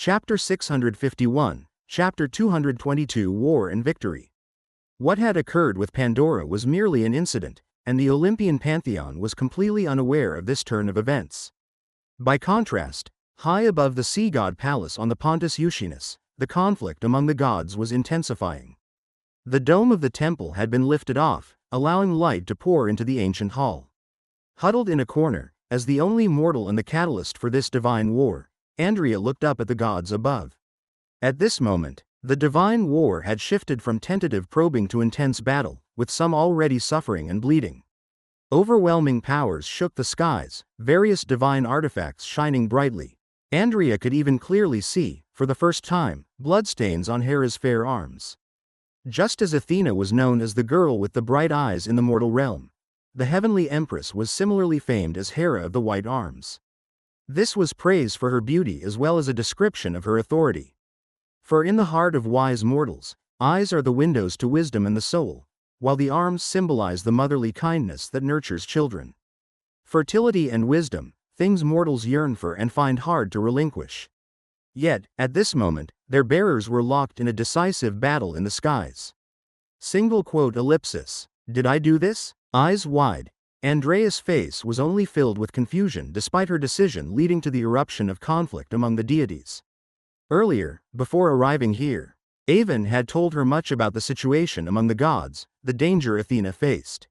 Chapter 651, Chapter 222 War and Victory. What had occurred with Pandora was merely an incident, and the Olympian pantheon was completely unaware of this turn of events. By contrast, high above the sea god palace on the Pontus Euxinus, the conflict among the gods was intensifying. The dome of the temple had been lifted off, allowing light to pour into the ancient hall. Huddled in a corner, as the only mortal and the catalyst for this divine war, Andrea looked up at the gods above. At this moment, the divine war had shifted from tentative probing to intense battle, with some already suffering and bleeding. Overwhelming powers shook the skies, various divine artifacts shining brightly. Andrea could even clearly see, for the first time, bloodstains on Hera's fair arms. Just as Athena was known as the girl with the bright eyes in the mortal realm, the heavenly empress was similarly famed as Hera of the white arms. This was praise for her beauty as well as a description of her authority. For in the heart of wise mortals, eyes are the windows to wisdom and the soul, while the arms symbolize the motherly kindness that nurtures children. Fertility and wisdom, things mortals yearn for and find hard to relinquish. Yet, at this moment, their bearers were locked in a decisive battle in the skies. Ellipsis. Did I do this? Eyes wide, Andrea's face was only filled with confusion despite her decision leading to the eruption of conflict among the deities. Earlier, before arriving here, Avon had told her much about the situation among the gods, the danger Athena faced.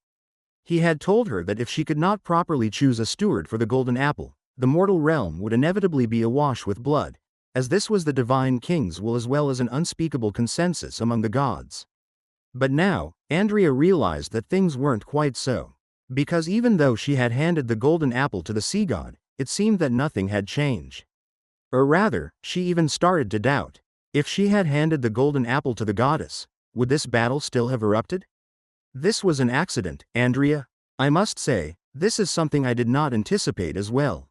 He had told her that if she could not properly choose a steward for the golden apple, the mortal realm would inevitably be awash with blood, as this was the divine king's will as well as an unspeakable consensus among the gods. But now, Andrea realized that things weren't quite so. Because even though she had handed the golden apple to the sea god, it seemed that nothing had changed. Or rather, she even started to doubt. If she had handed the golden apple to the goddess, would this battle still have erupted? This was an accident, Andrea. I must say, this is something I did not anticipate as well.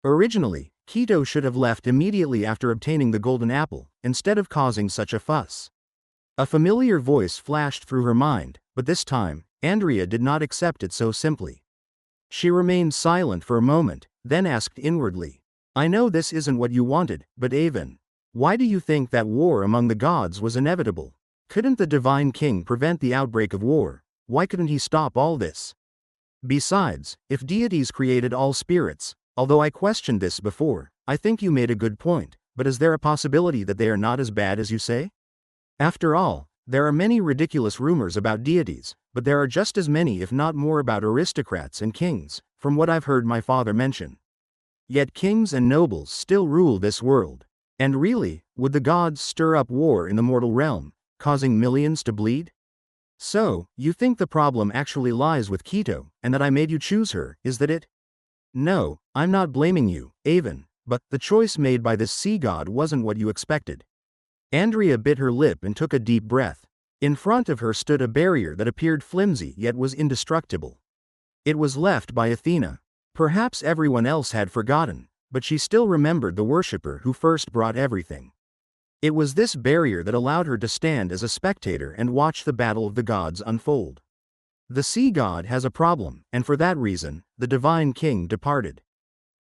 Originally, Keto should have left immediately after obtaining the golden apple, instead of causing such a fuss. A familiar voice flashed through her mind, but this time, Andrea did not accept it so simply. She remained silent for a moment, then asked inwardly, I know this isn't what you wanted, but Avon, why do you think that war among the gods was inevitable? Couldn't the divine king prevent the outbreak of war? Why couldn't he stop all this? Besides, if deities created all spirits, although I questioned this before, I think you made a good point, but is there a possibility that they are not as bad as you say? After all, there are many ridiculous rumors about deities, but there are just as many if not more about aristocrats and kings, from what I've heard my father mention. Yet kings and nobles still rule this world. And really, would the gods stir up war in the mortal realm, causing millions to bleed? So, you think the problem actually lies with Keto, and that I made you choose her, is that it? No, I'm not blaming you, Avon, but the choice made by this sea god wasn't what you expected. Andrea bit her lip and took a deep breath. In front of her stood a barrier that appeared flimsy yet was indestructible. It was left by Athena. Perhaps everyone else had forgotten, but she still remembered the worshipper who first brought everything. It was this barrier that allowed her to stand as a spectator and watch the battle of the gods unfold. The sea god has a problem, and for that reason, the divine king departed.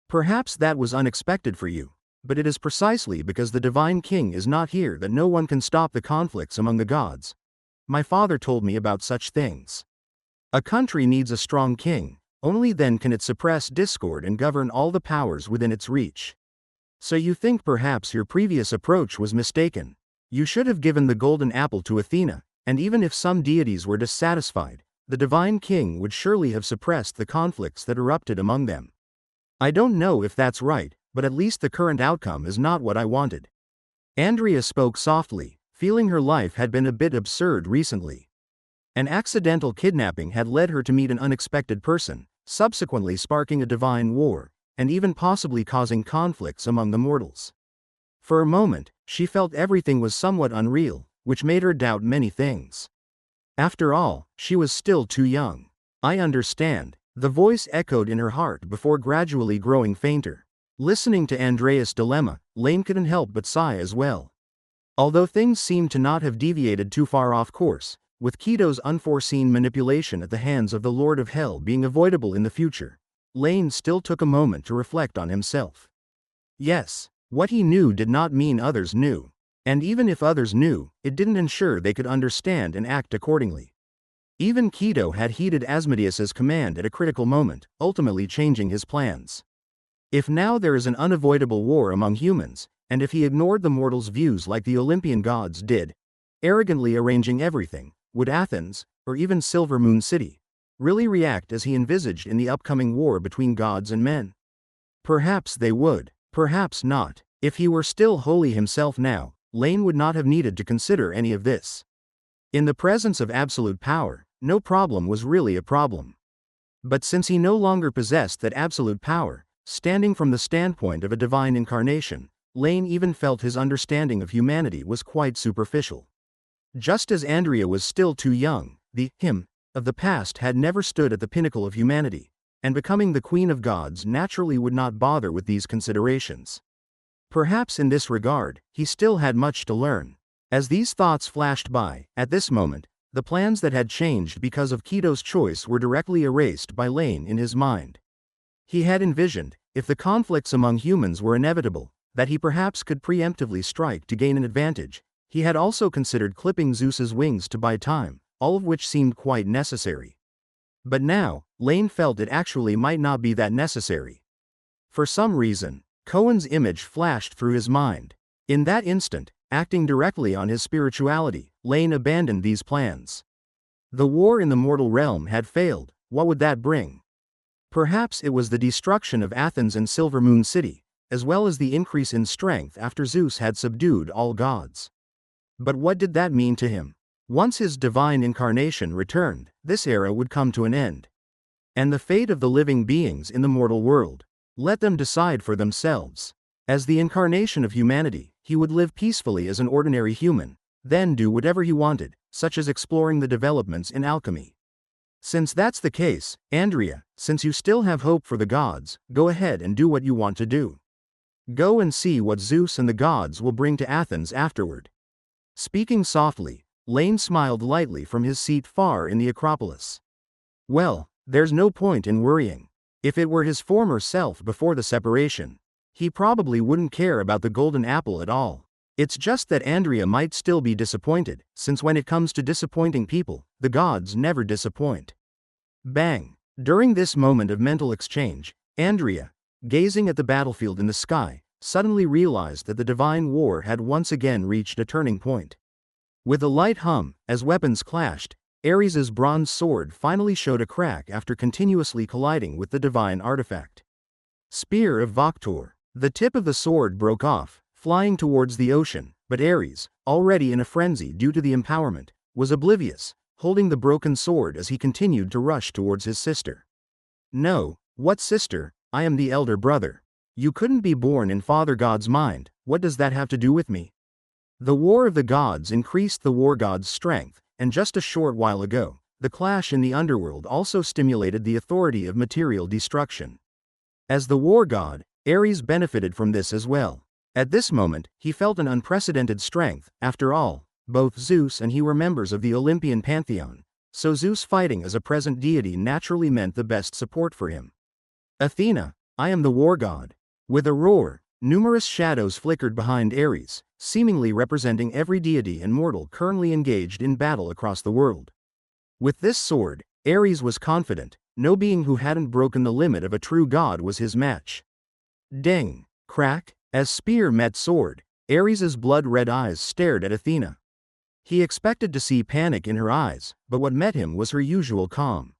Perhaps that was unexpected for you, but it is precisely because the divine king is not here that no one can stop the conflicts among the gods. My father told me about such things. A country needs a strong king, only then can it suppress discord and govern all the powers within its reach. So you think perhaps your previous approach was mistaken. You should have given the golden apple to Athena, and even if some deities were dissatisfied, the divine king would surely have suppressed the conflicts that erupted among them. I don't know if that's right, but at least the current outcome is not what I wanted. Andrea spoke softly, feeling her life had been a bit absurd recently. An accidental kidnapping had led her to meet an unexpected person, subsequently sparking a divine war, and even possibly causing conflicts among the mortals. For a moment, she felt everything was somewhat unreal, which made her doubt many things. After all, she was still too young. I understand, the voice echoed in her heart before gradually growing fainter. Listening to Andrea's dilemma, Laine couldn't help but sigh as well. Although things seemed to not have deviated too far off course, with Keto's unforeseen manipulation at the hands of the Lord of Hell being avoidable in the future, Laine still took a moment to reflect on himself. Yes, What he knew did not mean others knew. And even if others knew, it didn't ensure they could understand and act accordingly. Even Keto had heeded Asmodeus's command at a critical moment, ultimately changing his plans. If now there is an unavoidable war among humans, and if he ignored the mortals' views like the Olympian gods did, arrogantly arranging everything, would Athens, or even Silver Moon City, really react as he envisaged in the upcoming war between gods and men? Perhaps they would, perhaps not. If he were still wholly himself now, Laine would not have needed to consider any of this. In the presence of absolute power, no problem was really a problem. But since he no longer possessed that absolute power, standing from the standpoint of a divine incarnation, Laine even felt his understanding of humanity was quite superficial. Just as Andrea was still too young, the him of the past had never stood at the pinnacle of humanity, and becoming the queen of gods naturally would not bother with these considerations. Perhaps in this regard, he still had much to learn. As these thoughts flashed by, at this moment, the plans that had changed because of Keto's choice were directly erased by Laine in his mind. He had envisioned, if the conflicts among humans were inevitable, that he perhaps could preemptively strike to gain an advantage. He had also considered clipping Zeus's wings to buy time, all of which seemed quite necessary. But now, Laine felt it actually might not be that necessary. For some reason, Cohen's image flashed through his mind. In that instant, acting directly on his spirituality, Laine abandoned these plans. The war in the mortal realm had failed. What would that bring? Perhaps it was the destruction of Athens and Silver Moon City, as well as the increase in strength after Zeus had subdued all gods. But what did that mean to him? Once his divine incarnation returned, this era would come to an end. And the fate of the living beings in the mortal world, let them decide for themselves. As the incarnation of humanity, he would live peacefully as an ordinary human, then do whatever he wanted, such as exploring the developments in alchemy. Since that's the case, Andrea, since you still have hope for the gods, go ahead and do what you want to do. Go and see what Zeus and the gods will bring to Athens afterward. Speaking softly, Laine smiled lightly from his seat far in the Acropolis. Well, there's no point in worrying. If it were his former self before the separation, he probably wouldn't care about the golden apple at all. It's just that Andrea might still be disappointed, since when it comes to disappointing people, the gods never disappoint. Bang! During this moment of mental exchange, Andrea, gazing at the battlefield in the sky, suddenly realized that the divine war had once again reached a turning point. With a light hum, as weapons clashed, Ares's bronze sword finally showed a crack after continuously colliding with the divine artifact. Spear of Voctor. The tip of the sword broke off, flying towards the ocean, but Ares, already in a frenzy due to the empowerment, was oblivious, holding the broken sword as he continued to rush towards his sister. No, what sister? I am the elder brother. You couldn't be born in Father God's mind. What does that have to do with me? The war of the gods increased the war god's strength, and just a short while ago, the clash in the underworld also stimulated the authority of material destruction. As the war god, Ares benefited from this as well. At this moment, he felt an unprecedented strength. After all, both Zeus and he were members of the Olympian pantheon, so Zeus fighting as a present deity naturally meant the best support for him. Athena, I am the war god. With a roar, numerous shadows flickered behind Ares, seemingly representing every deity and mortal currently engaged in battle across the world. With this sword, Ares was confident, no being who hadn't broken the limit of a true god was his match. Ding! Crack! As spear met sword, Ares's blood-red eyes stared at Athena. He expected to see panic in her eyes, but what met him was her usual calm.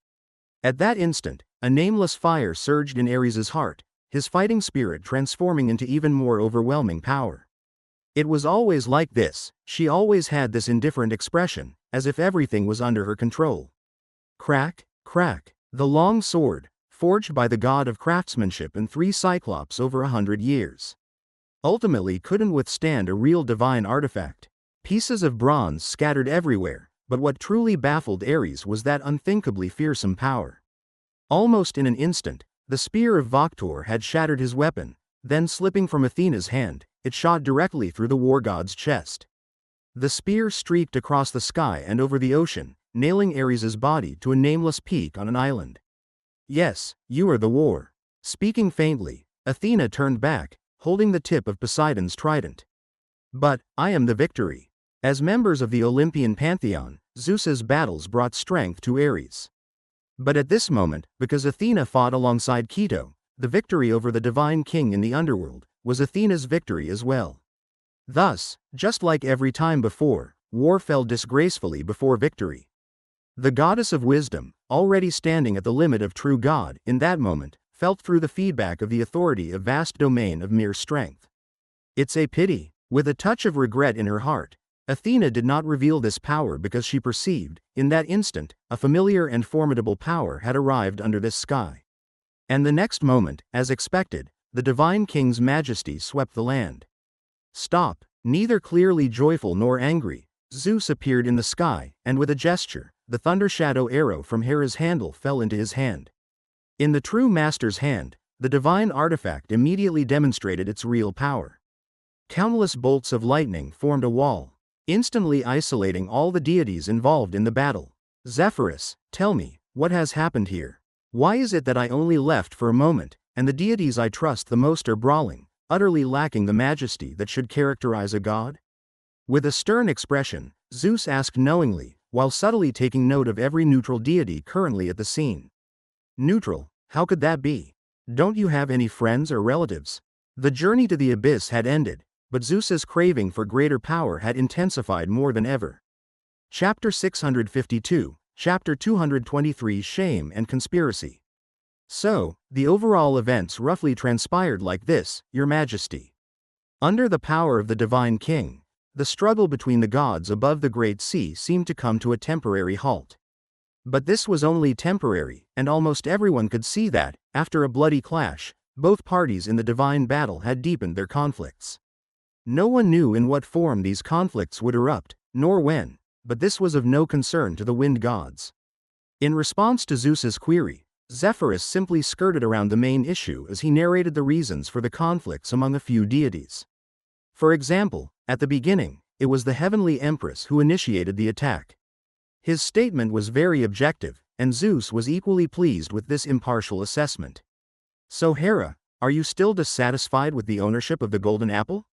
At that instant, a nameless fire surged in Ares's heart, his fighting spirit transforming into even more overwhelming power. It was always like this, she always had this indifferent expression, as if everything was under her control. Crack, crack, the long sword, forged by the god of craftsmanship and 3 Cyclops over 100 years. Ultimately couldn't withstand a real divine artifact. Pieces of bronze scattered everywhere, but what truly baffled Ares was that unthinkably fearsome power. Almost in an instant, the spear of Voctor had shattered his weapon, then slipping from Athena's hand, it shot directly through the war god's chest. The spear streaked across the sky and over the ocean, nailing Ares's body to a nameless peak on an island. Yes, you are the war. Speaking faintly, Athena turned back, holding the tip of Poseidon's trident. But, I am the victory. As members of the Olympian pantheon, Zeus's battles brought strength to Ares. But at this moment, because Athena fought alongside Keto, the victory over the divine king in the underworld was Athena's victory as well. Thus, just like every time before, war fell disgracefully before victory. The goddess of wisdom, already standing at the limit of true God in that moment, felt through the feedback of the authority of vast domain of mere strength. It's a pity. With a touch of regret in her heart, Athena did not reveal this power because she perceived, in that instant, a familiar and formidable power had arrived under this sky. And the next moment, as expected, the divine king's majesty swept the land. Stop! Neither clearly joyful nor angry, Zeus appeared in the sky, and with a gesture, the thunder shadow arrow from Hera's handle fell into his hand. In the true master's hand, the divine artifact immediately demonstrated its real power. Countless bolts of lightning formed a wall, instantly isolating all the deities involved in the battle. Zephyrus, tell me, what has happened here? Why is it that I only left for a moment, and the deities I trust the most are brawling, utterly lacking the majesty that should characterize a god? With a stern expression, Zeus asked knowingly, while subtly taking note of every neutral deity currently at the scene. Neutral? How could that be? Don't you have any friends or relatives? The journey to the abyss had ended, but Zeus's craving for greater power had intensified more than ever. Chapter 652, Chapter 223 Shame and Conspiracy. So, the overall events roughly transpired like this, Your Majesty. Under the power of the divine king, the struggle between the gods above the great sea seemed to come to a temporary halt. But this was only temporary, and almost everyone could see that, after a bloody clash, both parties in the divine battle had deepened their conflicts. No one knew in what form these conflicts would erupt, nor when, but this was of no concern to the wind gods. In response to Zeus's query, Zephyrus simply skirted around the main issue as he narrated the reasons for the conflicts among a few deities. For example, at the beginning, it was the heavenly empress who initiated the attack. His statement was very objective, and Zeus was equally pleased with this impartial assessment. So Hera, are you still dissatisfied with the ownership of the golden apple?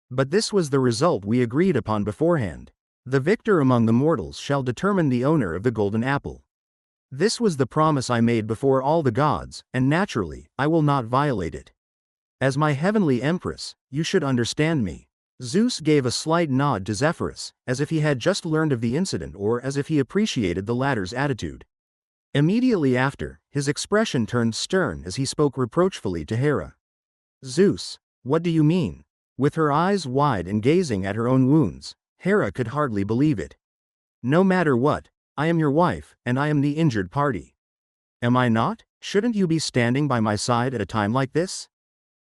But this was the result we agreed upon beforehand. The victor among the mortals shall determine the owner of the golden apple. This was the promise I made before all the gods, and naturally, I will not violate it. As my heavenly empress, you should understand me. Zeus gave a slight nod to Zephyrus, as if he had just learned of the incident or as if he appreciated the latter's attitude. Immediately after, his expression turned stern as he spoke reproachfully to Hera. Zeus, what do you mean? With her eyes wide and gazing at her own wounds, Hera could hardly believe it. No matter what, I am your wife, and I am the injured party. Am I not? Shouldn't you be standing by my side at a time like this?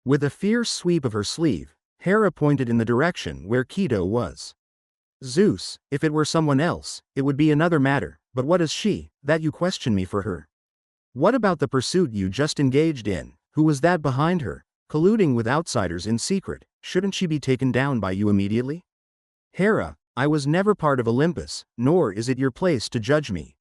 With a fierce sweep of her sleeve, Hera pointed in the direction where Keto was. Zeus, if it were someone else, it would be another matter, but what is she, that you question me for her? What about the pursuit you just engaged in? Who was that behind her, colluding with outsiders in secret? Shouldn't she be taken down by you immediately? Hera, I was never part of Olympus, nor is it your place to judge me.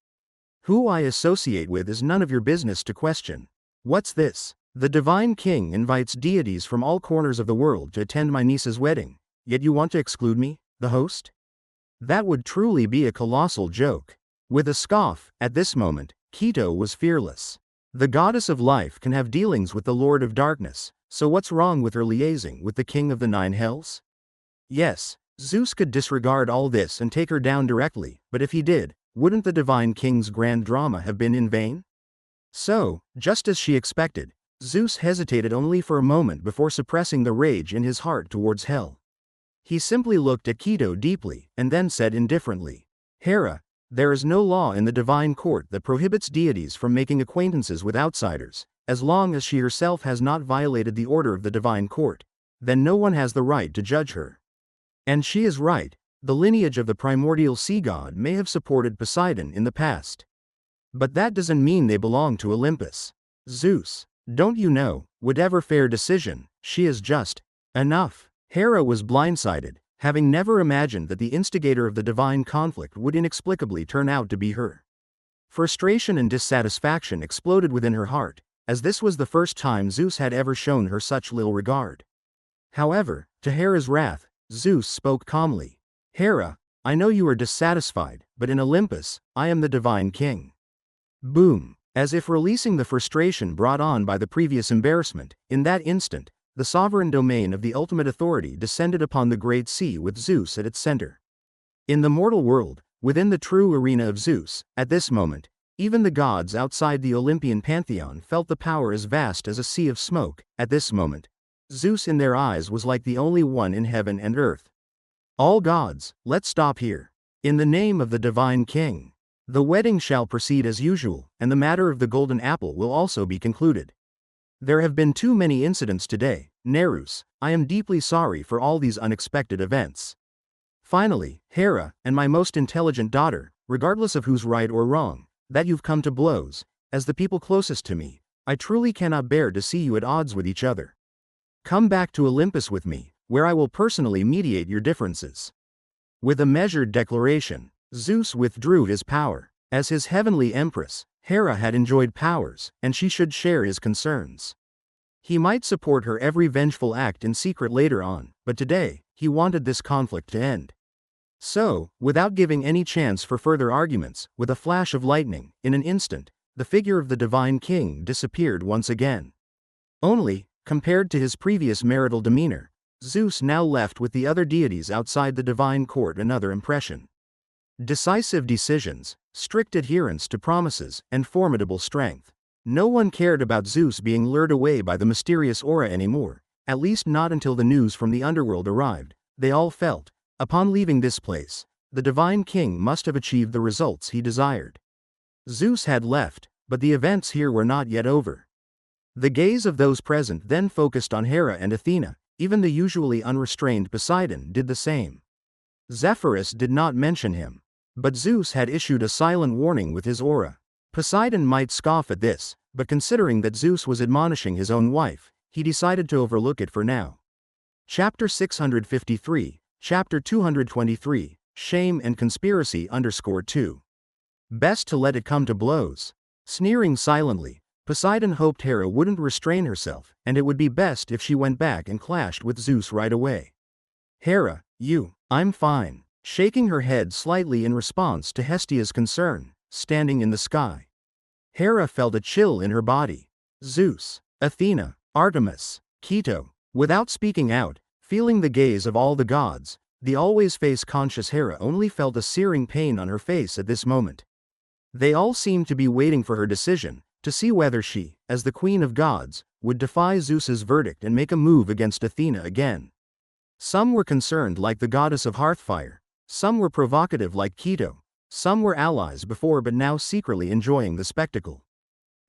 Who I associate with is none of your business to question. What's this? The divine king invites deities from all corners of the world to attend my niece's wedding, yet you want to exclude me, the host? That would truly be a colossal joke. With a scoff, at this moment, Keto was fearless. The goddess of life can have dealings with the Lord of Darkness, so what's wrong with her liaising with the king of the nine hells? Yes, Zeus could disregard all this and take her down directly, but if he did, wouldn't the divine king's grand drama have been in vain? So, just as she expected, Zeus hesitated only for a moment before suppressing the rage in his heart towards hell. He simply looked at Keto deeply, and then said indifferently, Hera, there is no law in the divine court that prohibits deities from making acquaintances with outsiders, as long as she herself has not violated the order of the divine court, then no one has the right to judge her. And she is right, the lineage of the primordial sea god may have supported Poseidon in the past. But that doesn't mean they belong to Olympus. Zeus, don't you know, whatever fair decision, she is just enough. Hera was blindsided, having never imagined that the instigator of the divine conflict would inexplicably turn out to be her. Frustration and dissatisfaction exploded within her heart, as this was the first time Zeus had ever shown her such little regard. However, to Hera's wrath, Zeus spoke calmly. Hera, I know you are dissatisfied, but in Olympus, I am the divine king. Boom. As if releasing the frustration brought on by the previous embarrassment, in that instant, the sovereign domain of the ultimate authority descended upon the great sea with Zeus at its center. In the mortal world, within the true arena of Zeus, at this moment, even the gods outside the Olympian pantheon felt the power as vast as a sea of smoke. At this moment, Zeus in their eyes was like the only one in heaven and earth. All gods, let's stop here. In the name of the divine king. The wedding shall proceed as usual, and the matter of the golden apple will also be concluded. There have been too many incidents today, Nerus. I am deeply sorry for all these unexpected events. Finally, Hera, and my most intelligent daughter, regardless of who's right or wrong, that you've come to blows, as the people closest to me, I truly cannot bear to see you at odds with each other. Come back to Olympus with me, where I will personally mediate your differences. With a measured declaration, Zeus withdrew his power. As his heavenly empress, Hera had enjoyed powers, and she should share his concerns. He might support her every vengeful act in secret later on, but today, he wanted this conflict to end. So, without giving any chance for further arguments, with a flash of lightning, in an instant, the figure of the divine king disappeared once again. Only, compared to his previous marital demeanor, Zeus now left with the other deities outside the divine court another impression. Decisive decisions, strict adherence to promises, and formidable strength. No one cared about Zeus being lured away by the mysterious aura anymore, at least not until the news from the underworld arrived. They all felt, upon leaving this place, the divine king must have achieved the results he desired. Zeus had left, but the events here were not yet over. The gaze of those present then focused on Hera and Athena. Even the usually unrestrained Poseidon did the same. Zephyrus did not mention him. But Zeus had issued a silent warning with his aura. Poseidon might scoff at this, but considering that Zeus was admonishing his own wife, he decided to overlook it for now. Chapter 653, Chapter 223, Shame and Conspiracy _2. Best to let it come to blows. Sneering silently, Poseidon hoped Hera wouldn't restrain herself, and it would be best if she went back and clashed with Zeus right away. Hera, I'm fine. Shaking her head slightly in response to Hestia's concern, standing in the sky. Hera felt a chill in her body. Zeus, Athena, Artemis, Keto. Without speaking out, feeling the gaze of all the gods, the always face-conscious Hera only felt a searing pain on her face at this moment. They all seemed to be waiting for her decision, to see whether she, as the queen of gods, would defy Zeus's verdict and make a move against Athena again. Some were concerned like the goddess of hearthfire. Some were provocative like Keto. Some were allies before but now secretly enjoying the spectacle.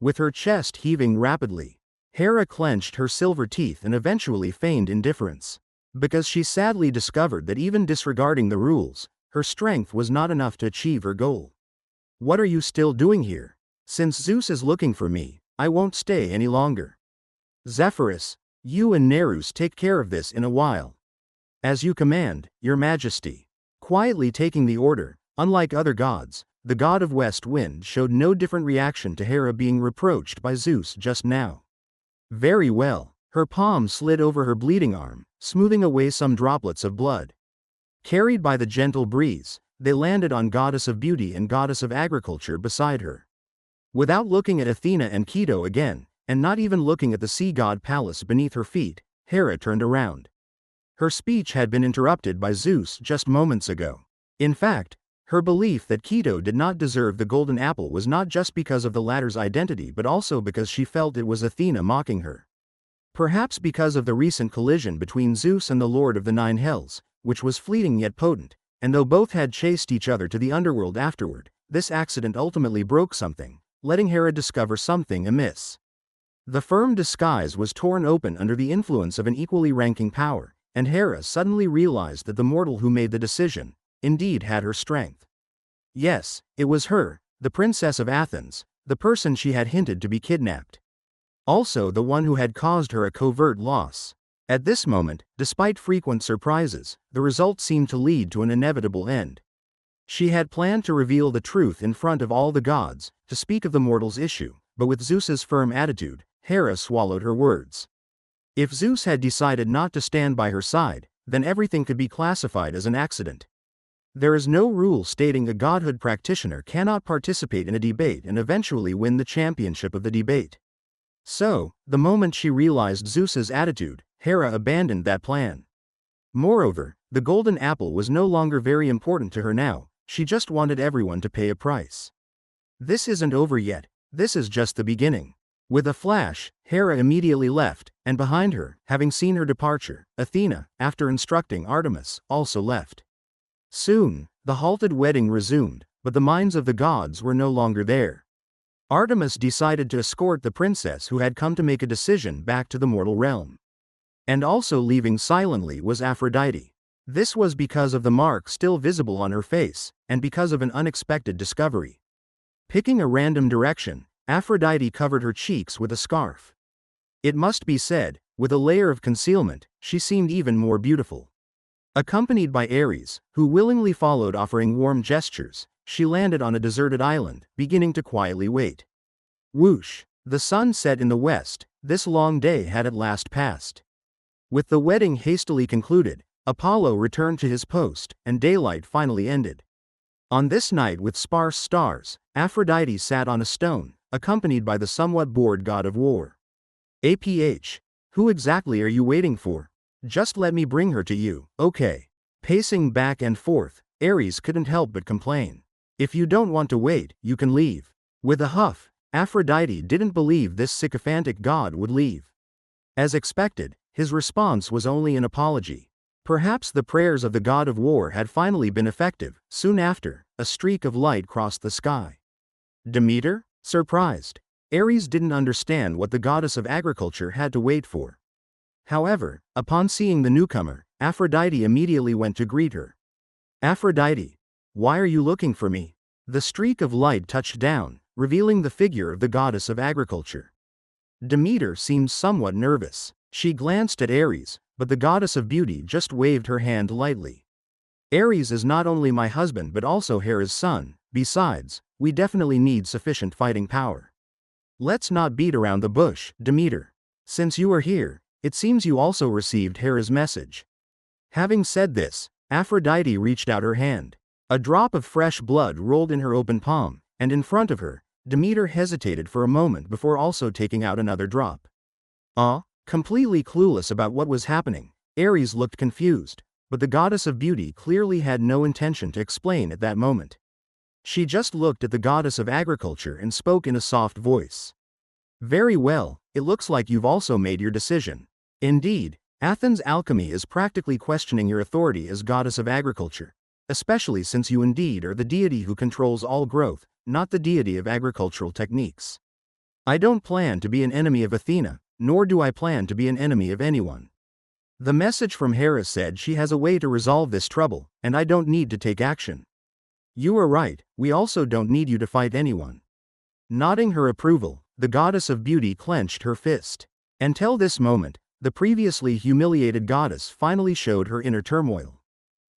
With her chest heaving rapidly, Hera clenched her silver teeth and eventually feigned indifference. Because she sadly discovered that even disregarding the rules, her strength was not enough to achieve her goal. What are you still doing here? Since Zeus is looking for me, I won't stay any longer. Zephyrus, you and Nerus take care of this in a while. As you command, your majesty. Quietly taking the order, unlike other gods, the god of west wind showed no different reaction to Hera being reproached by Zeus just now. Very well. Her palm slid over her bleeding arm, smoothing away some droplets of blood. Carried by the gentle breeze, they landed on goddess of beauty and goddess of agriculture beside her. Without looking at Athena and Keto again, and not even looking at the sea god palace beneath her feet, Hera turned around. Her speech had been interrupted by Zeus just moments ago. In fact, her belief that Keto did not deserve the golden apple was not just because of the latter's identity but also because she felt it was Athena mocking her. Perhaps because of the recent collision between Zeus and the Lord of the Nine Hells, which was fleeting yet potent, and though both had chased each other to the underworld afterward, this accident ultimately broke something, letting Hera discover something amiss. The firm disguise was torn open under the influence of an equally ranking power, and Hera suddenly realized that the mortal who made the decision, indeed had her strength. Yes, it was her, the princess of Athens, the person she had hinted to be kidnapped. Also the one who had caused her a covert loss. At this moment, despite frequent surprises, the result seemed to lead to an inevitable end. She had planned to reveal the truth in front of all the gods, to speak of the mortal's issue, but with Zeus's firm attitude, Hera swallowed her words. If Zeus had decided not to stand by her side, then everything could be classified as an accident. There is no rule stating a godhood practitioner cannot participate in a debate and eventually win the championship of the debate. So, the moment she realized Zeus's attitude, Hera abandoned that plan. Moreover, the golden apple was no longer very important to her now, she just wanted everyone to pay a price. This isn't over yet, this is just the beginning. With a flash, Hera immediately left, and behind her, having seen her departure, Athena, after instructing Artemis, also left. Soon, the halted wedding resumed, but the minds of the gods were no longer there. Artemis decided to escort the princess who had come to make a decision back to the mortal realm. And also leaving silently was Aphrodite. This was because of the mark still visible on her face, and because of an unexpected discovery. Picking a random direction, Aphrodite covered her cheeks with a scarf. It must be said, with a layer of concealment, she seemed even more beautiful. Accompanied by Ares, who willingly followed offering warm gestures, she landed on a deserted island, beginning to quietly wait. Whoosh! The sun set in the west, this long day had at last passed. With the wedding hastily concluded, Apollo returned to his post, and daylight finally ended. On this night with sparse stars, Aphrodite sat on a stone, accompanied by the somewhat bored god of war. APH. Who exactly are you waiting for? Just let me bring her to you, okay? Pacing back and forth, Ares couldn't help but complain. If you don't want to wait, you can leave. With a huff, Aphrodite didn't believe this sycophantic god would leave. As expected, his response was only an apology. Perhaps the prayers of the god of war had finally been effective. Soon after, a streak of light crossed the sky. Demeter? Surprised. Ares didn't understand what the goddess of agriculture had to wait for. However, upon seeing the newcomer, Aphrodite immediately went to greet her. Aphrodite, why are you looking for me? The streak of light touched down, revealing the figure of the goddess of agriculture. Demeter seemed somewhat nervous. She glanced at Ares, but the goddess of beauty just waved her hand lightly. Ares is not only my husband but also Hera's son. Besides, we definitely need sufficient fighting power. Let's not beat around the bush, Demeter. Since you are here, it seems you also received Hera's message. Having said this, Aphrodite reached out her hand. A drop of fresh blood rolled in her open palm, and in front of her, Demeter hesitated for a moment before also taking out another drop. Completely clueless about what was happening, Ares looked confused, but the goddess of beauty clearly had no intention to explain at that moment. She just looked at the goddess of agriculture and spoke in a soft voice. Very well, it looks like you've also made your decision. Indeed, Athens' alchemy is practically questioning your authority as goddess of agriculture, especially since you indeed are the deity who controls all growth, not the deity of agricultural techniques. I don't plan to be an enemy of Athena, nor do I plan to be an enemy of anyone. The message from Hera said she has a way to resolve this trouble, and I don't need to take action. You are right, we also don't need you to fight anyone. Nodding her approval, the goddess of beauty clenched her fist. Until this moment, the previously humiliated goddess finally showed her inner turmoil.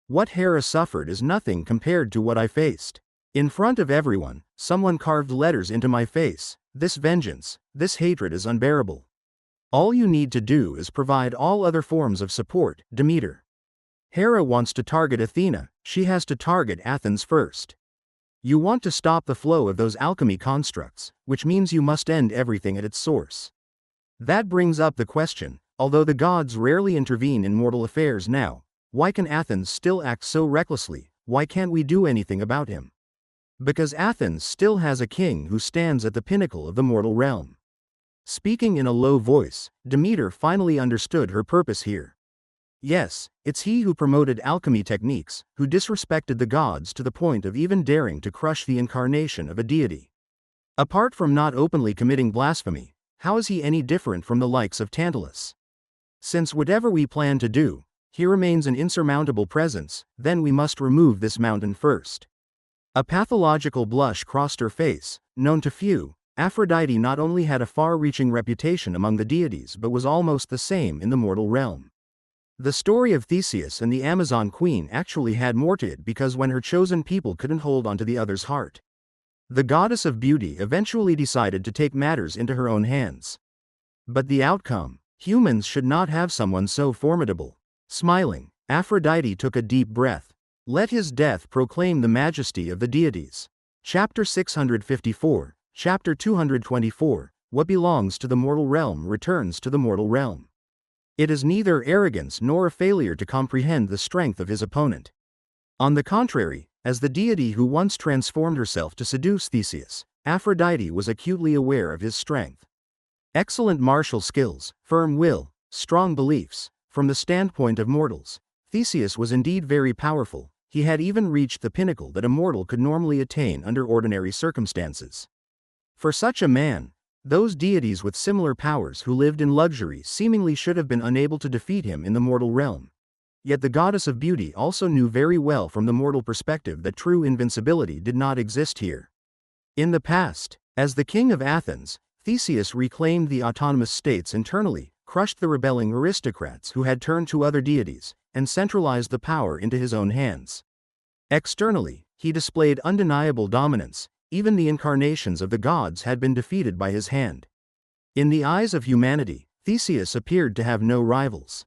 What Hera suffered is nothing compared to what I faced. In front of everyone, someone carved letters into my face. This vengeance, this hatred is unbearable. All you need to do is provide all other forms of support, Demeter. Hera wants to target Athena, she has to target Athens first. You want to stop the flow of those alchemy constructs, which means you must end everything at its source. That brings up the question, although the gods rarely intervene in mortal affairs now, why can Athens still act so recklessly? Why can't we do anything about him? Because Athens still has a king who stands at the pinnacle of the mortal realm. Speaking in a low voice, Demeter finally understood her purpose here. Yes, it's he who promoted alchemy techniques, who disrespected the gods to the point of even daring to crush the incarnation of a deity. Apart from not openly committing blasphemy, how is he any different from the likes of Tantalus? Since whatever we plan to do, he remains an insurmountable presence, then we must remove this mountain first. A pathological blush crossed her face. Known to few, Aphrodite not only had a far-reaching reputation among the deities but was almost the same in the mortal realm. The story of Theseus and the Amazon queen actually had more to it because when her chosen people couldn't hold onto the other's heart, the goddess of beauty eventually decided to take matters into her own hands. But the outcome, Humans should not have someone so formidable. Smiling, Aphrodite took a deep breath. Let his death proclaim the majesty of the deities. Chapter 654, Chapter 224, What belongs to the mortal realm returns to the mortal realm. It is neither arrogance nor a failure to comprehend the strength of his opponent. On the contrary, as the deity who once transformed herself to seduce Theseus, Aphrodite was acutely aware of his strength. Excellent martial skills, firm will, strong beliefs. From the standpoint of mortals, Theseus was indeed very powerful. He had even reached the pinnacle that a mortal could normally attain under ordinary circumstances. For such a man, those deities with similar powers who lived in luxury seemingly should have been unable to defeat him in the mortal realm. Yet the goddess of beauty also knew very well from the mortal perspective that true invincibility did not exist here. In the past, as the king of Athens, Theseus reclaimed the autonomous states internally, crushed the rebelling aristocrats who had turned to other deities, and centralized the power into his own hands. Externally, he displayed undeniable dominance. Even the incarnations of the gods had been defeated by his hand. In the eyes of humanity, Theseus appeared to have no rivals.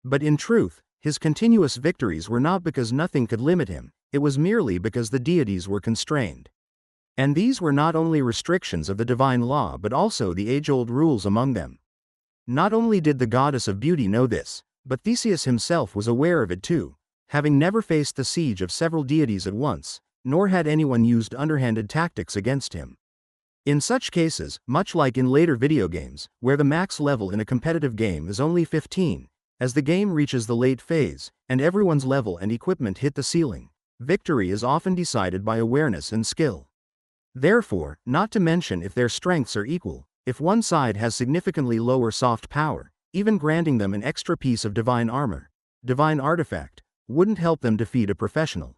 But in truth, his continuous victories were not because nothing could limit him, it was merely because the deities were constrained. And these were not only restrictions of the divine law but also the age-old rules among them. Not only did the goddess of beauty know this, but Theseus himself was aware of it too, having never faced the siege of several deities at once, nor had anyone used underhanded tactics against him. In such cases, much like in later video games, where the max level in a competitive game is only 15, as the game reaches the late phase, and everyone's level and equipment hit the ceiling, victory is often decided by awareness and skill. Therefore, not to mention if their strengths are equal, if one side has significantly lower soft power, even granting them an extra piece of divine armor, divine artifact, wouldn't help them defeat a professional.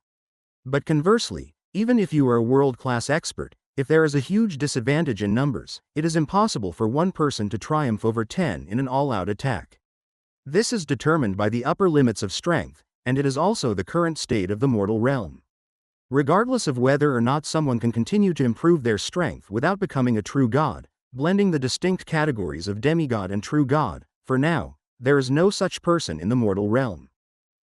But conversely, even if you are a world-class expert, if there is a huge disadvantage in numbers, it is impossible for one person to triumph over 10 in an all-out attack. This is determined by the upper limits of strength, and it is also the current state of the mortal realm. Regardless of whether or not someone can continue to improve their strength without becoming a true god, blending the distinct categories of demigod and true god, for now, there is no such person in the mortal realm.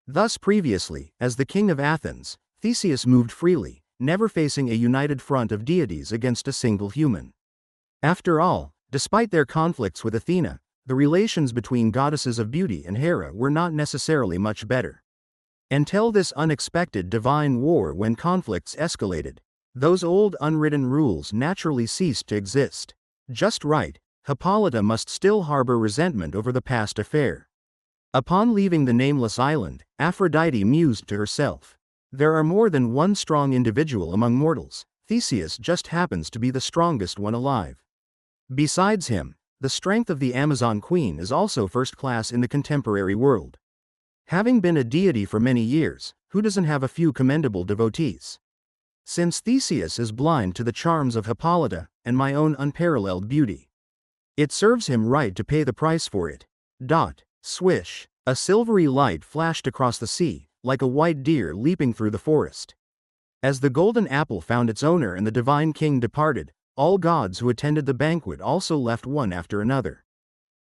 Thus previously, as the king of Athens, Theseus moved freely, never facing a united front of deities against a single human. After all, despite their conflicts with Athena, the relations between goddesses of beauty and Hera were not necessarily much better. Until this unexpected divine war when conflicts escalated, those old unwritten rules naturally ceased to exist. Just right, Hippolyta must still harbor resentment over the past affair. Upon leaving the nameless island, Aphrodite mused to herself. There are more than one strong individual among mortals. Theseus just happens to be the strongest one alive. Besides him, the strength of the Amazon Queen is also first class in the contemporary world. Having been a deity for many years, who doesn't have a few commendable devotees? Since Theseus is blind to the charms of Hippolyta and my own unparalleled beauty, it serves him right to pay the price for it. Swish, a silvery light flashed across the sea, like a white deer leaping through the forest. As the golden apple found its owner and the divine king departed, all gods who attended the banquet also left one after another.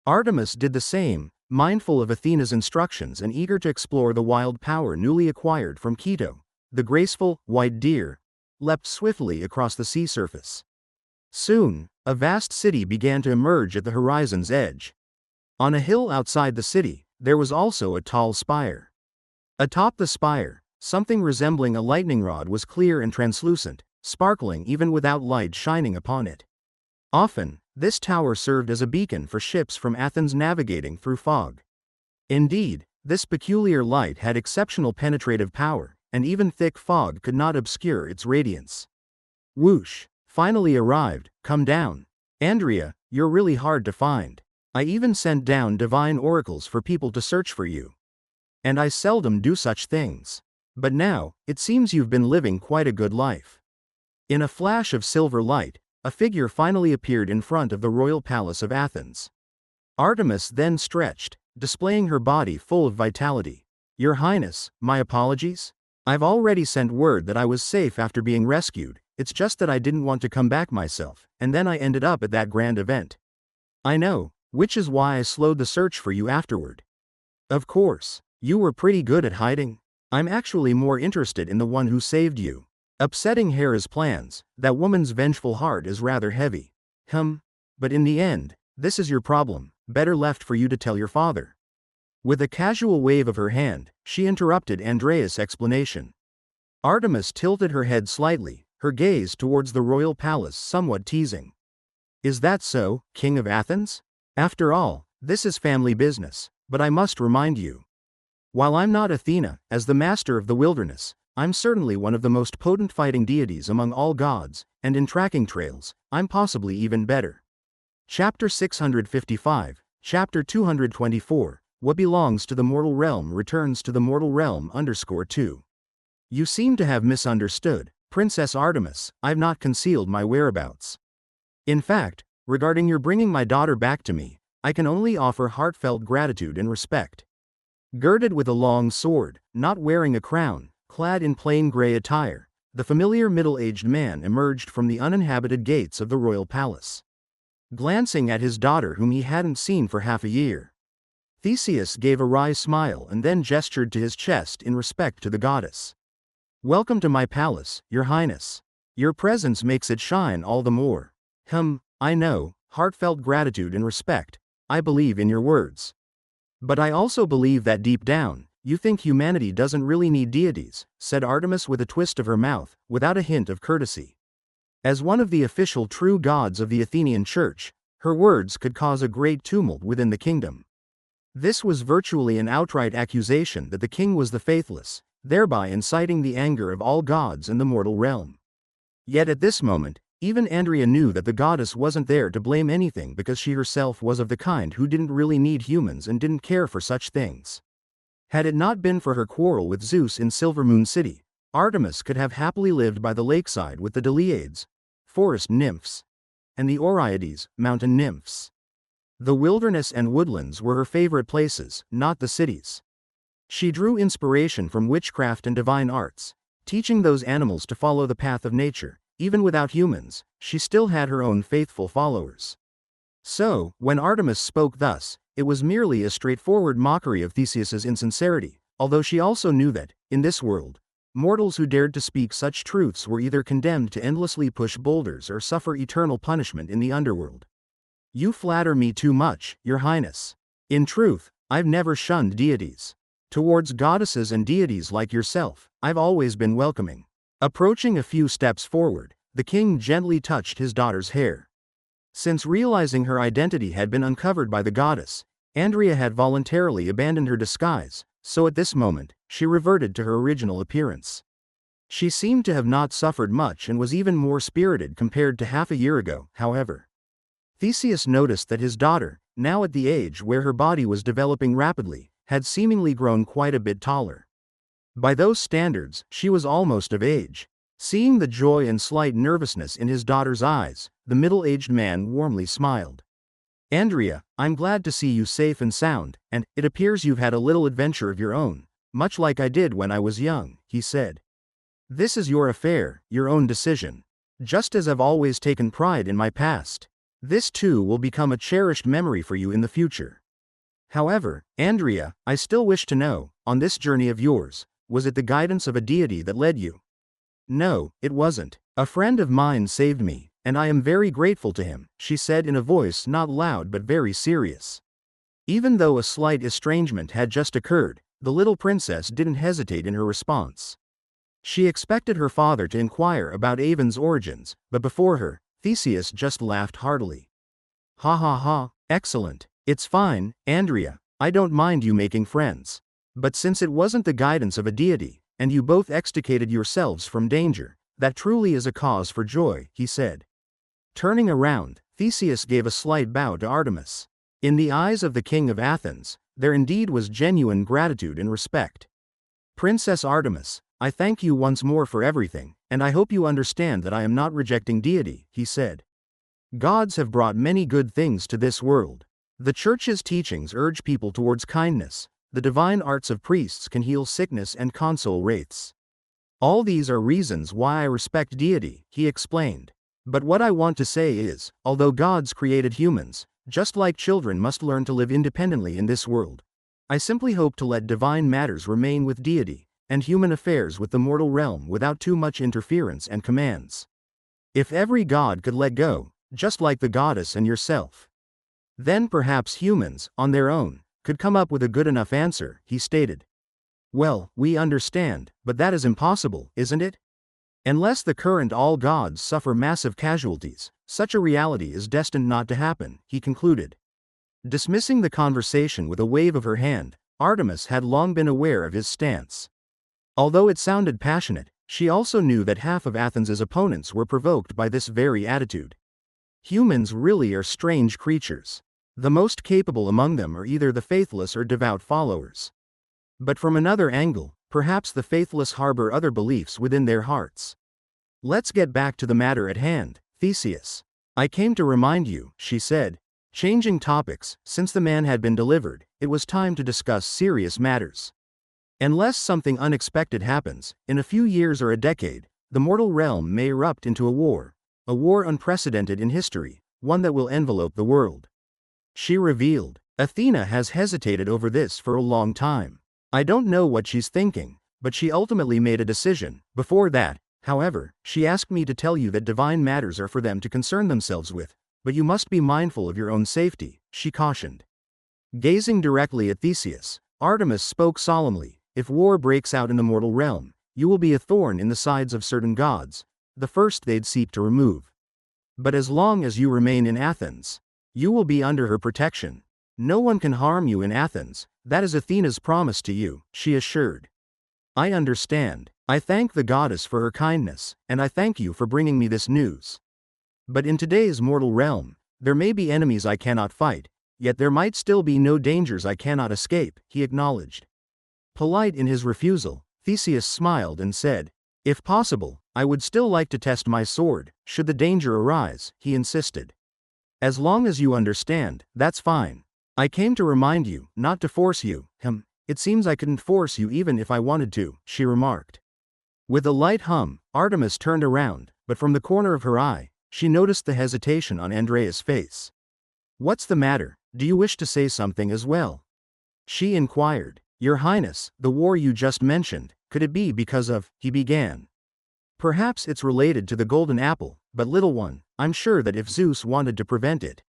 Artemis did the same, mindful of Athena's instructions and eager to explore the wild power newly acquired from Quito. The graceful, white deer leapt swiftly across the sea surface. Soon, a vast city began to emerge at the horizon's edge. On a hill outside the city, there was also a tall spire. Atop the spire, something resembling a lightning rod was clear and translucent, sparkling even without light shining upon it. Often, this tower served as a beacon for ships from Athens navigating through fog. Indeed, this peculiar light had exceptional penetrative power, and even thick fog could not obscure its radiance. Whoosh! Finally arrived, come down. Andrea, you're really hard to find. I even sent down divine oracles for people to search for you. And I seldom do such things. But now, it seems you've been living quite a good life. In a flash of silver light, a figure finally appeared in front of the royal palace of Athens. Artemis then stretched, displaying her body full of vitality. Your Highness, my apologies? I've already sent word that I was safe after being rescued, it's just that I didn't want to come back myself, and then I ended up at that grand event. I know, Which is why I slowed the search for you afterward. Of course, you were pretty good at hiding. I'm actually more interested in the one who saved you. Upsetting Hera's plans, that woman's vengeful heart is rather heavy. But in the end, this is your problem, better left for you to tell your father. With a casual wave of her hand, she interrupted Andreas' explanation. Artemis tilted her head slightly, her gaze towards the royal palace somewhat teasing. Is that so, King of Athens? After all, this is family business, but I must remind you. While I'm not Athena, as the master of the wilderness, I'm certainly one of the most potent fighting deities among all gods, and in tracking trails, I'm possibly even better. Chapter 655, Chapter 224, What belongs to the mortal realm returns to the mortal realm _2. You seem to have misunderstood, Princess Artemis, I've not concealed my whereabouts. In fact, regarding your bringing my daughter back to me, I can only offer heartfelt gratitude and respect. Girded with a long sword, not wearing a crown, clad in plain gray attire, the familiar middle-aged man emerged from the uninhabited gates of the royal palace. Glancing at his daughter whom he hadn't seen for half a year, Theseus gave a wry smile and then gestured to his chest in respect to the goddess. Welcome to my palace, your highness. Your presence makes it shine all the more. I know, heartfelt gratitude and respect, I believe in your words. But I also believe that deep down, you think humanity doesn't really need deities, said Artemis with a twist of her mouth, without a hint of courtesy. As one of the official true gods of the Athenian Church, her words could cause a great tumult within the kingdom. This was virtually an outright accusation that the king was the faithless, thereby inciting the anger of all gods in the mortal realm. Yet at this moment, even Andrea knew that the goddess wasn't there to blame anything because she herself was of the kind who didn't really need humans and didn't care for such things. Had it not been for her quarrel with Zeus in Silvermoon City, Artemis could have happily lived by the lakeside with the Deliades, forest nymphs, and the Oreiades, mountain nymphs. The wilderness and woodlands were her favorite places, not the cities. She drew inspiration from witchcraft and divine arts, teaching those animals to follow the path of nature. Even without humans, she still had her own faithful followers. So, when Artemis spoke thus, it was merely a straightforward mockery of Theseus's insincerity, although she also knew that, in this world, mortals who dared to speak such truths were either condemned to endlessly push boulders or suffer eternal punishment in the underworld. You flatter me too much, your highness. In truth, I've never shunned deities. Towards goddesses and deities like yourself, I've always been welcoming. Approaching a few steps forward, the king gently touched his daughter's hair. Since realizing her identity had been uncovered by the goddess, Andrea had voluntarily abandoned her disguise, so at this moment, she reverted to her original appearance. She seemed to have not suffered much and was even more spirited compared to half a year ago, however. Theseus noticed that his daughter, now at the age where her body was developing rapidly, had seemingly grown quite a bit taller. By those standards, she was almost of age. Seeing the joy and slight nervousness in his daughter's eyes, the middle-aged man warmly smiled. Andrea, I'm glad to see you safe and sound, and it appears you've had a little adventure of your own, much like I did when I was young, he said. This is your affair, your own decision. Just as I've always taken pride in my past, this too will become a cherished memory for you in the future. However, Andrea, I still wish to know, on this journey of yours, was it the guidance of a deity that led you? No, it wasn't. A friend of mine saved me, and I am very grateful to him, she said in a voice not loud but very serious. Even though a slight estrangement had just occurred, the little princess didn't hesitate in her response. She expected her father to inquire about Avon's origins, but before her, Theseus just laughed heartily. Ha ha ha, excellent. It's fine, Andrea, I don't mind you making friends. But since it wasn't the guidance of a deity, and you both extricated yourselves from danger, that truly is a cause for joy, he said. Turning around, Theseus gave a slight bow to Artemis. In the eyes of the king of Athens, there indeed was genuine gratitude and respect. Princess Artemis, I thank you once more for everything, and I hope you understand that I am not rejecting deity, he said. Gods have brought many good things to this world. The Church's teachings urge people towards kindness. The divine arts of priests can heal sickness and console wraiths. All these are reasons why I respect deity, he explained. But what I want to say is, although gods created humans, just like children must learn to live independently in this world. I simply hope to let divine matters remain with deity, and human affairs with the mortal realm without too much interference and commands. If every god could let go, just like the goddess and yourself, then perhaps humans, on their own, could come up with a good enough answer, he stated. Well, we understand, but that is impossible, isn't it? Unless the current all gods suffer massive casualties, such a reality is destined not to happen, he concluded. Dismissing the conversation with a wave of her hand, Artemis had long been aware of his stance. Although it sounded passionate, she also knew that half of Athens's opponents were provoked by this very attitude. Humans really are strange creatures. The most capable among them are either the faithless or devout followers. But from another angle, perhaps the faithless harbor other beliefs within their hearts. Let's get back to the matter at hand, Theseus. I came to remind you, she said. Changing topics, since the man had been delivered, it was time to discuss serious matters. Unless something unexpected happens, in a few years or a decade, the mortal realm may erupt into a war unprecedented in history, one that will envelope the world. She revealed. Athena has hesitated over this for a long time. I don't know what she's thinking, but she ultimately made a decision. Before that, however, she asked me to tell you that divine matters are for them to concern themselves with, but you must be mindful of your own safety, she cautioned. Gazing directly at Theseus, Artemis spoke solemnly. If war breaks out in the mortal realm, you will be a thorn in the sides of certain gods, the first they'd seek to remove. But as long as you remain in Athens, you will be under her protection. No one can harm you in Athens, that is Athena's promise to you, she assured. I understand. I thank the goddess for her kindness, and I thank you for bringing me this news. But in today's mortal realm, there may be enemies I cannot fight, yet there might still be no dangers I cannot escape, he acknowledged. Polite in his refusal, Theseus smiled and said, if possible, I would still like to test my sword, should the danger arise, he insisted. As long as you understand, that's fine. I came to remind you, not to force you. It seems I couldn't force you even if I wanted to, she remarked. With a light hum, Artemis turned around, but from the corner of her eye, she noticed the hesitation on Andreas' face. What's the matter? Do you wish to say something as well? She inquired. Your Highness, the war you just mentioned, could it be because of, he began. Perhaps it's related to the golden apple, but little one, I'm sure that if Zeus wanted to prevent it,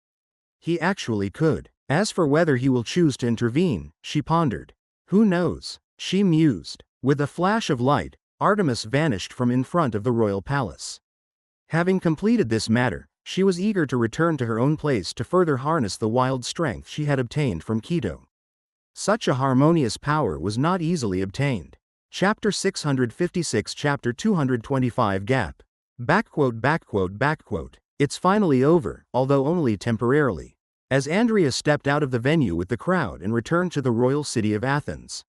he actually could. As for whether he will choose to intervene, she pondered. Who knows? She mused. With a flash of light, Artemis vanished from in front of the royal palace. Having completed this matter, she was eager to return to her own place to further harness the wild strength she had obtained from Keto. Such a harmonious power was not easily obtained. Chapter 656 Chapter 225 Gap. It's finally over, although only temporarily. As Andrea stepped out of the venue with the crowd and returned to the royal city of Athens,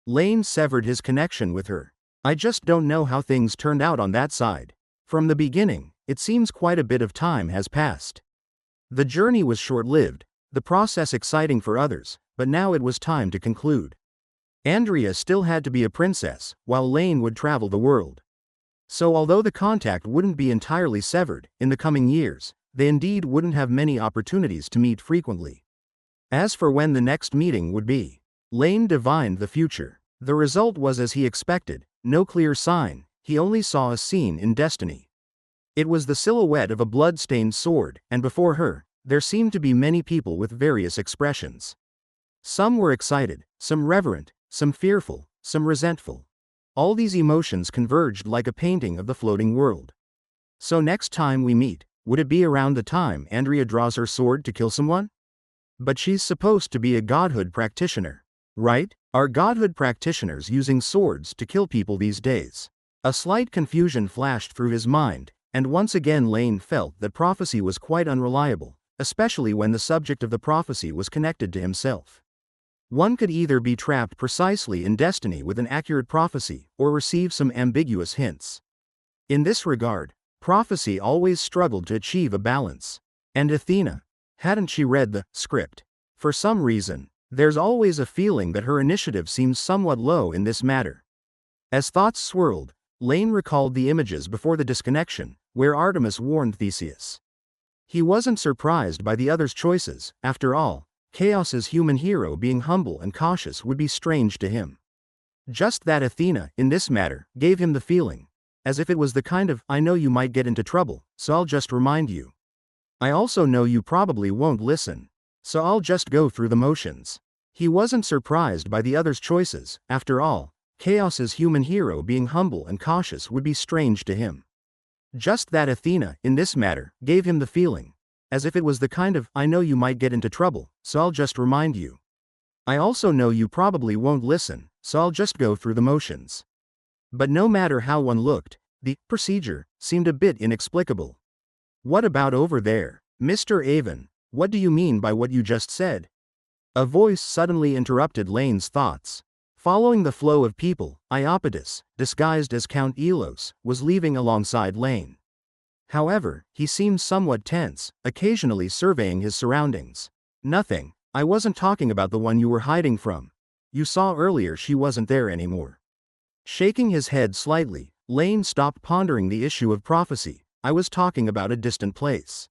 Laine severed his connection with her. I just don't know how things turned out on that side. From the beginning, it seems quite a bit of time has passed. The journey was short-lived, the process exciting for others, but now it was time to conclude. Andrea still had to be a princess, while Laine would travel the world. So although the contact wouldn't be entirely severed, in the coming years, they indeed wouldn't have many opportunities to meet frequently. As for when the next meeting would be, Laine divined the future. The result was as he expected, no clear sign, he only saw a scene in destiny. It was the silhouette of a blood-stained sword, and before her, there seemed to be many people with various expressions. Some were excited, some reverent, some fearful, some resentful. All these emotions converged like a painting of the floating world. So next time we meet, would it be around the time Andrea draws her sword to kill someone? But she's supposed to be a godhood practitioner, right? Are godhood practitioners using swords to kill people these days? A slight confusion flashed through his mind, and once again Laine felt that prophecy was quite unreliable, especially when the subject of the prophecy was connected to himself. One could either be trapped precisely in destiny with an accurate prophecy, or receive some ambiguous hints. In this regard, prophecy always struggled to achieve a balance. And Athena, hadn't she read the script? For some reason, there's always a feeling that her initiative seems somewhat low in this matter. As thoughts swirled, Laine recalled the images before the disconnection, where Artemis warned Theseus. He wasn't surprised by the other's choices. After all, Chaos's human hero being humble and cautious would be strange to him. Just that Athena, in this matter, gave him the feeling. As if it was the kind of, I know you might get into trouble, so I'll just remind you. I also know you probably won't listen, so I'll just go through the motions. He wasn't surprised by the other's choices. After all, Chaos's human hero being humble and cautious would be strange to him. Just that Athena, in this matter, gave him the feeling. As if it was the kind of, I know you might get into trouble, so I'll just remind you. I also know you probably won't listen, so I'll just go through the motions. But no matter how one looked, the procedure seemed a bit inexplicable. What about over there, Mr. Avon? What do you mean by what you just said? A voice suddenly interrupted Laine's thoughts. Following the flow of people, Iapetus, disguised as Count Elos, was leaving alongside Laine. However, he seemed somewhat tense, occasionally surveying his surroundings. Nothing. I wasn't talking about the one you were hiding from. You saw earlier she wasn't there anymore. Shaking his head slightly, Laine stopped pondering the issue of prophecy. I was talking about a distant place.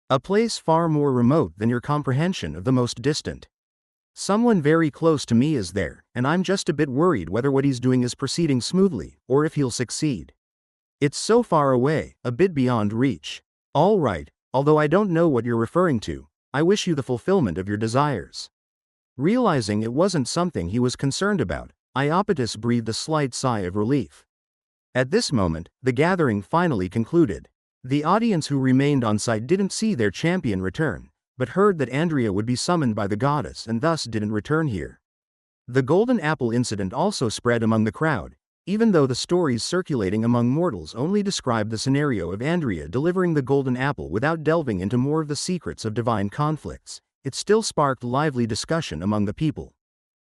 A place far more remote than your comprehension of the most distant. Someone very close to me is there, and I'm just a bit worried whether what he's doing is proceeding smoothly, or if he'll succeed. It's so far away, a bit beyond reach. All right, although I don't know what you're referring to, I wish you the fulfillment of your desires. Realizing it wasn't something he was concerned about, Iapetus breathed a slight sigh of relief. At this moment, the gathering finally concluded. The audience who remained on site didn't see their champion return, but heard that Andrea would be summoned by the goddess and thus didn't return here. The golden apple incident also spread among the crowd, even though the stories circulating among mortals only described the scenario of Andrea delivering the golden apple without delving into more of the secrets of divine conflicts. It still sparked lively discussion among the people.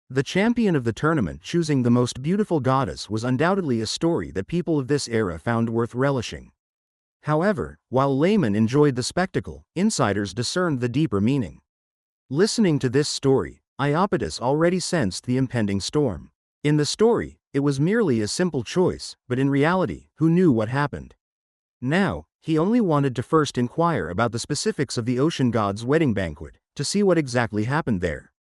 The champion of the tournament choosing the most beautiful goddess was undoubtedly a story that people of this era found worth relishing. However, while laymen enjoyed the spectacle, insiders discerned the deeper meaning. Listening to this story, Iapetus already sensed the impending storm. In the story, it was merely a simple choice, but in reality, who knew what happened? Now, he only wanted to first inquire about the specifics of the ocean god's wedding banquet, to see what exactly happened there.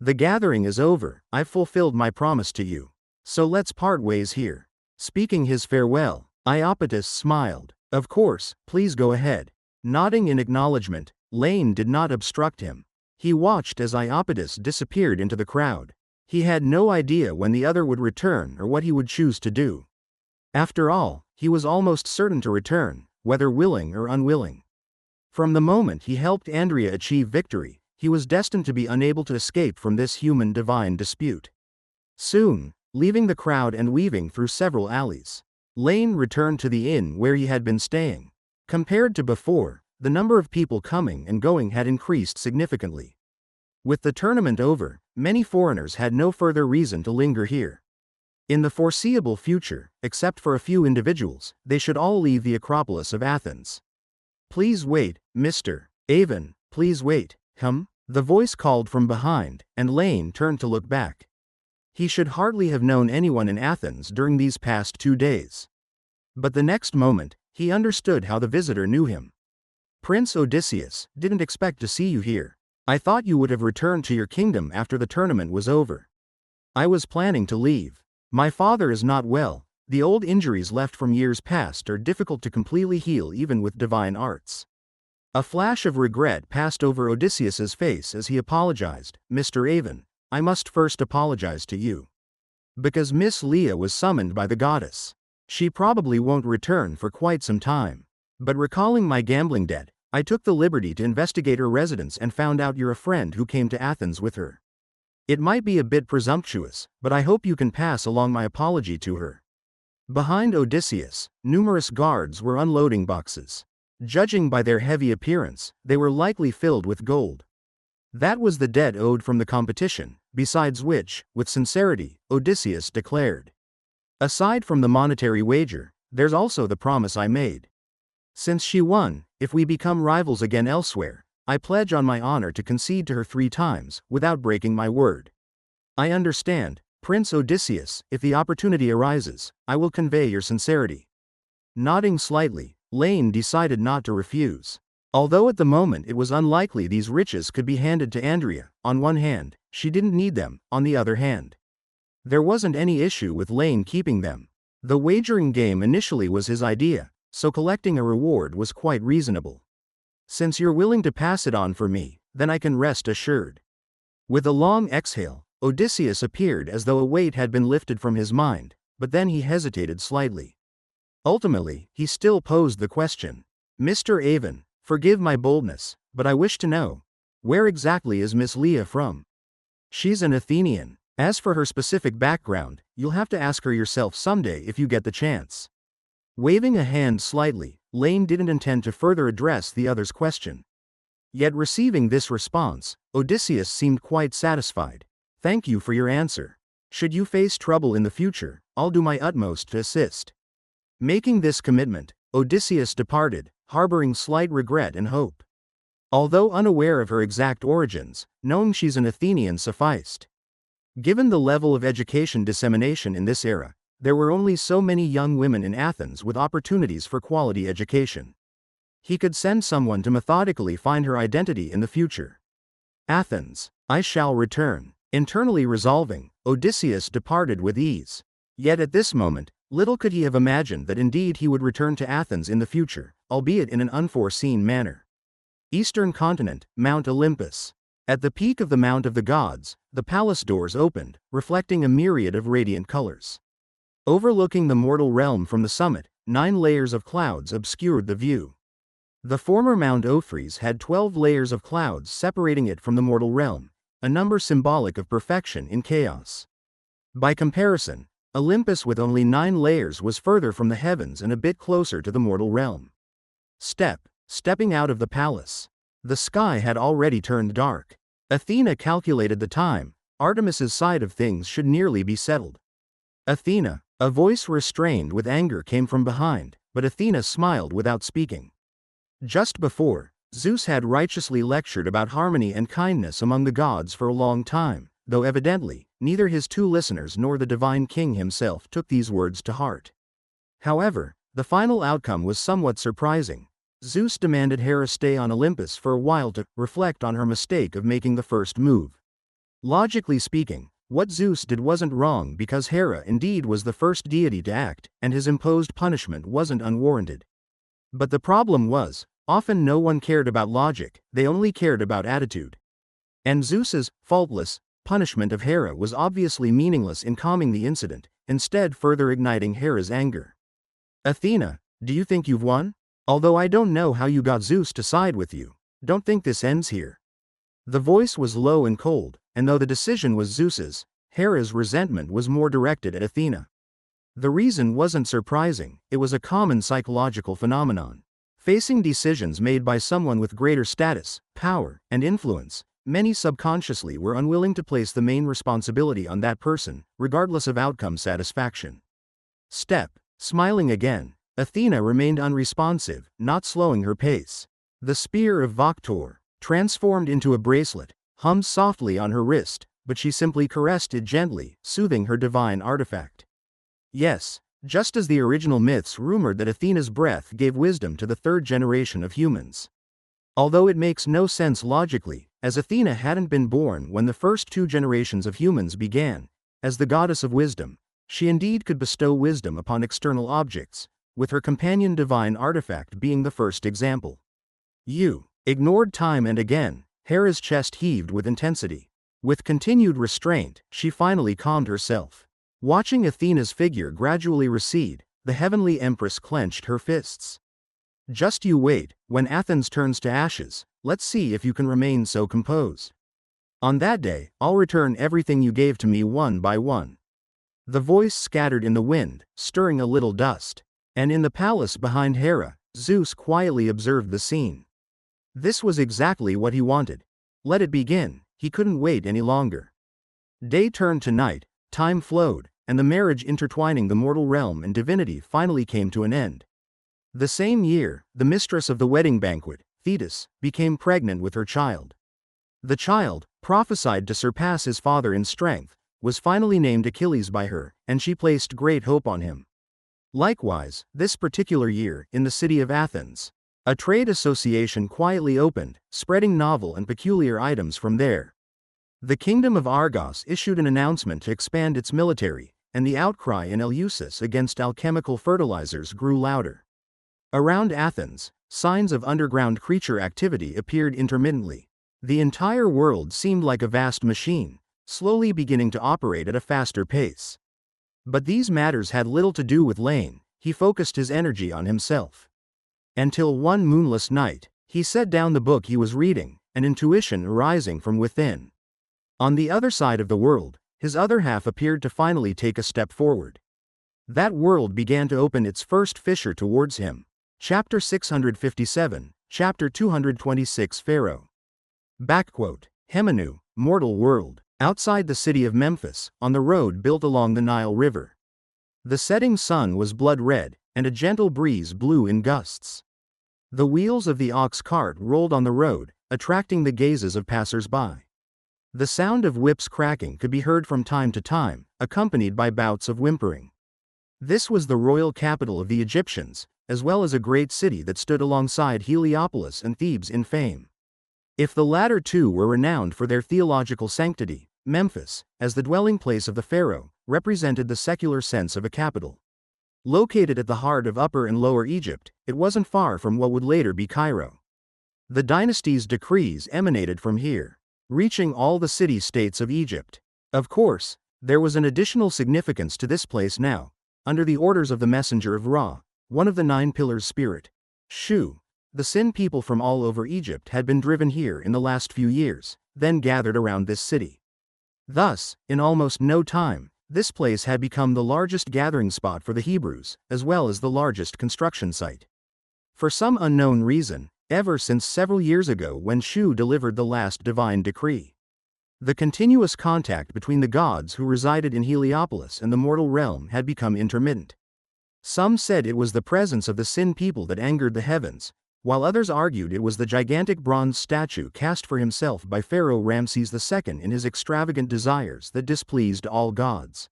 The gathering is over, I've fulfilled my promise to you. So let's part ways here. Speaking his farewell, Iapetus smiled. Of course, please go ahead. Nodding in acknowledgement, Laine did not obstruct him. He watched as Iapetus disappeared into the crowd. He had no idea when the other would return or what he would choose to do. After all, he was almost certain to return, whether willing or unwilling. From the moment he helped Andrea achieve victory, he was destined to be unable to escape from this human-divine dispute. Soon, leaving the crowd and weaving through several alleys, Laine returned to the inn where he had been staying. Compared to before, the number of people coming and going had increased significantly. With the tournament over, many foreigners had no further reason to linger here. In the foreseeable future, except for a few individuals, they should all leave the Acropolis of Athens. Please wait, Mr. Avon, please wait. The voice called from behind, and Laine turned to look back. He should hardly have known anyone in Athens during these past 2 days. But the next moment, he understood how the visitor knew him. Prince Odysseus, didn't expect to see you here. I thought you would have returned to your kingdom after the tournament was over. I was planning to leave. My father is not well. The old injuries left from years past are difficult to completely heal even with divine arts. A flash of regret passed over Odysseus's face as he apologized. Mr. Avon, I must first apologize to you. Because Miss Leah was summoned by the goddess. She probably won't return for quite some time. But recalling my gambling debt, I took the liberty to investigate her residence and found out you're a friend who came to Athens with her. It might be a bit presumptuous, but I hope you can pass along my apology to her. Behind Odysseus, numerous guards were unloading boxes. Judging by their heavy appearance, they were likely filled with gold. That was the debt owed from the competition, besides which, with sincerity, Odysseus declared. Aside from the monetary wager, there's also the promise I made. Since she won, if we become rivals again elsewhere, I pledge on my honor to concede to her 3 times, without breaking my word. I understand, Prince Odysseus, if the opportunity arises, I will convey your sincerity. Nodding slightly, Laine decided not to refuse. Although at the moment it was unlikely these riches could be handed to Andrea, on one hand, she didn't need them, on the other hand. There wasn't any issue with Laine keeping them. The wagering game initially was his idea, so collecting a reward was quite reasonable. Since you're willing to pass it on for me, then I can rest assured. With a long exhale, Odysseus appeared as though a weight had been lifted from his mind, but then he hesitated slightly. Ultimately, he still posed the question. Mr. Avon, forgive my boldness, but I wish to know, where exactly is Miss Leah from? She's an Athenian. As for her specific background, you'll have to ask her yourself someday if you get the chance. Waving a hand slightly, Laine didn't intend to further address the other's question. Yet receiving this response, Odysseus seemed quite satisfied. Thank you for your answer. Should you face trouble in the future, I'll do my utmost to assist. Making this commitment, Odysseus departed, harboring slight regret and hope. Although unaware of her exact origins, knowing she's an Athenian sufficed. Given the level of education dissemination in this era, there were only so many young women in Athens with opportunities for quality education. He could send someone to methodically find her identity in the future. Athens, I shall return. Internally resolving, Odysseus departed with ease. Yet at this moment, little could he have imagined that indeed he would return to Athens in the future, albeit in an unforeseen manner. Eastern continent, Mount Olympus. At the peak of the Mount of the Gods, the palace doors opened, reflecting a myriad of radiant colors. Overlooking the mortal realm from the summit, 9 layers of clouds obscured the view. The former Mount Ophres had 12 layers of clouds separating it from the mortal realm, a number symbolic of perfection in chaos. By comparison, Olympus with only 9 layers was further from the heavens and a bit closer to the mortal realm. Stepping out of the palace. The sky had already turned dark. Athena calculated the time. Artemis's side of things should nearly be settled. Athena, a voice restrained with anger came from behind, but Athena smiled without speaking. Just before, Zeus had righteously lectured about harmony and kindness among the gods for a long time, though evidently, neither his 2 listeners nor the divine king himself took these words to heart. However, the final outcome was somewhat surprising. Zeus demanded Hera stay on Olympus for a while to reflect on her mistake of making the first move. Logically speaking, what Zeus did wasn't wrong because Hera indeed was the first deity to act, and his imposed punishment wasn't unwarranted. But the problem was, often no one cared about logic, they only cared about attitude. And Zeus's faultless punishment of Hera was obviously meaningless in calming the incident, instead further igniting Hera's anger. Athena, do you think you've won? Although I don't know how you got Zeus to side with you, don't think this ends here. The voice was low and cold, and though the decision was Zeus's, Hera's resentment was more directed at Athena. The reason wasn't surprising, it was a common psychological phenomenon. Facing decisions made by someone with greater status, power, and influence, many subconsciously were unwilling to place the main responsibility on that person, regardless of outcome satisfaction. Smiling again, Athena remained unresponsive, not slowing her pace. The spear of Voctor, transformed into a bracelet, hummed softly on her wrist, but she simply caressed it gently, soothing her divine artifact. Yes, just as the original myths rumored that Athena's breath gave wisdom to the 3rd generation of humans. Although it makes no sense logically, as Athena hadn't been born when the first 2 generations of humans began, as the goddess of wisdom, she indeed could bestow wisdom upon external objects, with her companion divine artifact being the first example. Ignored time and again, Hera's chest heaved with intensity. With continued restraint, she finally calmed herself. Watching Athena's figure gradually recede, the heavenly empress clenched her fists. Just you wait, when Athens turns to ashes, let's see if you can remain so composed. On that day, I'll return everything you gave to me one by one. The voice scattered in the wind, stirring a little dust. And in the palace behind Hera, Zeus quietly observed the scene. This was exactly what he wanted. Let it begin, he couldn't wait any longer. Day turned to night, time flowed, and the marriage intertwining the mortal realm and divinity finally came to an end. The same year, the mistress of the wedding banquet, Thetis, became pregnant with her child. The child, prophesied to surpass his father in strength, was finally named Achilles by her, and she placed great hope on him. Likewise, this particular year, in the city of Athens, A trade association quietly opened, spreading novel and peculiar items from there. The kingdom of Argos issued an announcement to expand its military, and the outcry in Eleusis against alchemical fertilizers grew louder. Around Athens, signs of underground creature activity appeared intermittently. The entire world seemed like a vast machine, slowly beginning to operate at a faster pace. But these matters had little to do with Laine. He focused his energy on himself. Until one moonless night, he set down the book he was reading, an intuition arising from within. On the other side of the world, his other half appeared to finally take a step forward. That world began to open its first fissure towards him. Chapter 657, Chapter 226 Pharaoh. Backquote. Hemenu, mortal world. Outside the city of Memphis, on the road built along the Nile River. The setting sun was blood red, and a gentle breeze blew in gusts. The wheels of the ox cart rolled on the road, attracting the gazes of passers-by. The sound of whips cracking could be heard from time to time, accompanied by bouts of whimpering. This was the royal capital of the Egyptians, as well as a great city that stood alongside Heliopolis and Thebes in fame. If the latter two were renowned for their theological sanctity, Memphis, as the dwelling place of the pharaoh, represented the secular sense of a capital. Located at the heart of Upper and Lower Egypt, it wasn't far from what would later be Cairo. The dynasty's decrees emanated from here, reaching all the city-states of Egypt. Of course, there was an additional significance to this place now. Under the orders of the messenger of Ra, one of the 9 pillars spirit, Shu, the Sin people from all over Egypt had been driven here in the last few years, then gathered around this city. Thus, in almost no time, this place had become the largest gathering spot for the Hebrews, as well as the largest construction site. For some unknown reason, ever since several years ago when Shu delivered the last divine decree. The continuous contact between the gods who resided in Heliopolis and the mortal realm had become intermittent. Some said it was the presence of the Sin people that angered the heavens, while others argued it was the gigantic bronze statue cast for himself by Pharaoh Ramses II in his extravagant desires that displeased all gods.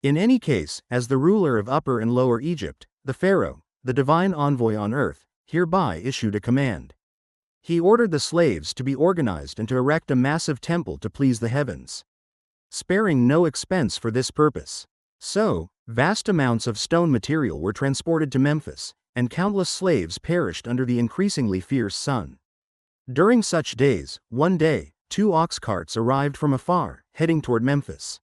In any case, as the ruler of Upper and Lower Egypt, the pharaoh, the divine envoy on earth, hereby issued a command. He ordered the slaves to be organized and to erect a massive temple to please the heavens, sparing no expense for this purpose. So, vast amounts of stone material were transported to Memphis, and countless slaves perished under the increasingly fierce sun. During such days, one day, 2 ox carts arrived from afar, heading toward Memphis.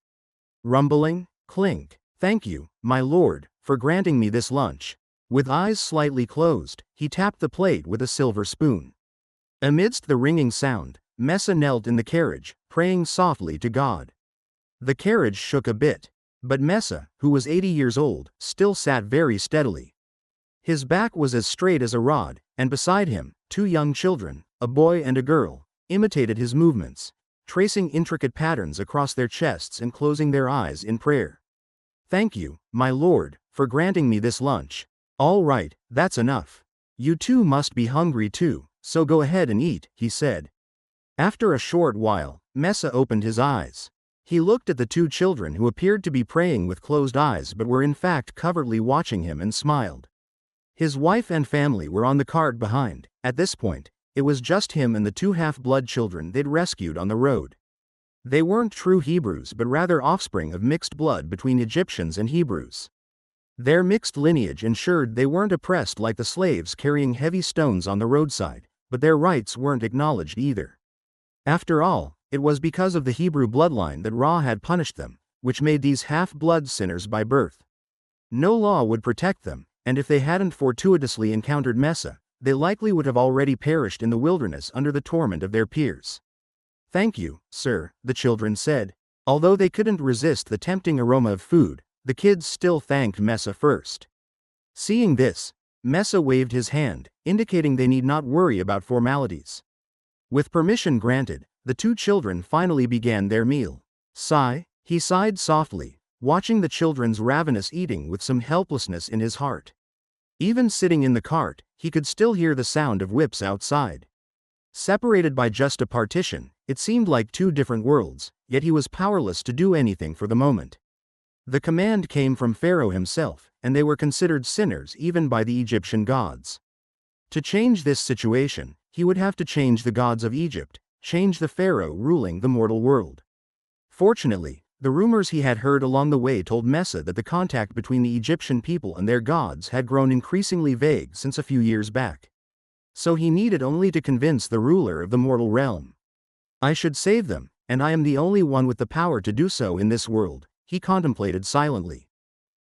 Rumbling, clink, "Thank you, my lord, for granting me this lunch." With eyes slightly closed, he tapped the plate with a silver spoon. Amidst the ringing sound, Messa knelt in the carriage, praying softly to God. The carriage shook a bit, but Messa, who was 80 years old, still sat very steadily. His back was as straight as a rod, and beside him, 2 young children, a boy and a girl, imitated his movements, tracing intricate patterns across their chests and closing their eyes in prayer. "Thank you, my lord, for granting me this lunch." "All right, that's enough. You two must be hungry too, so go ahead and eat," he said. After a short while, Messa opened his eyes. He looked at the 2 children who appeared to be praying with closed eyes but were in fact covertly watching him and smiled. His wife and family were on the cart behind. At this point, it was just him and the 2 half-blood children they'd rescued on the road. They weren't true Hebrews but rather offspring of mixed blood between Egyptians and Hebrews. Their mixed lineage ensured they weren't oppressed like the slaves carrying heavy stones on the roadside, but their rights weren't acknowledged either. After all, it was because of the Hebrew bloodline that Ra had punished them, which made these half-blood sinners by birth. No law would protect them, and if they hadn't fortuitously encountered Messa, they likely would have already perished in the wilderness under the torment of their peers. "Thank you, sir," the children said. Although they couldn't resist the tempting aroma of food, the kids still thanked Messa first. Seeing this, Messa waved his hand, indicating they need not worry about formalities. With permission granted, the 2 children finally began their meal. He sighed softly, watching the children's ravenous eating with some helplessness in his heart. Even sitting in the cart, he could still hear the sound of whips outside. Separated by just a partition, it seemed like 2 different worlds, yet he was powerless to do anything for the moment. The command came from Pharaoh himself, and they were considered sinners even by the Egyptian gods. To change this situation, he would have to change the gods of Egypt, change the pharaoh ruling the mortal world. Fortunately, the rumors he had heard along the way told Messa that the contact between the Egyptian people and their gods had grown increasingly vague since a few years back. So he needed only to convince the ruler of the mortal realm. I should save them, and I am the only one with the power to do so in this world, he contemplated silently.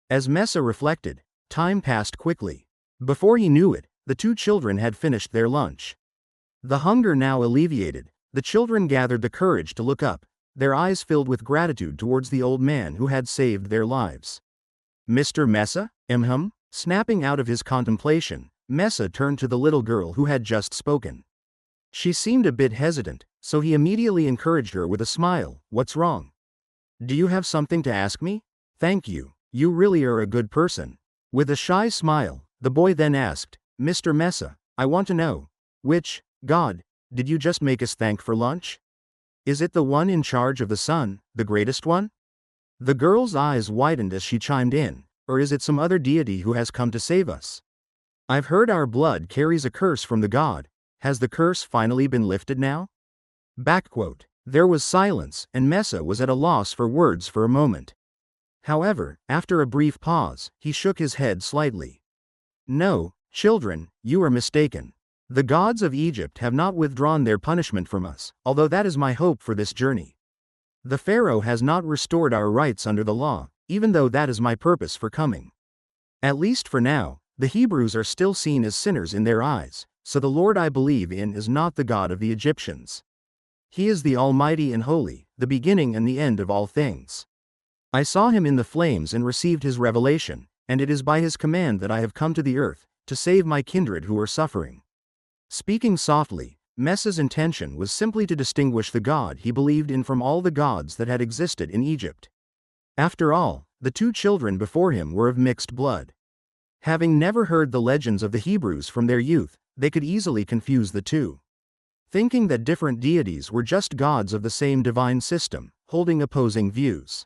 As Messa reflected, time passed quickly. Before he knew it, the two children had finished their lunch. The hunger now alleviated, the children gathered the courage to look up, their eyes filled with gratitude towards the old man who had saved their lives. Mr. Messa, Snapping out of his contemplation, Messa turned to the little girl who had just spoken. She seemed a bit hesitant, so he immediately encouraged her with a smile. What's wrong? Do you have something to ask me? Thank you, you really are a good person. With a shy smile, the boy then asked, Mr. Messa, I want to know, which god did you just make us thank for lunch? Is it the one in charge of the sun, the greatest one? The girl's eyes widened as she chimed in, or is it some other deity who has come to save us? I've heard our blood carries a curse from the god. Has the curse finally been lifted now? Backquote. There was silence, and Messa was at a loss for words for a moment. However, after a brief pause, he shook his head slightly. No, children, you are mistaken. The gods of Egypt have not withdrawn their punishment from us, although that is my hope for this journey. The pharaoh has not restored our rights under the law, even though that is my purpose for coming. At least for now, the Hebrews are still seen as sinners in their eyes, so the Lord I believe in is not the God of the Egyptians. He is the Almighty and Holy, the beginning and the end of all things. I saw him in the flames and received his revelation, and it is by his command that I have come to the earth, to save my kindred who are suffering. Speaking softly, Messa's intention was simply to distinguish the God he believed in from all the gods that had existed in Egypt. After all, the two children before him were of mixed blood. Having never heard the legends of the Hebrews from their youth, they could easily confuse the two. Thinking that different deities were just gods of the same divine system, holding opposing views.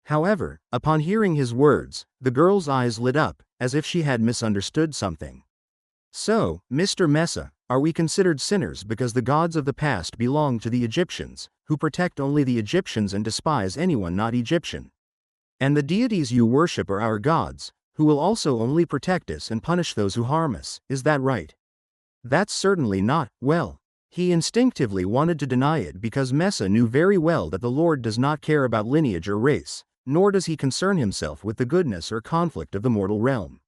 However, upon hearing his words, the girl's eyes lit up, as if she had misunderstood something. So, Mr. Messa, are we considered sinners because the gods of the past belong to the Egyptians, who protect only the Egyptians and despise anyone not Egyptian? And the deities you worship are our gods, who will also only protect us and punish those who harm us, is that right? That's certainly not, well. He instinctively wanted to deny it because Messa knew very well that the Lord does not care about lineage or race, nor does he concern himself with the goodness or conflict of the mortal realm.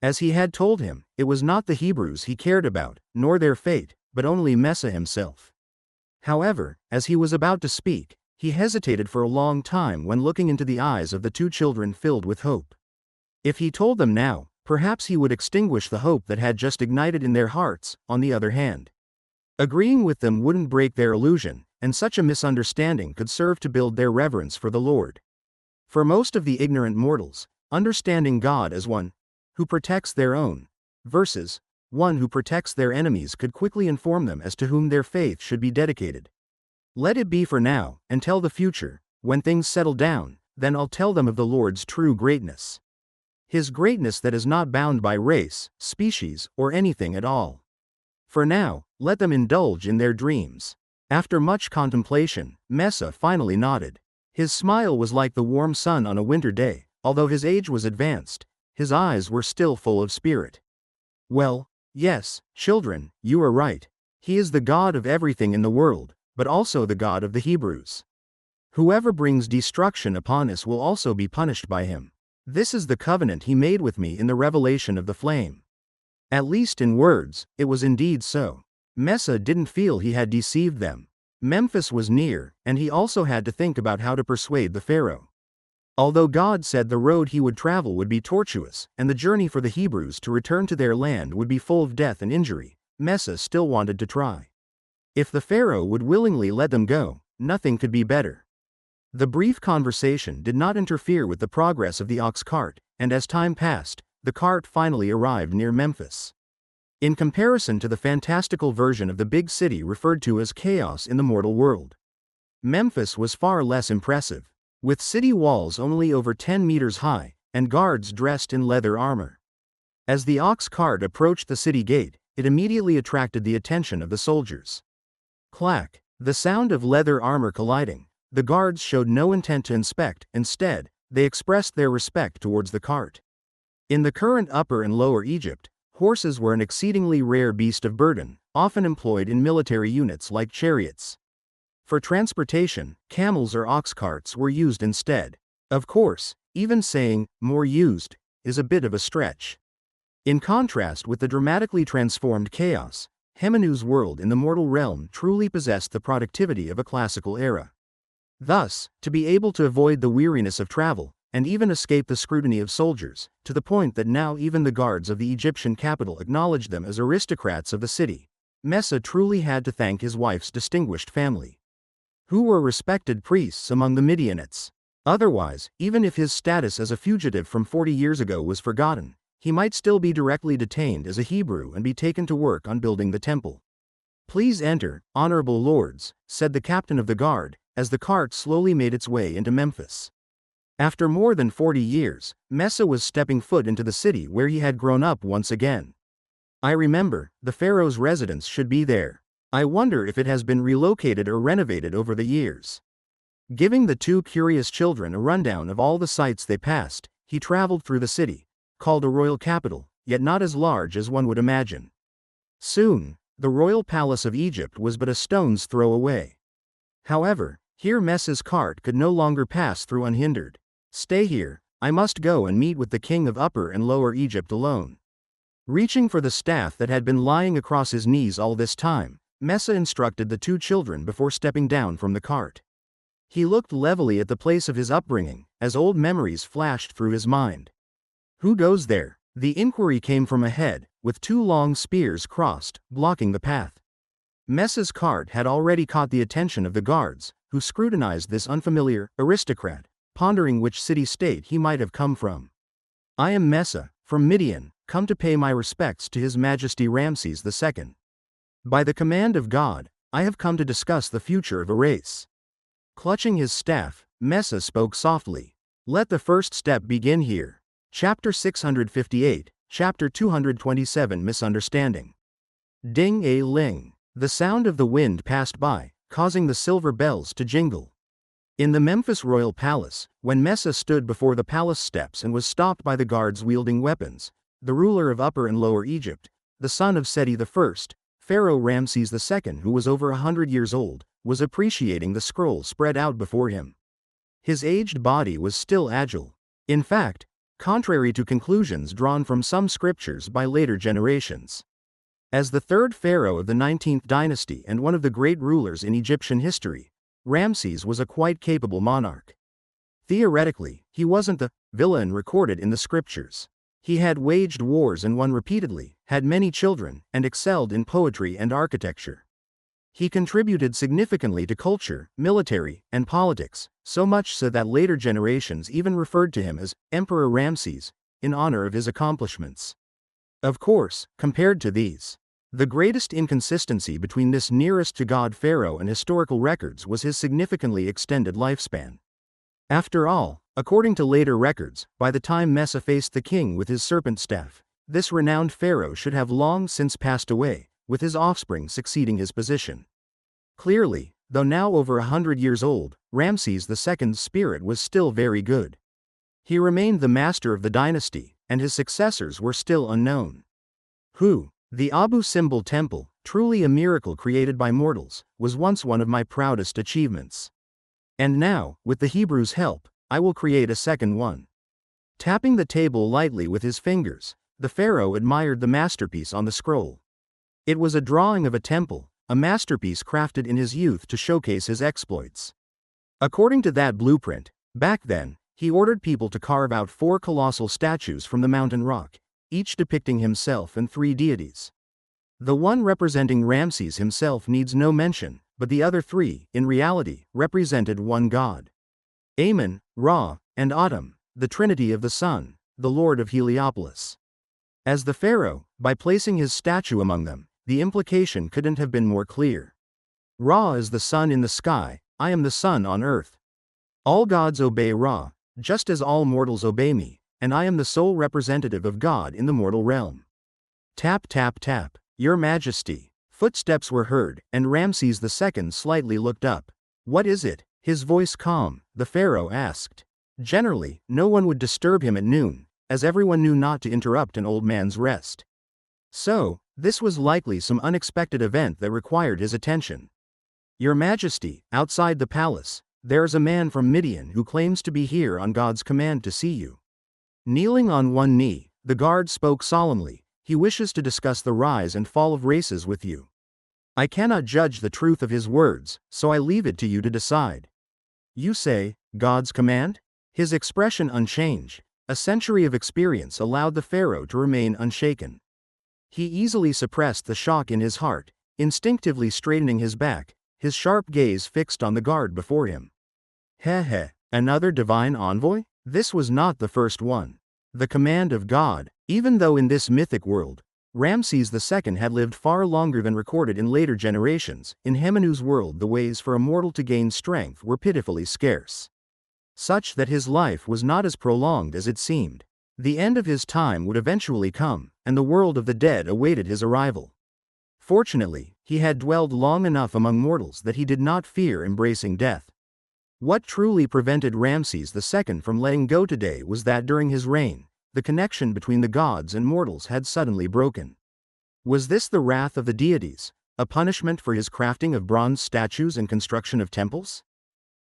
As he had told him, it was not the Hebrews he cared about, nor their fate, but only Messa himself. However, as he was about to speak, he hesitated for a long time when looking into the eyes of the two children filled with hope. If he told them now, perhaps he would extinguish the hope that had just ignited in their hearts. On the other hand, agreeing with them wouldn't break their illusion, and such a misunderstanding could serve to build their reverence for the Lord. For most of the ignorant mortals, understanding God as one who protects their own, versus one who protects their enemies could quickly inform them as to whom their faith should be dedicated. Let it be for now, until the future, when things settle down, then I'll tell them of the Lord's true greatness. His greatness that is not bound by race, species, or anything at all. For now, let them indulge in their dreams. After much contemplation, Messa finally nodded. His smile was like the warm sun on a winter day, although his age was advanced. His eyes were still full of spirit. Well, yes, children, you are right. He is the God of everything in the world, but also the God of the Hebrews. Whoever brings destruction upon us will also be punished by him. This is the covenant he made with me in the revelation of the flame. At least in words, it was indeed so. Messa didn't feel he had deceived them. Memphis was near, and he also had to think about how to persuade the pharaoh. Although God said the road he would travel would be tortuous, and the journey for the Hebrews to return to their land would be full of death and injury, Messa still wanted to try. If the pharaoh would willingly let them go, nothing could be better. The brief conversation did not interfere with the progress of the ox cart, and as time passed, the cart finally arrived near Memphis. In comparison to the fantastical version of the big city referred to as chaos in the mortal world, Memphis was far less impressive, with city walls only over 10 meters high, and guards dressed in leather armor. As the ox cart approached the city gate, it immediately attracted the attention of the soldiers. Clack! The sound of leather armor colliding. The guards showed no intent to inspect, instead, they expressed their respect towards the cart. In the current Upper and Lower Egypt, horses were an exceedingly rare beast of burden, often employed in military units like chariots. For transportation, camels or ox carts were used instead. Of course, even saying, more used, is a bit of a stretch. In contrast with the dramatically transformed chaos, Hemenu's world in the mortal realm truly possessed the productivity of a classical era. Thus, to be able to avoid the weariness of travel, and even escape the scrutiny of soldiers, to the point that now even the guards of the Egyptian capital acknowledged them as aristocrats of the city, Messa truly had to thank his wife's distinguished family, who were respected priests among the Midianites. Otherwise, even if his status as a fugitive from 40 years ago was forgotten, he might still be directly detained as a Hebrew and be taken to work on building the temple. "Please enter, honorable lords," said the captain of the guard, as the cart slowly made its way into Memphis. After more than 40 years, Messa was stepping foot into the city where he had grown up once again. "I remember, the pharaoh's residence should be there. I wonder if it has been relocated or renovated over the years." Giving the two curious children a rundown of all the sights they passed, he traveled through the city, called a royal capital, yet not as large as one would imagine. Soon, the royal palace of Egypt was but a stone's throw away. However, here Messa's cart could no longer pass through unhindered. "Stay here, I must go and meet with the king of Upper and Lower Egypt alone." Reaching for the staff that had been lying across his knees all this time, Messa instructed the two children before stepping down from the cart. He looked levelly at the place of his upbringing, as old memories flashed through his mind. "Who goes there?" The inquiry came from ahead, with two long spears crossed, blocking the path. Messa's cart had already caught the attention of the guards, who scrutinized this unfamiliar aristocrat, pondering which city-state he might have come from. "I am Messa, from Midian, come to pay my respects to His Majesty Ramses II. By the command of God, I have come to discuss the future of a race." Clutching his staff, Messa spoke softly. "Let the first step begin here." Chapter 658, Chapter 227 Misunderstanding. Ding-a-ling. The sound of the wind passed by, causing the silver bells to jingle. In the Memphis royal palace, when Messa stood before the palace steps and was stopped by the guards wielding weapons, the ruler of Upper and Lower Egypt, the son of Seti I, Pharaoh Ramses II, who was over 100 years old, was appreciating the scroll spread out before him. His aged body was still agile. In fact, contrary to conclusions drawn from some scriptures by later generations. As the third pharaoh of the 19th dynasty and one of the great rulers in Egyptian history, Ramses was a quite capable monarch. Theoretically, he wasn't the villain recorded in the scriptures. He had waged wars and won repeatedly, had many children, and excelled in poetry and architecture. He contributed significantly to culture, military, and politics, so much so that later generations even referred to him as Emperor Ramses, in honor of his accomplishments. Of course, compared to these, the greatest inconsistency between this nearest-to-God pharaoh and historical records was his significantly extended lifespan. After all, according to later records, by the time Messa faced the king with his serpent staff, this renowned pharaoh should have long since passed away, with his offspring succeeding his position. Clearly, though now over 100 years old, Ramses II's spirit was still very good. He remained the master of the dynasty, and his successors were still unknown. The Abu Simbel Temple, truly a miracle created by mortals, was once one of my proudest achievements. And now, with the Hebrews' help, I will create a second one. Tapping the table lightly with his fingers, the pharaoh admired the masterpiece on the scroll. It was a drawing of a temple, a masterpiece crafted in his youth to showcase his exploits. According to that blueprint, back then, he ordered people to carve out 4 colossal statues from the mountain rock, each depicting himself and 3 deities. The one representing Ramses himself needs no mention, but the other 3, in reality, represented one god. Amun, Ra, and Atum, the trinity of the sun, the lord of Heliopolis. As the pharaoh, by placing his statue among them, the implication couldn't have been more clear. Ra is the sun in the sky, I am the sun on earth. All gods obey Ra, just as all mortals obey me, and I am the sole representative of God in the mortal realm. Tap tap tap, Your Majesty. Footsteps were heard, and Ramses II slightly looked up. What is it? His voice calm, the pharaoh asked. Generally, no one would disturb him at noon, as everyone knew not to interrupt an old man's rest. So, this was likely some unexpected event that required his attention. Your Majesty, outside the palace, there's a man from Midian who claims to be here on God's command to see you. Kneeling on one knee, the guard spoke solemnly. He wishes to discuss the rise and fall of races with you. I cannot judge the truth of his words, so I leave it to you to decide. You say, God's command? His expression unchanged. A century of experience allowed the pharaoh to remain unshaken. He easily suppressed the shock in his heart, instinctively straightening his back, his sharp gaze fixed on the guard before him. Heh, another divine envoy? This was not the first one. The command of God, even though in this mythic world, Ramses II had lived far longer than recorded in later generations, in Hemenu's world the ways for a mortal to gain strength were pitifully scarce. Such that his life was not as prolonged as it seemed. The end of his time would eventually come, and the world of the dead awaited his arrival. Fortunately, he had dwelled long enough among mortals that he did not fear embracing death. What truly prevented Ramses II from letting go today was that during his reign, the connection between the gods and mortals had suddenly broken. Was this the wrath of the deities, a punishment for his crafting of bronze statues and construction of temples?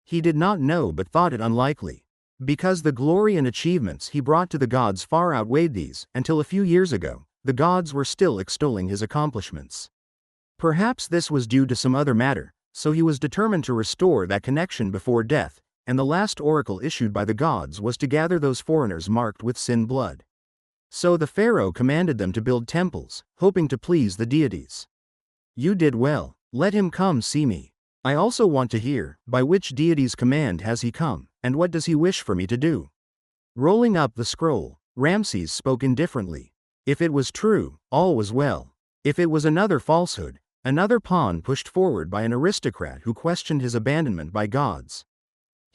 He did not know but thought it unlikely, because the glory and achievements he brought to the gods far outweighed these. Until a few years ago, the gods were still extolling his accomplishments. Perhaps this was due to some other matter, so he was determined to restore that connection before death, and the last oracle issued by the gods was to gather those foreigners marked with sin blood. So the pharaoh commanded them to build temples, hoping to please the deities. You did well. Let him come see me. I also want to hear, by which deity's command has he come, and what does he wish for me to do? Rolling up the scroll, Ramses spoke indifferently. If it was true, all was well. If it was another falsehood, another pawn pushed forward by an aristocrat who questioned his abandonment by gods,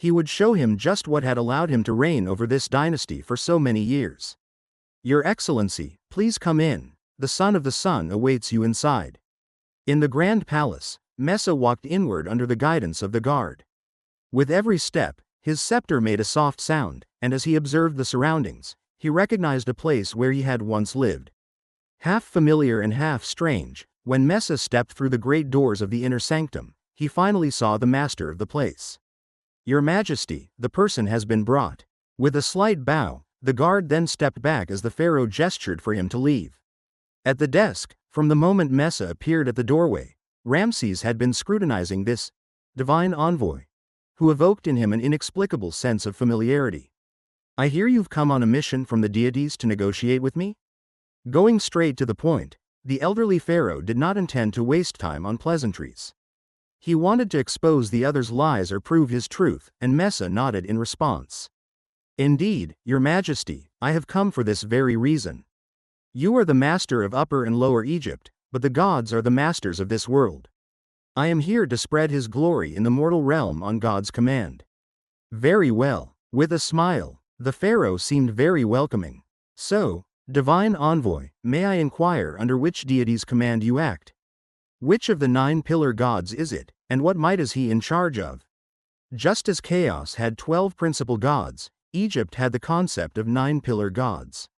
he would show him just what had allowed him to reign over this dynasty for so many years. Your Excellency, please come in. The son of the sun awaits you inside. In the grand palace, Messa walked inward under the guidance of the guard. With every step, his scepter made a soft sound, and as he observed the surroundings, he recognized a place where he had once lived. Half familiar and half strange, when Messa stepped through the great doors of the inner sanctum, he finally saw the master of the place. Your Majesty, the person has been brought. With a slight bow, the guard then stepped back as the pharaoh gestured for him to leave. At the desk, from the moment Messa appeared at the doorway, Ramses had been scrutinizing this divine envoy, who evoked in him an inexplicable sense of familiarity. I hear you've come on a mission from the deities to negotiate with me? Going straight to the point, the elderly pharaoh did not intend to waste time on pleasantries. He wanted to expose the other's lies or prove his truth, and Messa nodded in response. Indeed, Your Majesty, I have come for this very reason. You are the master of Upper and Lower Egypt, but the gods are the masters of this world. I am here to spread his glory in the mortal realm on God's command. Very well. With a smile, the pharaoh seemed very welcoming. So, divine envoy, may I inquire under which deity's command you act? Which of the 9 pillar gods is it, and what might is he in charge of? Just as chaos had 12 principal gods, Egypt had the concept of 9 pillar gods.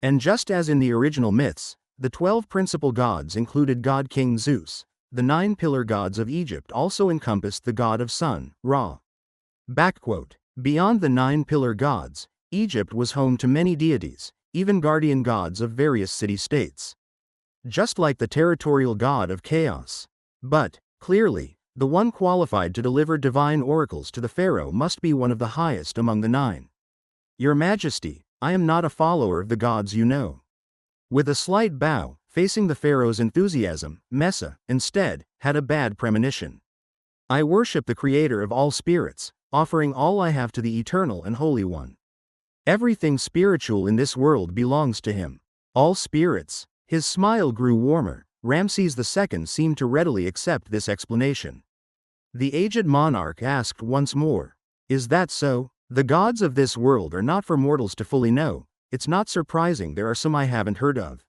And just as in the original myths, the 12 principal gods included God King Zeus, the 9 pillar gods of Egypt also encompassed the god of sun, Ra. Beyond the 9 pillar gods, Egypt was home to many deities, even guardian gods of various city-states. Just like the territorial god of chaos. But, clearly, the one qualified to deliver divine oracles to the pharaoh must be one of the highest among the 9. Your Majesty, I am not a follower of the gods you know. With a slight bow, facing the pharaoh's enthusiasm, Messa, instead, had a bad premonition. I worship the creator of all spirits, offering all I have to the eternal and holy one. Everything spiritual in this world belongs to him. All spirits. His smile grew warmer. Ramses II seemed to readily accept this explanation. The aged monarch asked once more, is that so? The gods of this world are not for mortals to fully know. It's not surprising there are some I haven't heard of.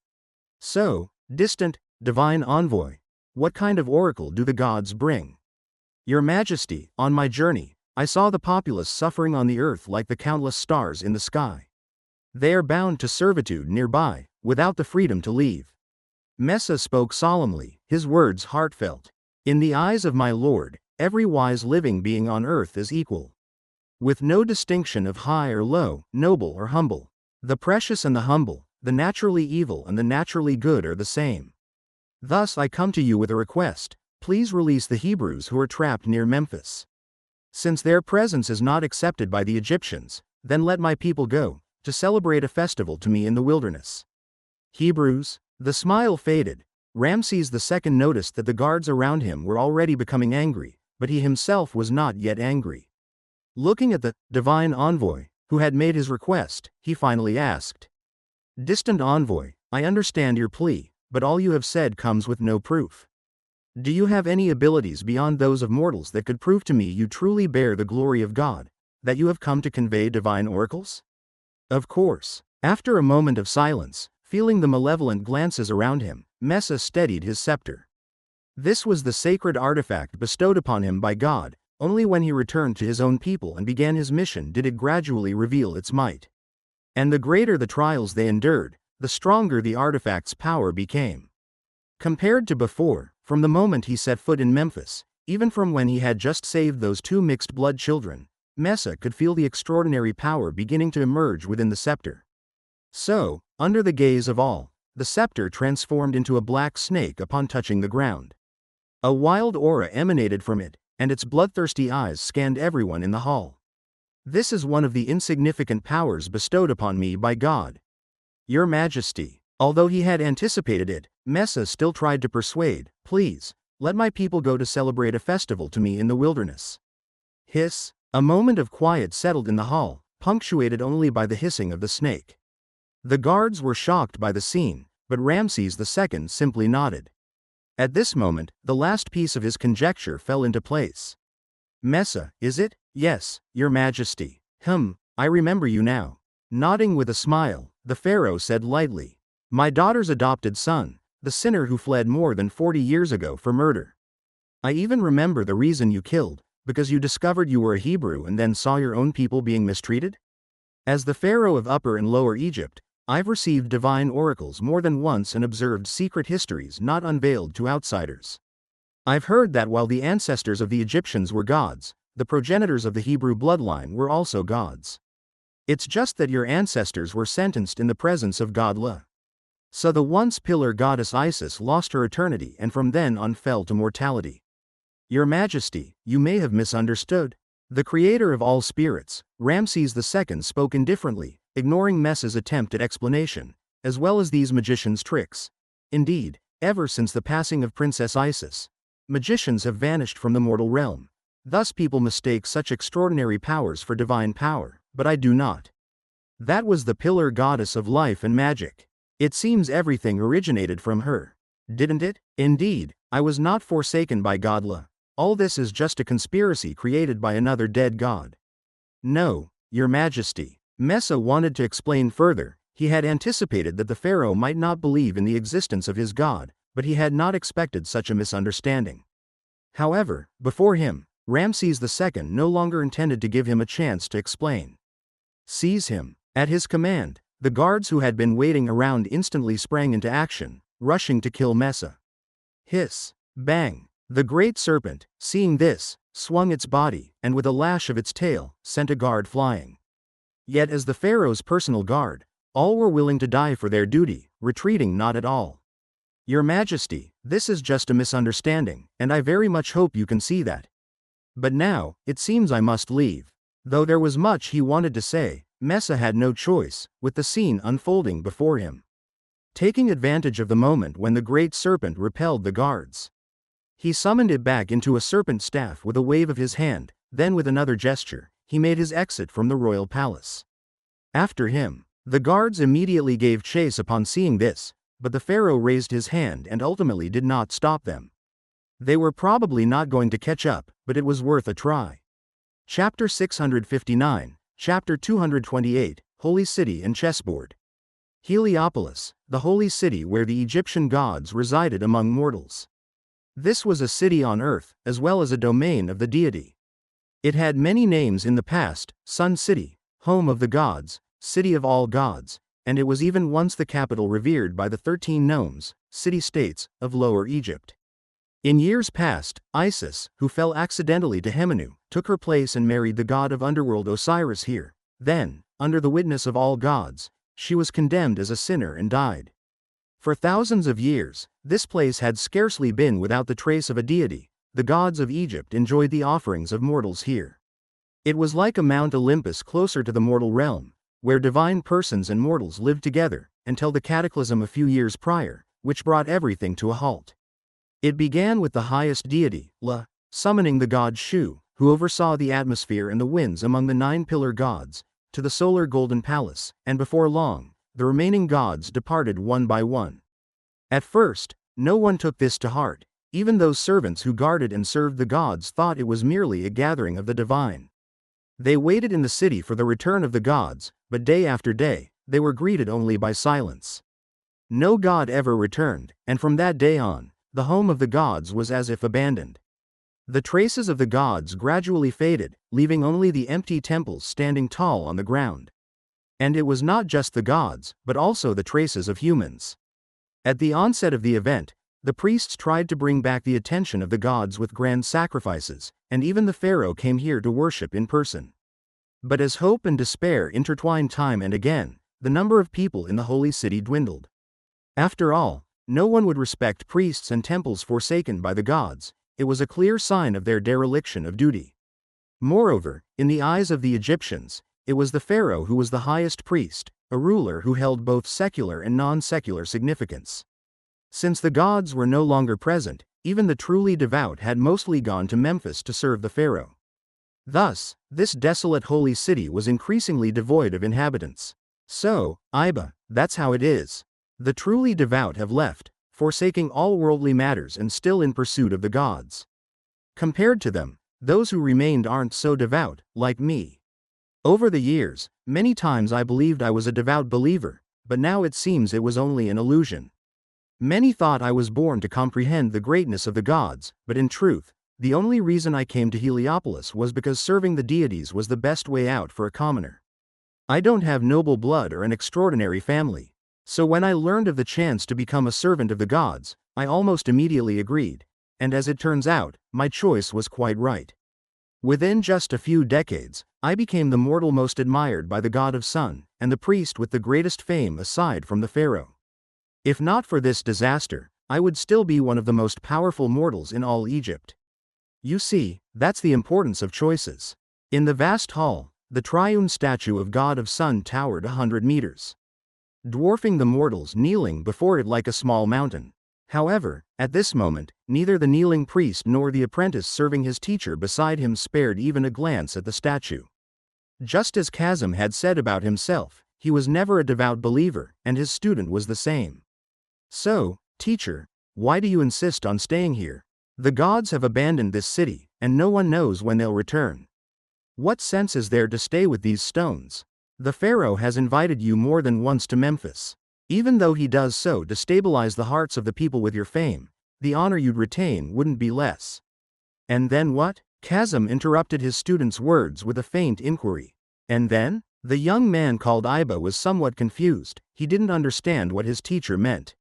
So, distant, divine envoy. What kind of oracle do the gods bring? Your Majesty, on my journey, I saw the populace suffering on the earth like the countless stars in the sky. They are bound to servitude nearby, without the freedom to leave. Messa spoke solemnly, his words heartfelt. In the eyes of my lord, every wise living being on earth is equal, with no distinction of high or low, noble or humble. The precious and the humble, the naturally evil and the naturally good are the same. Thus I come to you with a request, please release the Hebrews who are trapped near Memphis. Since their presence is not accepted by the Egyptians, then let my people go, to celebrate a festival to me in the wilderness. Hebrews? The smile faded. Ramses II noticed that the guards around him were already becoming angry, but he himself was not yet angry. Looking at the divine envoy, who had made his request, he finally asked, Distant envoy, I understand your plea, but all you have said comes with no proof. Do you have any abilities beyond those of mortals that could prove to me you truly bear the glory of God, that you have come to convey divine oracles? Of course. After a moment of silence, feeling the malevolent glances around him, Messa steadied his scepter. This was the sacred artifact bestowed upon him by God. Only when he returned to his own people and began his mission did it gradually reveal its might. And the greater the trials they endured, the stronger the artifact's power became. Compared to before, from the moment he set foot in Memphis, even from when he had just saved those two mixed-blood children, Messa could feel the extraordinary power beginning to emerge within the scepter. So, under the gaze of all, the scepter transformed into a black snake upon touching the ground. A wild aura emanated from it, and its bloodthirsty eyes scanned everyone in the hall. This is one of the insignificant powers bestowed upon me by God. Your Majesty. Although he had anticipated it, Messa still tried to persuade, please, let my people go to celebrate a festival to me in the wilderness. Hiss. A moment of quiet settled in the hall, punctuated only by the hissing of the snake. The guards were shocked by the scene, but Ramses II simply nodded. At this moment, the last piece of his conjecture fell into place. Messa, is it? Yes, Your Majesty. I remember you now. Nodding with a smile, the pharaoh said lightly, my daughter's adopted son, the sinner who fled more than 40 years ago for murder. I even remember the reason you killed, because you discovered you were a Hebrew and then saw your own people being mistreated? As the pharaoh of Upper and Lower Egypt, I've received divine oracles more than once and observed secret histories not unveiled to outsiders. I've heard that while the ancestors of the Egyptians were gods, the progenitors of the Hebrew bloodline were also gods. It's just that your ancestors were sentenced in the presence of God La. So the once pillar goddess Isis lost her eternity and from then on fell to mortality. Your Majesty, you may have misunderstood. The creator of all spirits, Ramses II spoke indifferently, ignoring Messa's attempt at explanation, as well as these magicians' tricks. Indeed, ever since the passing of Princess Isis, magicians have vanished from the mortal realm. Thus people mistake such extraordinary powers for divine power, but I do not. That was the pillar goddess of life and magic. It seems everything originated from her. Didn't it? Indeed, I was not forsaken by God La. All this is just a conspiracy created by another dead god. No, Your Majesty. Messa wanted to explain further. He had anticipated that the pharaoh might not believe in the existence of his god, but he had not expected such a misunderstanding. However, before him, Ramses II no longer intended to give him a chance to explain. Seize him. At his command, the guards who had been waiting around instantly sprang into action, rushing to kill Messa. Hiss. Bang. The great serpent, seeing this, swung its body, and with a lash of its tail, sent a guard flying. Yet as the pharaoh's personal guard, all were willing to die for their duty, retreating not at all. Your Majesty, this is just a misunderstanding, and I very much hope you can see that. But now, it seems I must leave. Though there was much he wanted to say, Messa had no choice, with the scene unfolding before him. Taking advantage of the moment when the great serpent repelled the guards, he summoned it back into a serpent staff with a wave of his hand, then with another gesture, he made his exit from the royal palace. After him, the guards immediately gave chase upon seeing this, but the pharaoh raised his hand and ultimately did not stop them. They were probably not going to catch up, but it was worth a try. Chapter 659, Chapter 228, Holy City and Chessboard. Heliopolis, the holy city where the Egyptian gods resided among mortals. This was a city on earth, as well as a domain of the deity. It had many names in the past: Sun City, home of the gods, city of all gods, and it was even once the capital revered by the 13 nomes, city-states, of Lower Egypt. In years past, Isis, who fell accidentally to Hemenu, took her place and married the god of underworld Osiris here. Then, under the witness of all gods, she was condemned as a sinner and died. For thousands of years, this place had scarcely been without the trace of a deity. The gods of Egypt enjoyed the offerings of mortals here. It was like a Mount Olympus closer to the mortal realm, where divine persons and mortals lived together, until the cataclysm a few years prior, which brought everything to a halt. It began with the highest deity, La, summoning the god Shu, who oversaw the atmosphere and the winds among the 9 pillar gods, to the solar golden palace, and before long, the remaining gods departed one by one. At first, no one took this to heart. Even those servants who guarded and served the gods thought it was merely a gathering of the divine. They waited in the city for the return of the gods, but day after day, they were greeted only by silence. No god ever returned, and from that day on, the home of the gods was as if abandoned. The traces of the gods gradually faded, leaving only the empty temples standing tall on the ground. And it was not just the gods, but also the traces of humans. At the onset of the event, the priests tried to bring back the attention of the gods with grand sacrifices, and even the pharaoh came here to worship in person. But as hope and despair intertwined time and again, the number of people in the holy city dwindled. After all, no one would respect priests and temples forsaken by the gods. It was a clear sign of their dereliction of duty. Moreover, in the eyes of the Egyptians, it was the pharaoh who was the highest priest, a ruler who held both secular and non-secular significance. Since the gods were no longer present, even the truly devout had mostly gone to Memphis to serve the pharaoh. Thus, this desolate holy city was increasingly devoid of inhabitants. So, Iba, that's how it is. The truly devout have left, forsaking all worldly matters and still in pursuit of the gods. Compared to them, those who remained aren't so devout, like me. Over the years, many times I believed I was a devout believer, but now it seems it was only an illusion. Many thought I was born to comprehend the greatness of the gods, but in truth, the only reason I came to Heliopolis was because serving the deities was the best way out for a commoner. I don't have noble blood or an extraordinary family. So when I learned of the chance to become a servant of the gods, I almost immediately agreed, and as it turns out, my choice was quite right. Within just a few decades, I became the mortal most admired by the god of sun, and the priest with the greatest fame aside from the pharaoh. If not for this disaster, I would still be one of the most powerful mortals in all Egypt. You see, that's the importance of choices. In the vast hall, the triune statue of god of sun towered 100 meters. Dwarfing the mortals kneeling before it like a small mountain. However, at this moment, neither the kneeling priest nor the apprentice serving his teacher beside him spared even a glance at the statue. Just as Chasm had said about himself, he was never a devout believer, and his student was the same. So, teacher, why do you insist on staying here? The gods have abandoned this city, and no one knows when they'll return. What sense is there to stay with these stones? The pharaoh has invited you more than once to Memphis. Even though he does so to stabilize the hearts of the people with your fame, the honor you'd retain wouldn't be less. And then what? Chasm interrupted his student's words with a faint inquiry. And then? The young man called Iba was somewhat confused. He didn't understand what his teacher meant.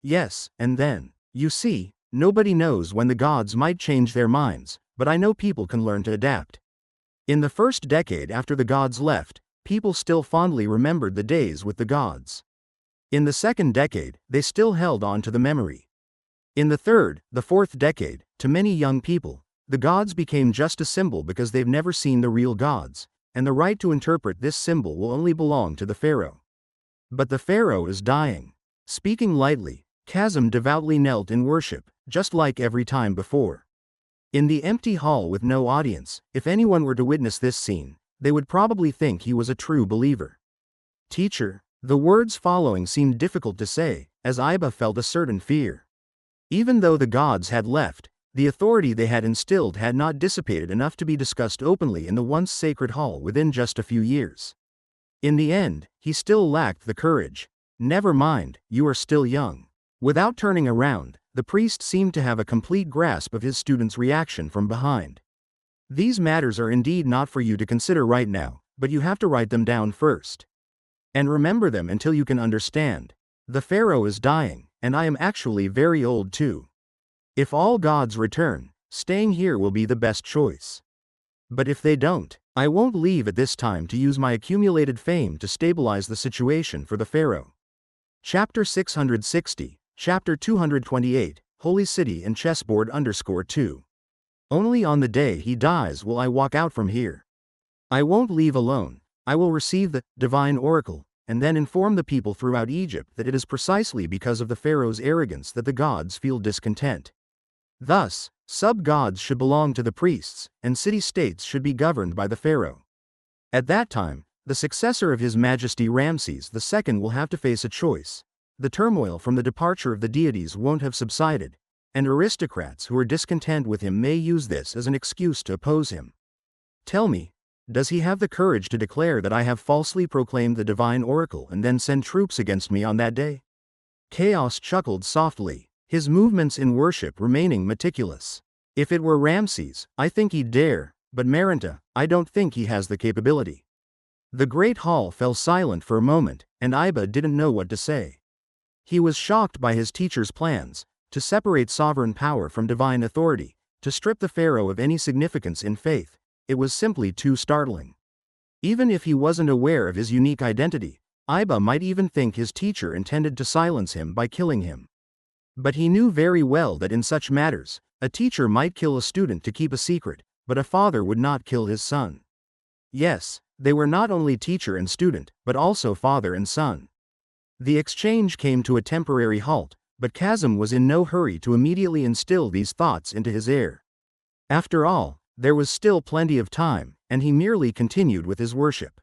Yes, and then. You see, nobody knows when the gods might change their minds, but I know people can learn to adapt. In the first decade after the gods left, people still fondly remembered the days with the gods. In the second decade, they still held on to the memory. In the third, the fourth decade, to many young people, the gods became just a symbol because they've never seen the real gods, and the right to interpret this symbol will only belong to the pharaoh. But the pharaoh is dying. Speaking lightly, Chasm devoutly knelt in worship, just like every time before. In the empty hall with no audience, if anyone were to witness this scene, they would probably think he was a true believer. Teacher, the words following seemed difficult to say, as Iba felt a certain fear. Even though the gods had left, the authority they had instilled had not dissipated enough to be discussed openly in the once sacred hall within just a few years. In the end, he still lacked the courage. Never mind, you are still young. Without turning around, the priest seemed to have a complete grasp of his student's reaction from behind. These matters are indeed not for you to consider right now, but you have to write them down first. And remember them until you can understand. The pharaoh is dying, and I am actually very old too. If all gods return, staying here will be the best choice. But if they don't, I won't leave at this time to use my accumulated fame to stabilize the situation for the pharaoh. Chapter 660, Chapter 228, Holy City and Chessboard _2. Only on the day he dies will I walk out from here. I won't leave alone. I will receive the divine oracle, and then inform the people throughout Egypt that it is precisely because of the pharaoh's arrogance that the gods feel discontent. Thus, sub-gods should belong to the priests, and city-states should be governed by the pharaoh. At that time, the successor of His Majesty Ramses II will have to face a choice. The turmoil from the departure of the deities won't have subsided, and aristocrats who are discontent with him may use this as an excuse to oppose him. Tell me, does he have the courage to declare that I have falsely proclaimed the divine oracle and then send troops against me on that day? Chaos chuckled softly, his movements in worship remaining meticulous. If it were Ramses, I think he'd dare, but Marinta, I don't think he has the capability. The great hall fell silent for a moment, and Iba didn't know what to say. He was shocked by his teacher's plans, to separate sovereign power from divine authority, to strip the pharaoh of any significance in faith. It was simply too startling. Even if he wasn't aware of his unique identity, Iba might even think his teacher intended to silence him by killing him. But he knew very well that in such matters, a teacher might kill a student to keep a secret, but a father would not kill his son. Yes, they were not only teacher and student, but also father and son. The exchange came to a temporary halt, but Chasm was in no hurry to immediately instill these thoughts into his heir. After all, there was still plenty of time, and he merely continued with his worship.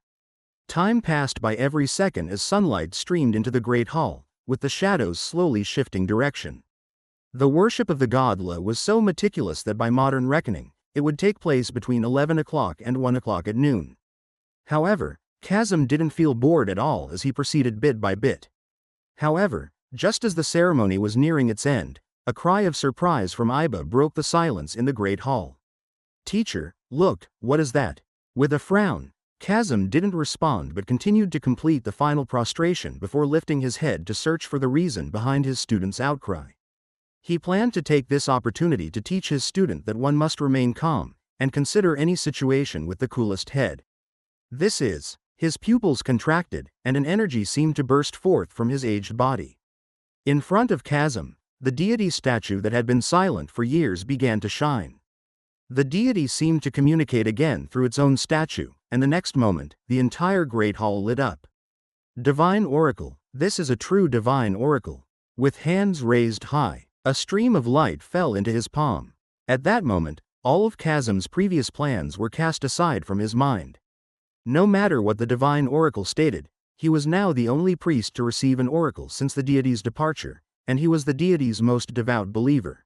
Time passed by every second as sunlight streamed into the great hall, with the shadows slowly shifting direction. The worship of the god La was so meticulous that by modern reckoning, it would take place between 11 o'clock and 1 o'clock at noon. However, Chasm didn't feel bored at all as he proceeded bit by bit. However, just as the ceremony was nearing its end, a cry of surprise from Iba broke the silence in the great hall. "Teacher, look, what is that?" With a frown, Chasm didn't respond but continued to complete the final prostration before lifting his head to search for the reason behind his student's outcry. He planned to take this opportunity to teach his student that one must remain calm, and consider any situation with the coolest head. His pupils contracted, and an energy seemed to burst forth from his aged body. In front of Chasm, the deity statue that had been silent for years began to shine. The deity seemed to communicate again through its own statue, and the next moment, the entire great hall lit up. Divine oracle, this is a true divine oracle. With hands raised high, a stream of light fell into his palm. At that moment, all of Chasm's previous plans were cast aside from his mind. No matter what the divine oracle stated, he was now the only priest to receive an oracle since the deity's departure, and he was the deity's most devout believer.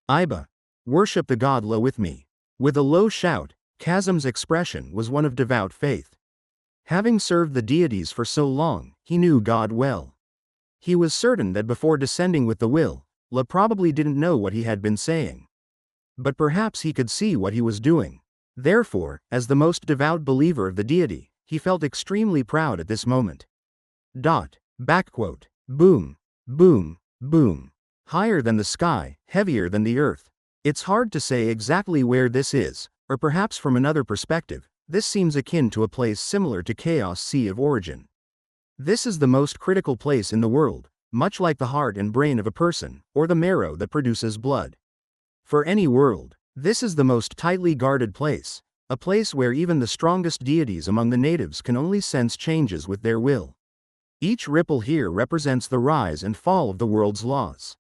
Iba, worship the god La with me. With a low shout, Chasm's expression was one of devout faith. Having served the deities for so long, he knew God well. He was certain that before descending with the will, La probably didn't know what he had been saying. But perhaps he could see what he was doing. Therefore, as the most devout believer of the deity, he felt extremely proud at this moment. Boom, boom, boom. Higher than the sky, heavier than the earth. It's hard to say exactly where this is, or perhaps from another perspective, this seems akin to a place similar to Chaos Sea of Origin. This is the most critical place in the world, much like the heart and brain of a person, or the marrow that produces blood. For any world, this is the most tightly guarded place, a place where even the strongest deities among the natives can only sense changes with their will. Each ripple here represents the rise and fall of the world's laws.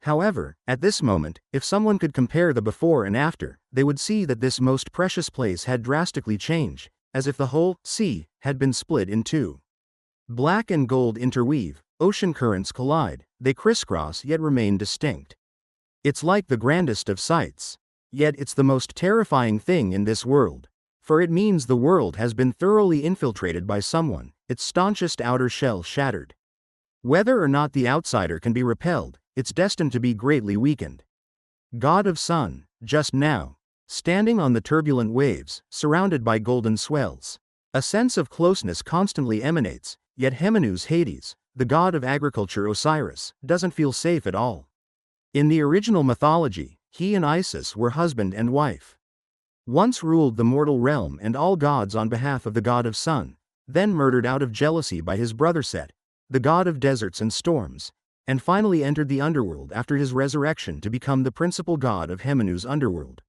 However, at this moment, if someone could compare the before and after, they would see that this most precious place had drastically changed, as if the whole sea had been split in two. Black and gold interweave, ocean currents collide, they crisscross yet remain distinct. It's like the grandest of sights. Yet it's the most terrifying thing in this world. For it means the world has been thoroughly infiltrated by someone, its staunchest outer shell shattered. Whether or not the outsider can be repelled, it's destined to be greatly weakened. God of Sun, just now, standing on the turbulent waves, surrounded by golden swells. A sense of closeness constantly emanates, yet Hemenu's Hades, the god of agriculture Osiris, doesn't feel safe at all. In the original mythology, he and Isis were husband and wife. Once ruled the mortal realm and all gods on behalf of the god of Sun, then murdered out of jealousy by his brother Set, the god of deserts and storms, and finally entered the underworld after his resurrection to become the principal god of Hemenu's underworld.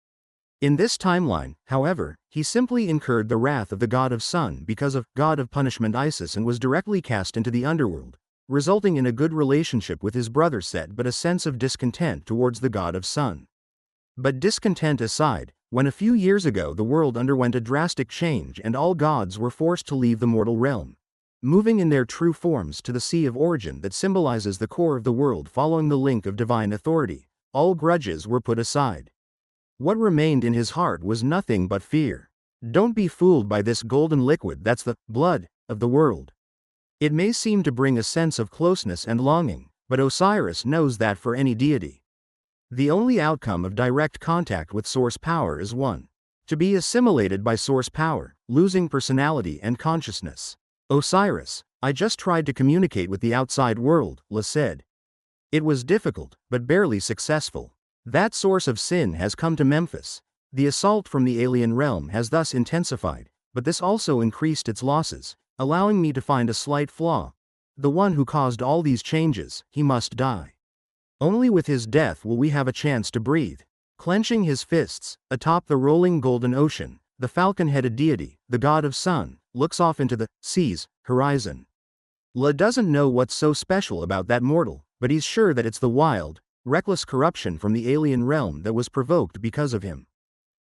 In this timeline, however, he simply incurred the wrath of the god of Sun because of god of punishment Isis and was directly cast into the underworld, resulting in a good relationship with his brother Set but a sense of discontent towards the god of Sun. But discontent aside, when a few years ago the world underwent a drastic change and all gods were forced to leave the mortal realm, moving in their true forms to the Sea of Origin that symbolizes the core of the world following the link of divine authority, all grudges were put aside. What remained in his heart was nothing but fear. Don't be fooled by this golden liquid that's the blood of the world. It may seem to bring a sense of closeness and longing, but Osiris knows that for any deity, the only outcome of direct contact with source power is one: to be assimilated by source power, losing personality and consciousness. Osiris, I just tried to communicate with the outside world, La said. It was difficult, but barely successful. That source of sin has come to Memphis. The assault from the alien realm has thus intensified, but this also increased its losses, allowing me to find a slight flaw. The one who caused all these changes, he must die. Only with his death will we have a chance to breathe. Clenching his fists, atop the rolling golden ocean, the falcon-headed deity, the god of Sun, looks off into the sea's horizon. La doesn't know what's so special about that mortal, but he's sure that it's the wild, reckless corruption from the alien realm that was provoked because of him.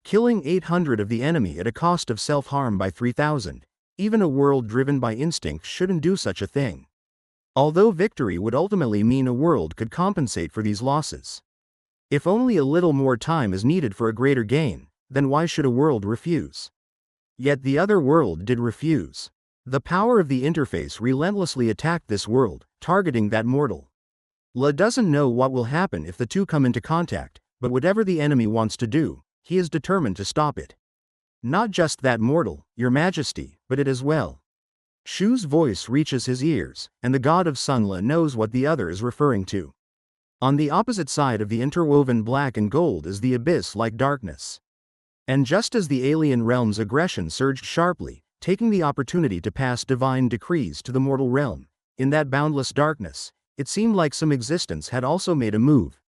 Killing 800 of the enemy at a cost of self-harm by 3,000, even a world driven by instinct shouldn't do such a thing. Although victory would ultimately mean a world could compensate for these losses. If only a little more time is needed for a greater gain, then why should a world refuse? Yet the other world did refuse. The power of the interface relentlessly attacked this world, targeting that mortal. La doesn't know what will happen if the two come into contact, but whatever the enemy wants to do, he is determined to stop it. Not just that mortal, your majesty, but it as well. Shu's voice reaches his ears, and the god of Sun La knows what the other is referring to. On the opposite side of the interwoven black and gold is the abyss-like darkness. And just as the alien realm's aggression surged sharply, taking the opportunity to pass divine decrees to the mortal realm, in that boundless darkness, it seemed like some existence had also made a move.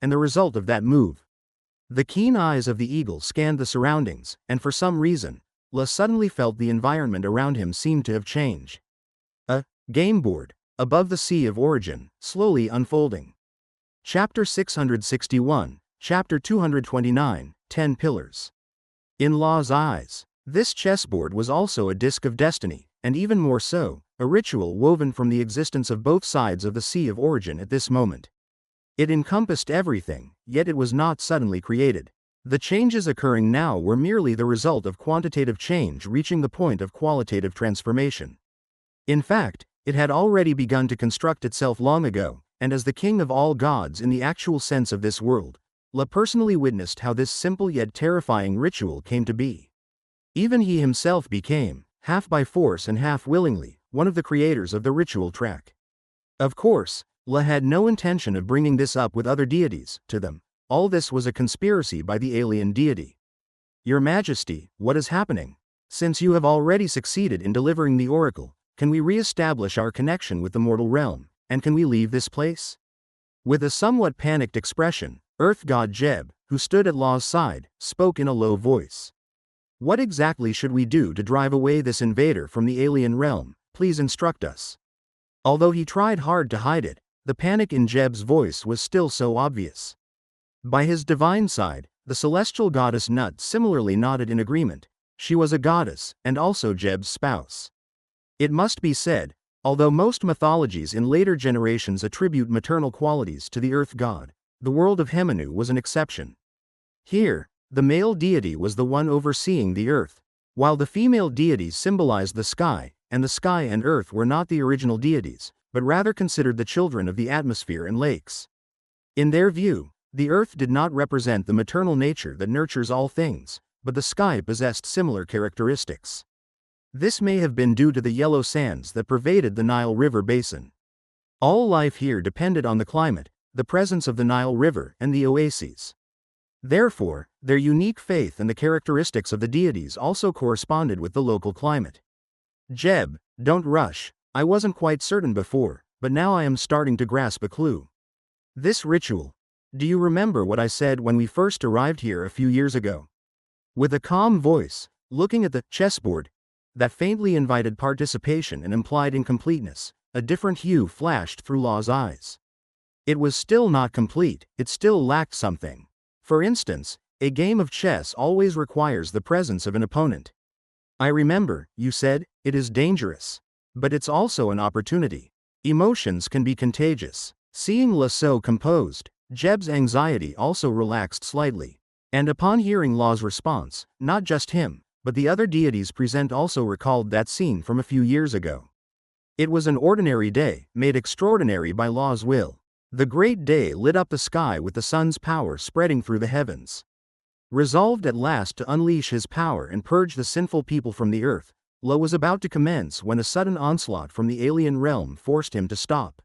And the result of that move. The keen eyes of the eagle scanned the surroundings, and for some reason, La suddenly felt the environment around him seemed to have changed. A game board, above the Sea of Origin, slowly unfolding. Chapter 661, Chapter 229, 10 Pillars. In La's eyes, this chessboard was also a disk of destiny, and even more so, a ritual woven from the existence of both sides of the Sea of Origin at this moment. It encompassed everything, yet it was not suddenly created. The changes occurring now were merely the result of quantitative change reaching the point of qualitative transformation. In fact, it had already begun to construct itself long ago, and as the king of all gods in the actual sense of this world, La personally witnessed how this simple yet terrifying ritual came to be. Even he himself became, half by force and half willingly, one of the creators of the ritual track. Of course, La had no intention of bringing this up with other deities, to them. All this was a conspiracy by the alien deity. Your Majesty, what is happening? Since you have already succeeded in delivering the oracle, can we re-establish our connection with the mortal realm, and can we leave this place? With a somewhat panicked expression, Earth God Jeb, who stood at La's side, spoke in a low voice. What exactly should we do to drive away this invader from the alien realm? Please instruct us. Although he tried hard to hide it, the panic in Jeb's voice was still so obvious. By his divine side, the celestial goddess Nut similarly nodded in agreement. She was a goddess, and also Jeb's spouse. It must be said, although most mythologies in later generations attribute maternal qualities to the earth god, the world of Hemenu was an exception. Here, the male deity was the one overseeing the earth, while the female deities symbolized the sky and earth were not the original deities, but rather considered the children of the atmosphere and lakes. In their view, the earth did not represent the maternal nature that nurtures all things, but the sky possessed similar characteristics. This may have been due to the yellow sands that pervaded the Nile River basin. All life here depended on the climate, the presence of the Nile River, and the oases. Therefore, their unique faith and the characteristics of the deities also corresponded with the local climate. Jeb, don't rush. I wasn't quite certain before, but now I am starting to grasp a clue. This ritual. Do you remember what I said when we first arrived here a few years ago? With a calm voice, looking at the chessboard, that faintly invited participation and implied incompleteness, a different hue flashed through Law's eyes. It was still not complete, it still lacked something. For instance, a game of chess always requires the presence of an opponent. I remember, you said, it is dangerous. But it's also an opportunity. Emotions can be contagious. Seeing La so composed, Jeb's anxiety also relaxed slightly. And upon hearing Law's response, not just him, but the other deities present also recalled that scene from a few years ago. It was an ordinary day, made extraordinary by Law's will. The great day lit up the sky with the sun's power spreading through the heavens. Resolved at last to unleash his power and purge the sinful people from the earth, La was about to commence when a sudden onslaught from the alien realm forced him to stop.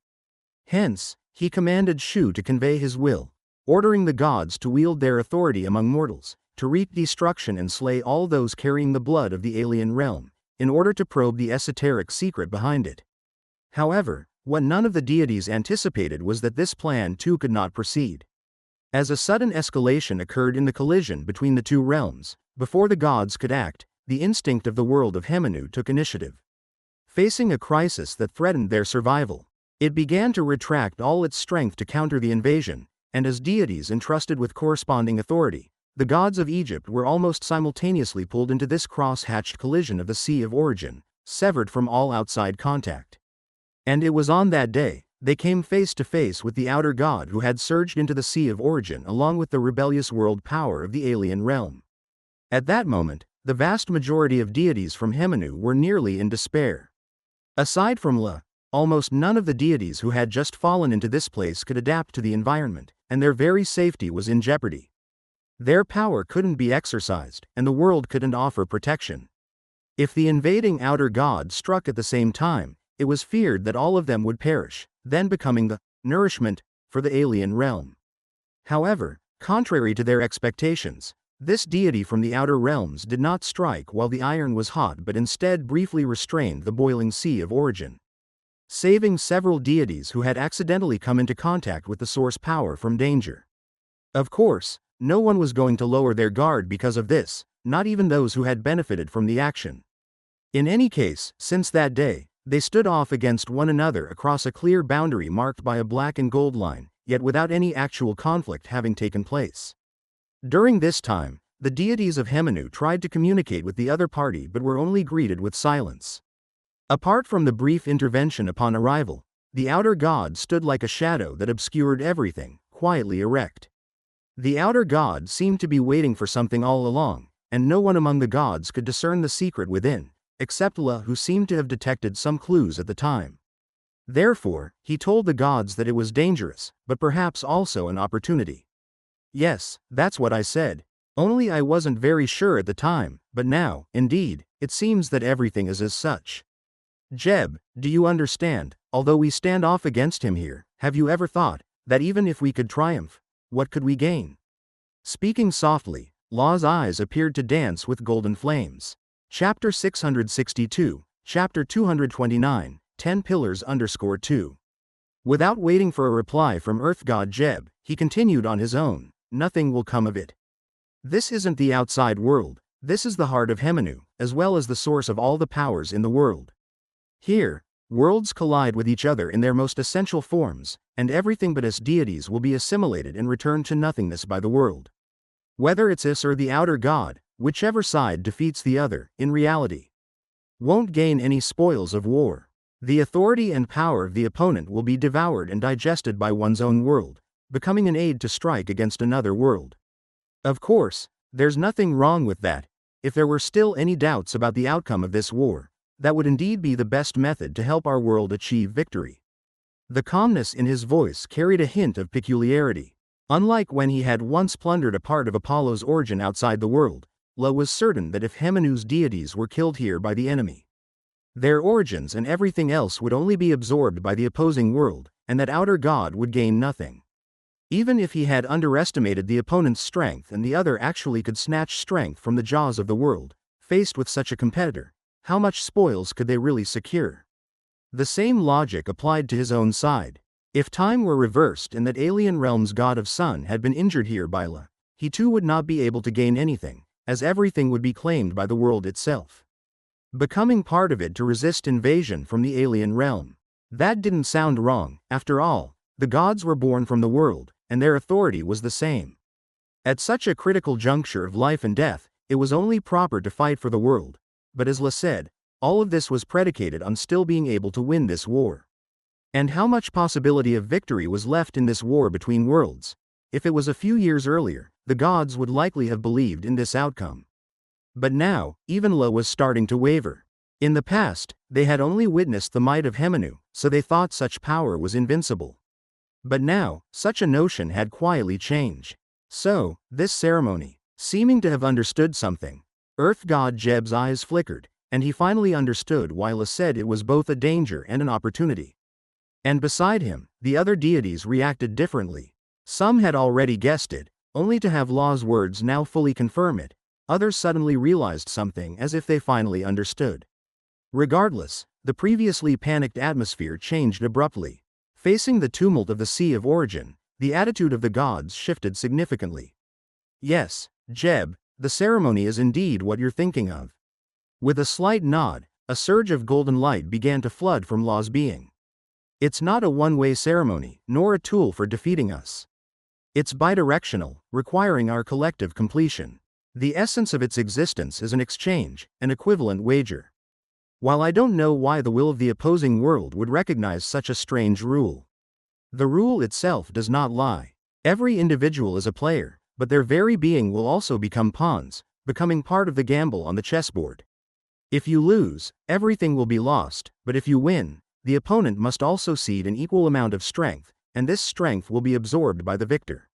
Hence, he commanded Shu to convey his will, ordering the gods to wield their authority among mortals, to reap destruction and slay all those carrying the blood of the alien realm, in order to probe the esoteric secret behind it. However, what none of the deities anticipated was that this plan too could not proceed. As a sudden escalation occurred in the collision between the two realms, before the gods could act, the instinct of the world of Hemenu took initiative. Facing a crisis that threatened their survival, it began to retract all its strength to counter the invasion, and as deities entrusted with corresponding authority, the gods of Egypt were almost simultaneously pulled into this cross-hatched collision of the Sea of Origin, severed from all outside contact. And it was on that day, they came face to face with the outer god who had surged into the Sea of Origin along with the rebellious world power of the alien realm. At that moment, the vast majority of deities from Hemenu were nearly in despair. Aside from La, almost none of the deities who had just fallen into this place could adapt to the environment, and their very safety was in jeopardy. Their power couldn't be exercised, and the world couldn't offer protection. If the invading outer god struck at the same time, it was feared that all of them would perish, then becoming the nourishment for the alien realm. However, contrary to their expectations, this deity from the outer realms did not strike while the iron was hot but instead briefly restrained the boiling Sea of Origin, saving several deities who had accidentally come into contact with the source power from danger. Of course, no one was going to lower their guard because of this, not even those who had benefited from the action. In any case, since that day, they stood off against one another across a clear boundary marked by a black and gold line, yet without any actual conflict having taken place. During this time, the deities of Hemenu tried to communicate with the other party but were only greeted with silence. Apart from the brief intervention upon arrival, the outer god stood like a shadow that obscured everything, quietly erect. The outer god seemed to be waiting for something all along, and no one among the gods could discern the secret within, except La, who seemed to have detected some clues at the time. Therefore, he told the gods that it was dangerous, but perhaps also an opportunity. Yes, that's what I said. Only I wasn't very sure at the time, but now, indeed, it seems that everything is as such. Jeb, do you understand? Although we stand off against him here, have you ever thought that even if we could triumph, what could we gain? Speaking softly, Law's eyes appeared to dance with golden flames. Chapter 662, Chapter 229, 10 Pillars _ 2. Without waiting for a reply from Earth God Jeb, he continued on his own, nothing will come of it. This isn't the outside world, this is the heart of Hemenu, as well as the source of all the powers in the world. Here, worlds collide with each other in their most essential forms, and everything but us deities will be assimilated and returned to nothingness by the world. Whether it's us or the outer god, whichever side defeats the other, in reality, won't gain any spoils of war. The authority and power of the opponent will be devoured and digested by one's own world, becoming an aid to strike against another world. Of course, there's nothing wrong with that. If there were still any doubts about the outcome of this war, that would indeed be the best method to help our world achieve victory. The calmness in his voice carried a hint of peculiarity. Unlike when he had once plundered a part of Apollo's origin outside the world, La was certain that if Hemenu's deities were killed here by the enemy, their origins and everything else would only be absorbed by the opposing world, and that outer god would gain nothing. Even if he had underestimated the opponent's strength and the other actually could snatch strength from the jaws of the world, faced with such a competitor, how much spoils could they really secure? The same logic applied to his own side. If time were reversed and that alien realm's god of sun had been injured here by La, he too would not be able to gain anything, as everything would be claimed by the world itself, becoming part of it to resist invasion from the alien realm. That didn't sound wrong. After all, the gods were born from the world, and their authority was the same. At such a critical juncture of life and death, it was only proper to fight for the world. But as La said, all of this was predicated on still being able to win this war. And how much possibility of victory was left in this war between worlds? If it was a few years earlier, the gods would likely have believed in this outcome. But now, even La was starting to waver. In the past, they had only witnessed the might of Hemenu, so they thought such power was invincible. But now, such a notion had quietly changed. So, this ceremony, seeming to have understood something, Earth god Jeb's eyes flickered, and he finally understood why La said it was both a danger and an opportunity. And beside him, the other deities reacted differently. Some had already guessed it, only to have La's words now fully confirm it. Others suddenly realized something as if they finally understood. Regardless, the previously panicked atmosphere changed abruptly. Facing the tumult of the Sea of Origin, the attitude of the gods shifted significantly. Yes, Jeb, the ceremony is indeed what you're thinking of. With a slight nod, a surge of golden light began to flood from La's being. It's not a one-way ceremony, nor a tool for defeating us. It's bidirectional, requiring our collective completion. The essence of its existence is an exchange, an equivalent wager. While I don't know why the will of the opposing world would recognize such a strange rule, the rule itself does not lie. Every individual is a player, but their very being will also become pawns, becoming part of the gamble on the chessboard. If you lose, everything will be lost, but if you win, the opponent must also cede an equal amount of strength, and this strength will be absorbed by the victor.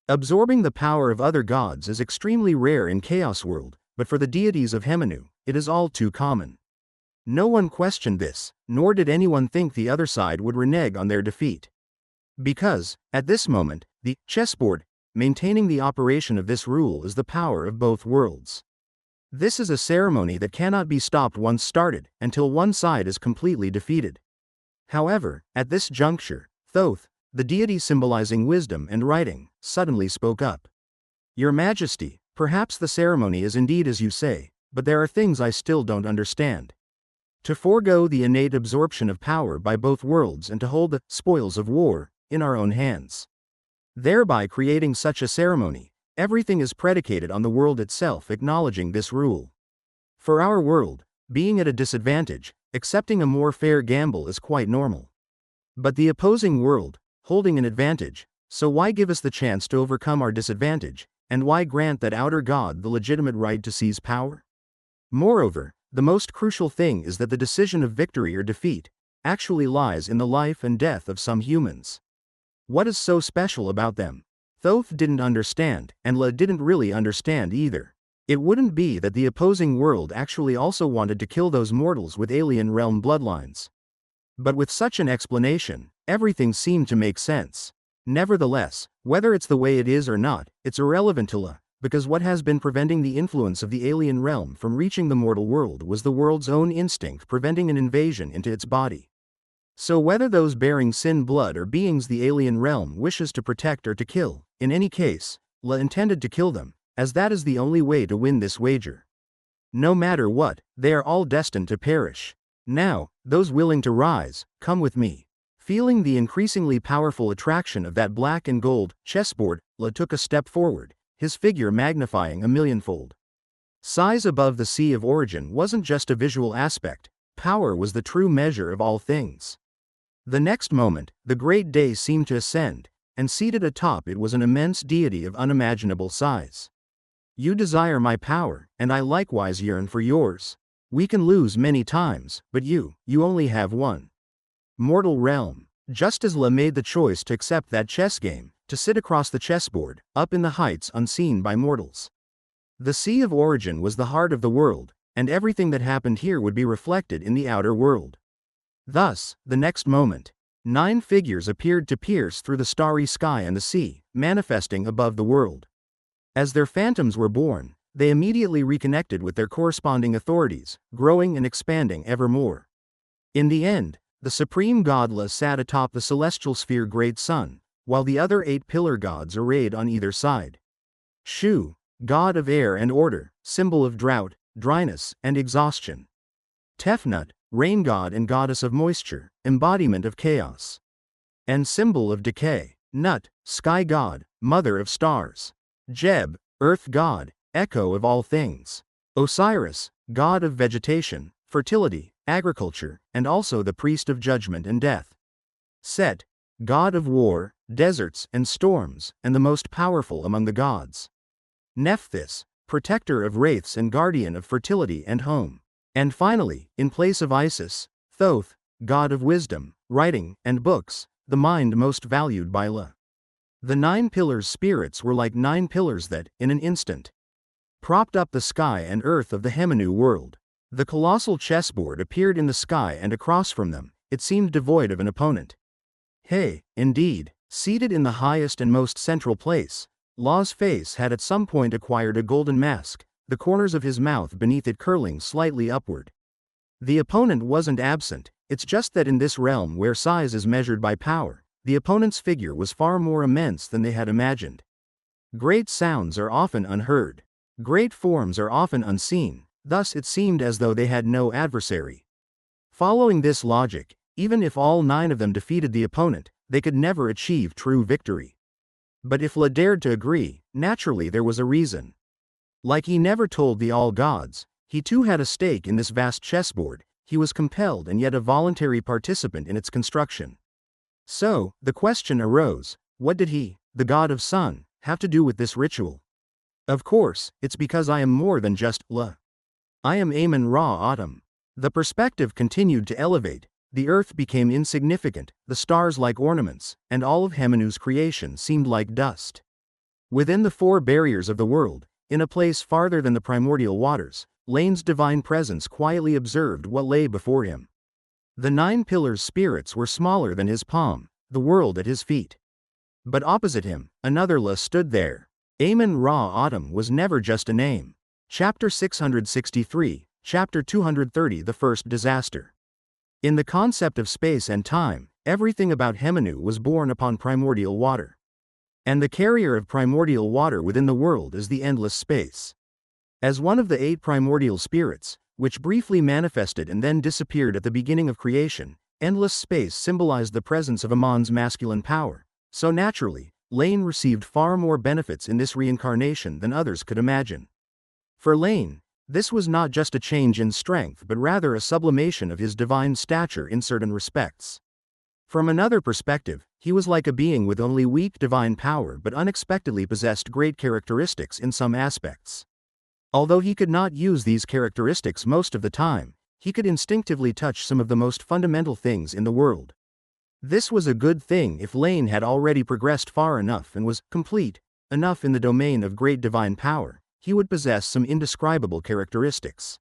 Absorbing the power of other gods is extremely rare in Chaos World, but for the deities of Hemenu, it is all too common. No one questioned this, nor did anyone think the other side would renege on their defeat. Because, at this moment, the chessboard, maintaining the operation of this rule is the power of both worlds. This is a ceremony that cannot be stopped once started, until one side is completely defeated. However, at this juncture, Thoth, the deity symbolizing wisdom and writing, suddenly spoke up. Your Majesty, perhaps the ceremony is indeed as you say, but there are things I still don't understand. To forego the innate absorption of power by both worlds and to hold the spoils of war in our own hands, thereby creating such a ceremony, everything is predicated on the world itself acknowledging this rule. For our world, being at a disadvantage, accepting a more fair gamble is quite normal. But the opposing world, holding an advantage, so why give us the chance to overcome our disadvantage, and why grant that outer god the legitimate right to seize power? Moreover, the most crucial thing is that the decision of victory or defeat actually lies in the life and death of some humans. What is so special about them? Thoth didn't understand, and La didn't really understand either. It wouldn't be that the opposing world actually also wanted to kill those mortals with alien realm bloodlines. But with such an explanation, everything seemed to make sense. Nevertheless, whether it's the way it is or not, it's irrelevant to La, because what has been preventing the influence of the alien realm from reaching the mortal world was the world's own instinct preventing an invasion into its body. So whether those bearing sin blood or beings the alien realm wishes to protect or to kill, in any case, La intended to kill them, as that is the only way to win this wager. No matter what, they are all destined to perish. Now, those willing to rise, come with me. Feeling the increasingly powerful attraction of that black and gold chessboard, La took a step forward, his figure magnifying a millionfold. Size above the Sea of Origin wasn't just a visual aspect, power was the true measure of all things. The next moment, the great day seemed to ascend, and seated atop it was an immense deity of unimaginable size. You desire my power, and I likewise yearn for yours. We can lose many times, but you only have one. Mortal realm. Just as La made the choice to accept that chess game, to sit across the chessboard, up in the heights unseen by mortals. The Sea of Origin was the heart of the world, and everything that happened here would be reflected in the outer world. Thus, the next moment, 9 figures appeared to pierce through the starry sky and the sea, manifesting above the world. As their phantoms were born, they immediately reconnected with their corresponding authorities, growing and expanding ever more. In the end, the supreme god La sat atop the celestial sphere Great Sun, while the other 8 pillar gods arrayed on either side. Shu, god of air and order, symbol of drought, dryness, and exhaustion. Tefnut, rain god and goddess of moisture, embodiment of chaos. And symbol of decay. Nut, sky god, mother of stars. Jeb, earth god, echo of all things. Osiris, god of vegetation, fertility, agriculture, and also the priest of judgment and death. Set, god of war, deserts and storms, and the most powerful among the gods. Nephthys, protector of wraiths and guardian of fertility and home. And finally, in place of Isis, Thoth, god of wisdom, writing, and books, the mind most valued by La. The 9 pillars' spirits were like 9 pillars that, in an instant, propped up the sky and earth of the Hemenu world. The colossal chessboard appeared in the sky, and across from them, it seemed devoid of an opponent. Indeed, seated in the highest and most central place, La's face had at some point acquired a golden mask, the corners of his mouth beneath it curling slightly upward. The opponent wasn't absent, it's just that in this realm where size is measured by power, the opponent's figure was far more immense than they had imagined. Great sounds are often unheard. Great forms are often unseen, thus it seemed as though they had no adversary. Following this logic, even if all 9 of them defeated the opponent, they could never achieve true victory. But if La dared to agree, naturally there was a reason. Like he never told the all-gods, he too had a stake in this vast chessboard, he was compelled and yet a voluntary participant in its construction. So, the question arose, what did he, the god of sun, have to do with this ritual? Of course, it's because I am more than just La. I am Amun-Ra Autumn. The perspective continued to elevate, the earth became insignificant, the stars like ornaments, and all of Hemenu's creation seemed like dust. Within the 4 barriers of the world, in a place farther than the primordial waters, Laine's divine presence quietly observed what lay before him. The 9 pillars' spirits were smaller than his palm, the world at his feet. But opposite him, another La stood there. Amun-Ra Autumn was never just a name. Chapter 663, Chapter 230. The First Disaster. In the concept of space and time, everything about Hemenu was born upon primordial water. And the carrier of primordial water within the world is the endless space. As one of the 8 primordial spirits, which briefly manifested and then disappeared at the beginning of creation, endless space symbolized the presence of Amon's masculine power, so naturally, Laine received far more benefits in this reincarnation than others could imagine. For Laine, this was not just a change in strength but rather a sublimation of his divine stature in certain respects. From another perspective, he was like a being with only weak divine power but unexpectedly possessed great characteristics in some aspects. Although he could not use these characteristics most of the time, he could instinctively touch some of the most fundamental things in the world. This was a good thing if Laine had already progressed far enough and was complete enough in the domain of great divine power, he would possess some indescribable characteristics.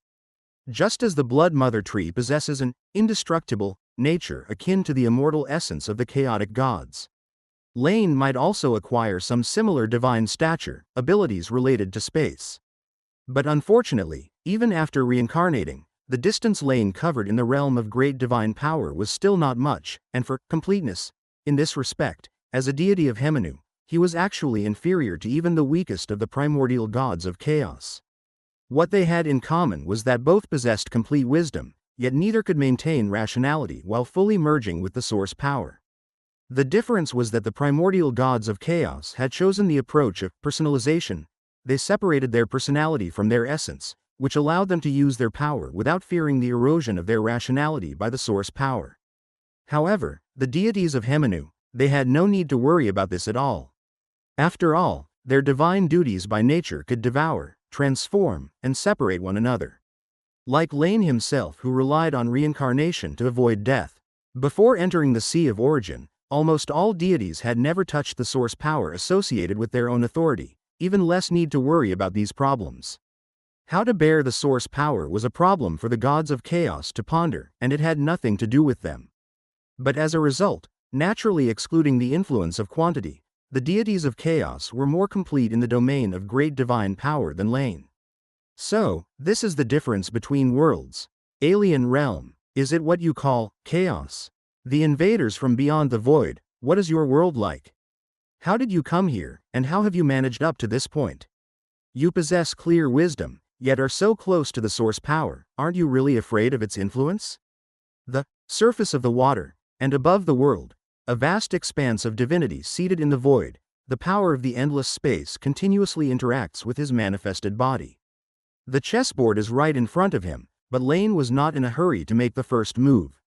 Just as the blood mother tree possesses an indestructible nature akin to the immortal essence of the chaotic gods, Laine might also acquire some similar divine stature, abilities related to space. But unfortunately, even after reincarnating, the distance Laine covered in the realm of great divine power was still not much, and for completeness, in this respect, as a deity of Hemenu, he was actually inferior to even the weakest of the primordial gods of chaos. What they had in common was that both possessed complete wisdom, yet neither could maintain rationality while fully merging with the source power. The difference was that the primordial gods of chaos had chosen the approach of personalization. They separated their personality from their essence, which allowed them to use their power without fearing the erosion of their rationality by the source power. However, the deities of Hemenu, they had no need to worry about this at all. After all, their divine duties by nature could devour, transform, and separate one another. Like Laine himself, who relied on reincarnation to avoid death, Before entering the Sea of Origin, almost all deities had never touched the source power associated with their own authority, even less need to worry about these problems. How to bear the source power was a problem for the gods of chaos to ponder, and it had nothing to do with them. But as a result, naturally excluding the influence of quantity, the deities of chaos were more complete in the domain of great divine power than Laine. So, this is the difference between worlds. Alien realm. Is it what you call chaos? The invaders from beyond the void. What is your world like? How did you come here, and how have you managed up to this point? You possess clear wisdom, yet are so close to the source power. Aren't you really afraid of its influence? The surface of the water, and above the world, a vast expanse of divinity seated in the void, the power of the endless space continuously interacts with his manifested body. The chessboard is right in front of him, but Laine was not in a hurry to make the first move.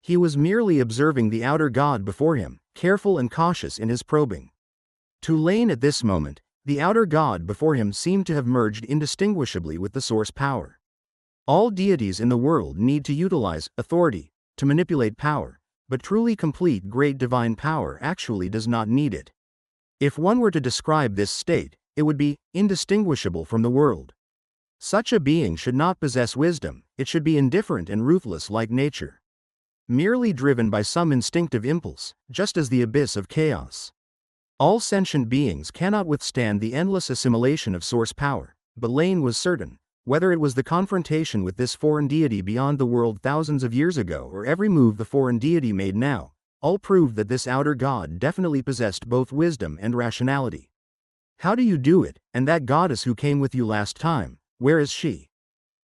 He was merely observing the outer god before him, careful and cautious in his probing. To Laine at this moment, the outer god before him seemed to have merged indistinguishably with the source power. All deities in the world need to utilize authority to manipulate power, but truly complete great divine power actually does not need it. If one were to describe this state, it would be indistinguishable from the world. Such a being should not possess wisdom, it should be indifferent and ruthless like nature. Merely driven by some instinctive impulse, just as the abyss of chaos. All sentient beings cannot withstand the endless assimilation of source power, but Laine was certain, whether it was the confrontation with this foreign deity beyond the world thousands of years ago or every move the foreign deity made now, all proved that this outer god definitely possessed both wisdom and rationality. How do you do it, and that goddess who came with you last time? Where is she?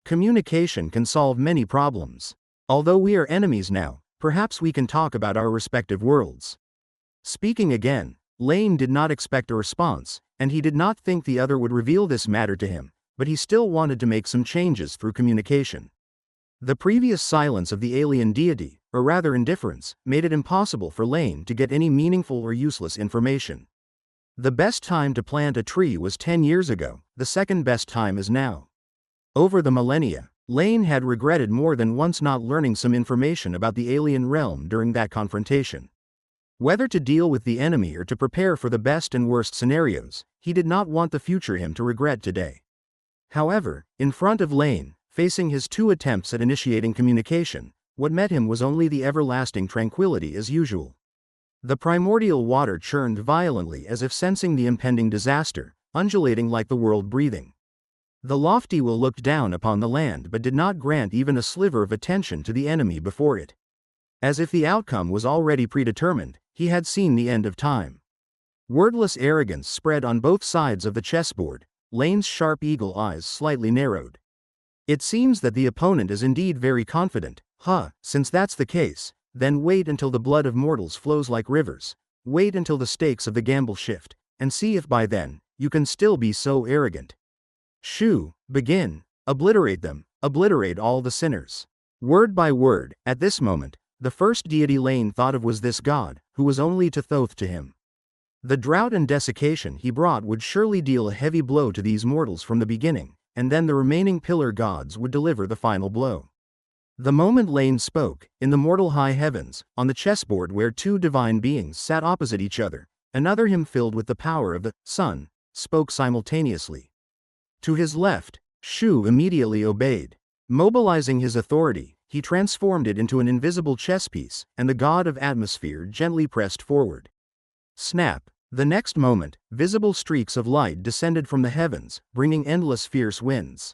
Communication can solve many problems. Although we are enemies now, perhaps we can talk about our respective worlds. Speaking again, Laine did not expect a response, and he did not think the other would reveal this matter to him, but he still wanted to make some changes through communication. The previous silence of the alien deity, or rather indifference, made it impossible for Laine to get any meaningful or useless information. The best time to plant a tree was 10 years ago, the second best time is now. Over the millennia, Laine had regretted more than once not learning some information about the alien realm during that confrontation. Whether to deal with the enemy or to prepare for the best and worst scenarios, he did not want the future him to regret today. However, in front of Laine, facing his 2 attempts at initiating communication, what met him was only the everlasting tranquility as usual. The primordial water churned violently as if sensing the impending disaster, undulating like the world breathing. The lofty will looked down upon the land but did not grant even a sliver of attention to the enemy before it. As if the outcome was already predetermined, he had seen the end of time. Wordless arrogance spread on both sides of the chessboard, Laine's sharp eagle eyes slightly narrowed. It seems that the opponent is indeed very confident. Since that's the case, then wait until the blood of mortals flows like rivers, wait until the stakes of the gamble shift, and see if by then, you can still be so arrogant. Shoo, begin, obliterate them, obliterate all the sinners. Word by word, at this moment, the first deity Laine thought of was this god, who was only to Thoth to him. The drought and desiccation he brought would surely deal a heavy blow to these mortals from the beginning, and then the remaining pillar gods would deliver the final blow. The moment Laine spoke, in the mortal high heavens, on the chessboard where 2 divine beings sat opposite each other, another hymn filled with the power of the sun spoke simultaneously. To his left, Shu immediately obeyed. Mobilizing his authority, he transformed it into an invisible chess piece, and the god of atmosphere gently pressed forward. Snap! The next moment, visible streaks of light descended from the heavens, bringing endless fierce winds.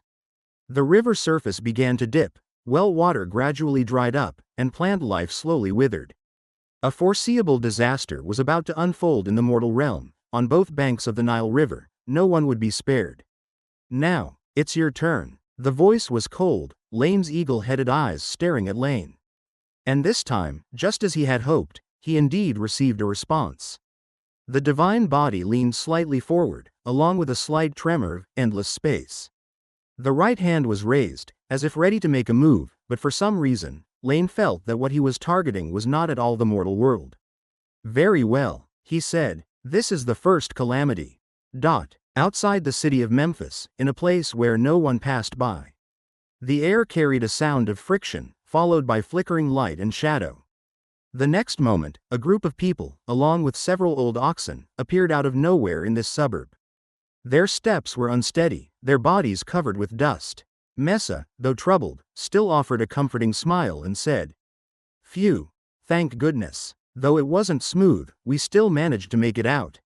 The river surface began to dip, well water gradually dried up, and plant life slowly withered. A foreseeable disaster was about to unfold in the mortal realm. On both banks of the Nile River, no one would be spared. Now, it's your turn. The voice was cold, Laine's eagle-headed eyes staring at Laine. And this time, just as he had hoped, he indeed received a response. The divine body leaned slightly forward, along with a slight tremor of endless space. The right hand was raised, as if ready to make a move, but for some reason, Laine felt that what he was targeting was not at all the mortal world. Very well, he said, this is the first calamity. Outside the city of Memphis, in a place where no one passed by. The air carried a sound of friction, followed by flickering light and shadow. The next moment, a group of people, along with several old oxen, appeared out of nowhere in this suburb. Their steps were unsteady, their bodies covered with dust. Messa, though troubled, still offered a comforting smile and said, "Phew, thank goodness. Though it wasn't smooth, we still managed to make it out."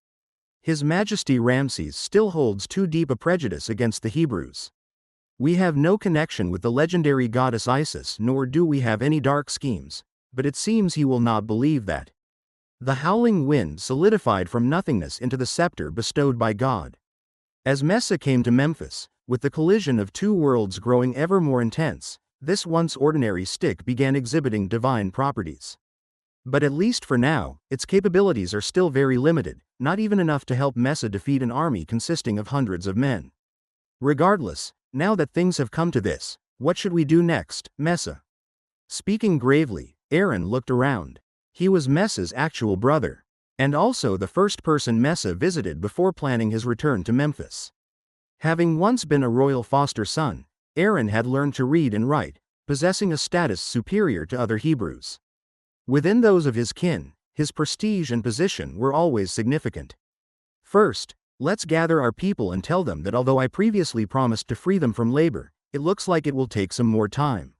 His Majesty Ramses still holds too deep a prejudice against the Hebrews. "We have no connection with the legendary goddess Isis, nor do we have any dark schemes, but it seems he will not believe that." The howling wind solidified from nothingness into the scepter bestowed by God. As Messa came to Memphis, with the collision of two worlds growing ever more intense, this once ordinary stick began exhibiting divine properties. But at least for now, its capabilities are still very limited, not even enough to help Messa defeat an army consisting of hundreds of men. Regardless, now that things have come to this, what should we do next, Messa? Speaking gravely, Aaron looked around. He was Messa's actual brother, and also the first person Messa visited before planning his return to Memphis. Having once been a royal foster son, Aaron had learned to read and write, possessing a status superior to other Hebrews. Within those of his kin, his prestige and position were always significant. "First, let's gather our people and tell them that although I previously promised to free them from labor, it looks like it will take some more time.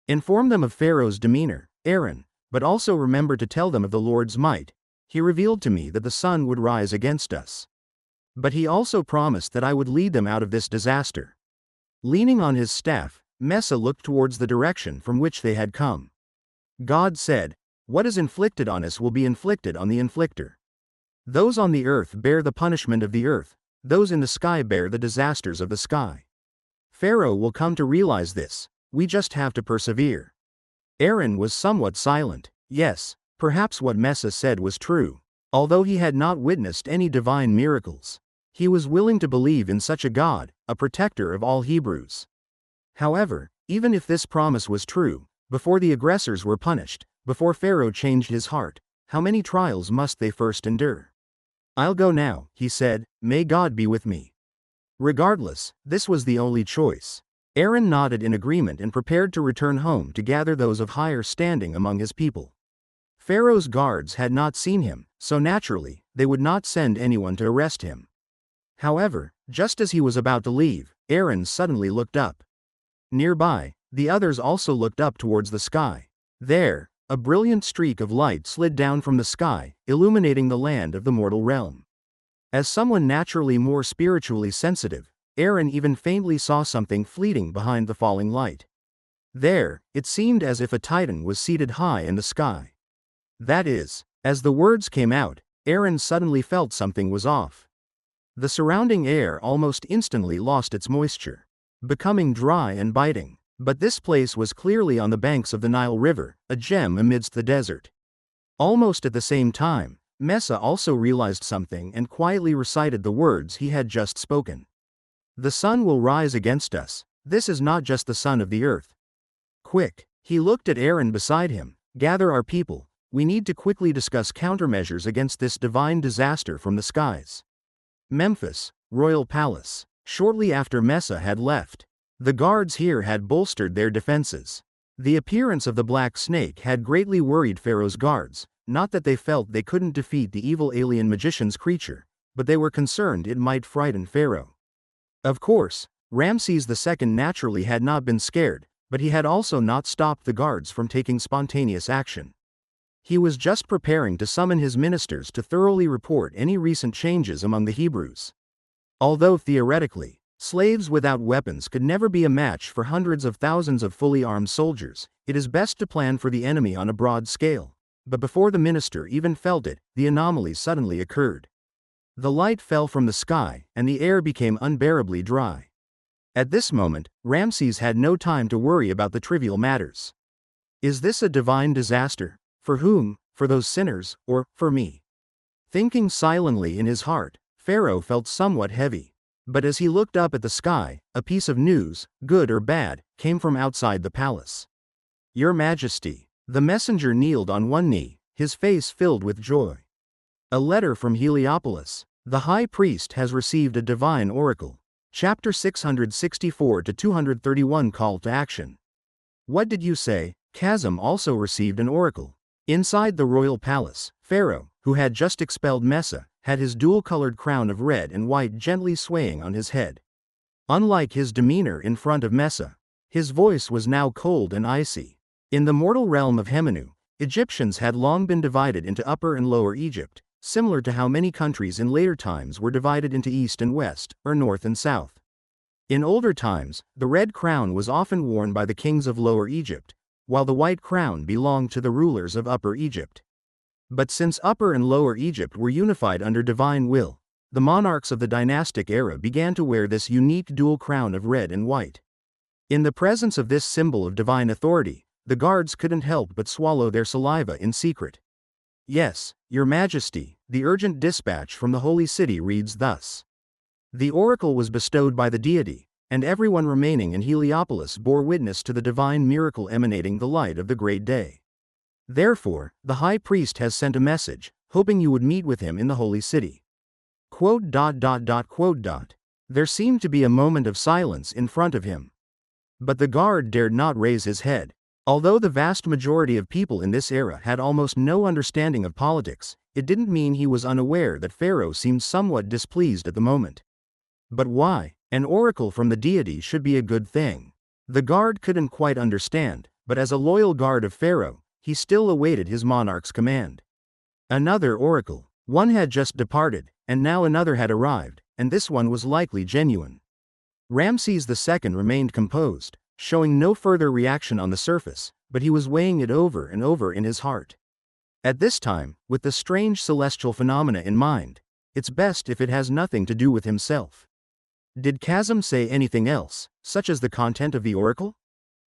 Inform them of Pharaoh's demeanor, Aaron, but also remember to tell them of the Lord's might. He revealed to me that the sun would rise against us. But he also promised that I would lead them out of this disaster." Leaning on his staff, Messa looked towards the direction from which they had come. God said, "What is inflicted on us will be inflicted on the inflictor. Those on the earth bear the punishment of the earth, those in the sky bear the disasters of the sky. Pharaoh will come to realize this, we just have to persevere." Aaron was somewhat silent. Yes, perhaps what Messa said was true. Although he had not witnessed any divine miracles, he was willing to believe in such a God, a protector of all Hebrews. However, even if this promise was true, before the aggressors were punished, before Pharaoh changed his heart, how many trials must they first endure? "I'll go now," he said, "may God be with me." Regardless, this was the only choice. Aaron nodded in agreement and prepared to return home to gather those of higher standing among his people. Pharaoh's guards had not seen him, so naturally, they would not send anyone to arrest him. However, just as he was about to leave, Aaron suddenly looked up. Nearby, the others also looked up towards the sky. There, a brilliant streak of light slid down from the sky, illuminating the land of the mortal realm. As someone naturally more spiritually sensitive, Aaron even faintly saw something fleeting behind the falling light. There, it seemed as if a titan was seated high in the sky. That is, as the words came out, Aaron suddenly felt something was off. The surrounding air almost instantly lost its moisture, becoming dry and biting. But this place was clearly on the banks of the Nile River, a gem amidst the desert. Almost at the same time, Messa also realized something and quietly recited the words he had just spoken. "The sun will rise against us. This is not just the sun of the earth. Quick," he looked at Aaron beside him, "gather our people. We need to quickly discuss countermeasures against this divine disaster from the skies." Memphis, Royal Palace. Shortly after Messa had left, the guards here had bolstered their defenses. The appearance of the black snake had greatly worried Pharaoh's guards, not that they felt they couldn't defeat the evil alien magician's creature, but they were concerned it might frighten Pharaoh. Of course, Ramses II naturally had not been scared, but he had also not stopped the guards from taking spontaneous action. He was just preparing to summon his ministers to thoroughly report any recent changes among the Hebrews. Although theoretically, slaves without weapons could never be a match for hundreds of thousands of fully armed soldiers, it is best to plan for the enemy on a broad scale. But before the minister even felt it, the anomaly suddenly occurred. The light fell from the sky, and the air became unbearably dry. At this moment, Ramses had no time to worry about the trivial matters. Is this a divine disaster? For whom? For those sinners, or for me? Thinking silently in his heart, Pharaoh felt somewhat heavy. But as he looked up at the sky, a piece of news, good or bad, came from outside the palace. "Your Majesty." The messenger kneeled on one knee, his face filled with joy. "A letter from Heliopolis. The high priest has received a divine oracle." Chapter 664 to 231 Call to Action. "What did you say?" Chasm also received an oracle. Inside the royal palace, Pharaoh, who had just expelled Messa, had his dual-colored crown of red and white gently swaying on his head. Unlike his demeanor in front of Messa, his voice was now cold and icy. In the mortal realm of Hemenu, Egyptians had long been divided into Upper and Lower Egypt, similar to how many countries in later times were divided into East and West, or North and South. In older times, the red crown was often worn by the kings of Lower Egypt, while the white crown belonged to the rulers of Upper Egypt. But since Upper and Lower Egypt were unified under divine will, the monarchs of the dynastic era began to wear this unique dual crown of red and white. In the presence of this symbol of divine authority, the guards couldn't help but swallow their saliva in secret. Yes, Your Majesty, the urgent dispatch from the holy city reads thus. The oracle was bestowed by the deity, and everyone remaining in Heliopolis bore witness to the divine miracle emanating the light of the great day. Therefore, the high priest has sent a message, hoping you would meet with him in the holy city. There seemed to be a moment of silence in front of him. But the guard dared not raise his head. Although the vast majority of people in this era had almost no understanding of politics, it didn't mean he was unaware that Pharaoh seemed somewhat displeased at the moment. But why? An oracle from the deity should be a good thing. The guard couldn't quite understand, but as a loyal guard of Pharaoh, he still awaited his monarch's command. Another oracle. One had just departed, and now another had arrived, and this one was likely genuine. Ramses II remained composed, showing no further reaction on the surface, but he was weighing it over and over in his heart. At this time, with the strange celestial phenomena in mind, it's best if it has nothing to do with himself. Did Chasm say anything else, such as the content of the oracle?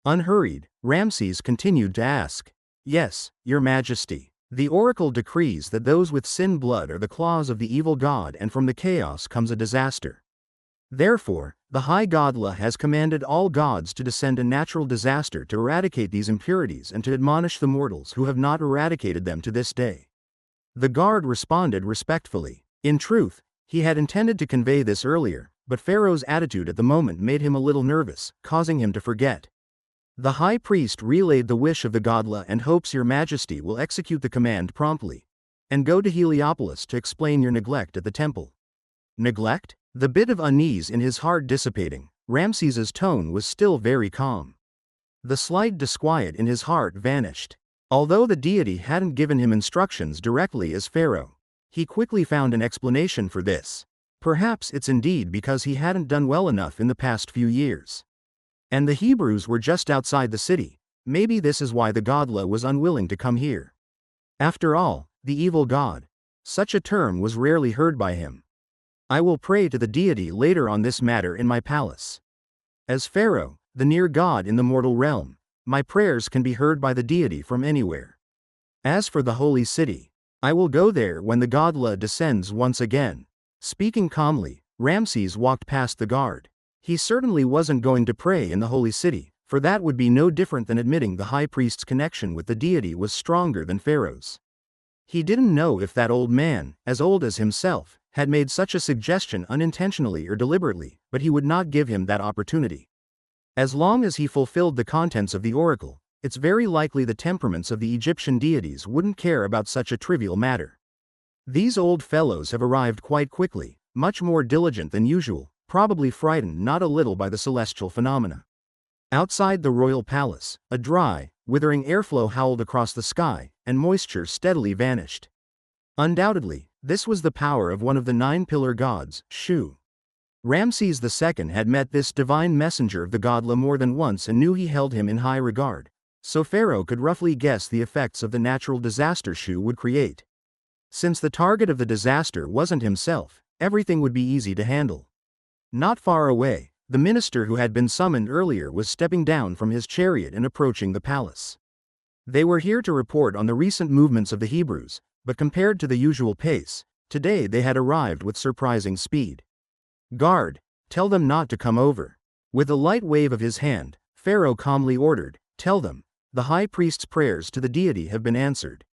Unhurried, Ramses continued to ask. Yes, Your Majesty. The oracle decrees that those with sin blood are the claws of the evil god, and from the chaos comes a disaster. Therefore, the high god La has commanded all gods to descend a natural disaster to eradicate these impurities and to admonish the mortals who have not eradicated them to this day. The guard responded respectfully. In truth, he had intended to convey this earlier, but Pharaoh's attitude at the moment made him a little nervous, causing him to forget. The high priest relayed the wish of the god La and hopes Your Majesty will execute the command promptly. And go to Heliopolis to explain your neglect at the temple. Neglect? The bit of unease in his heart dissipating, Ramses's tone was still very calm. The slight disquiet in his heart vanished. Although the deity hadn't given him instructions directly as Pharaoh, he quickly found an explanation for this. Perhaps it's indeed because he hadn't done well enough in the past few years. And the Hebrews were just outside the city. Maybe this is why the god La was unwilling to come here. After all, the evil god. Such a term was rarely heard by him. I will pray to the deity later on this matter in my palace. As Pharaoh, the near god in the mortal realm, my prayers can be heard by the deity from anywhere. As for the holy city, I will go there when the god La descends once again. Speaking calmly, Ramses walked past the guard. He certainly wasn't going to pray in the holy city, for that would be no different than admitting the high priest's connection with the deity was stronger than Pharaoh's. He didn't know if that old man, as old as himself, had made such a suggestion unintentionally or deliberately, but he would not give him that opportunity. As long as he fulfilled the contents of the oracle, it's very likely the temperaments of the Egyptian deities wouldn't care about such a trivial matter. These old fellows have arrived quite quickly, much more diligent than usual, probably frightened not a little by the celestial phenomena. Outside the royal palace, a dry, withering airflow howled across the sky, and moisture steadily vanished. Undoubtedly, this was the power of one of the 9 pillar gods, Shu. Ramses II had met this divine messenger of the god La more than once and knew he held him in high regard, so Pharaoh could roughly guess the effects of the natural disaster Shu would create. Since the target of the disaster wasn't himself, everything would be easy to handle. Not far away, the minister who had been summoned earlier was stepping down from his chariot and approaching the palace. They were here to report on the recent movements of the Hebrews, but compared to the usual pace, today they had arrived with surprising speed. Guard, tell them not to come over. With a light wave of his hand, Pharaoh calmly ordered, tell them, the high priest's prayers to the deity have been answered.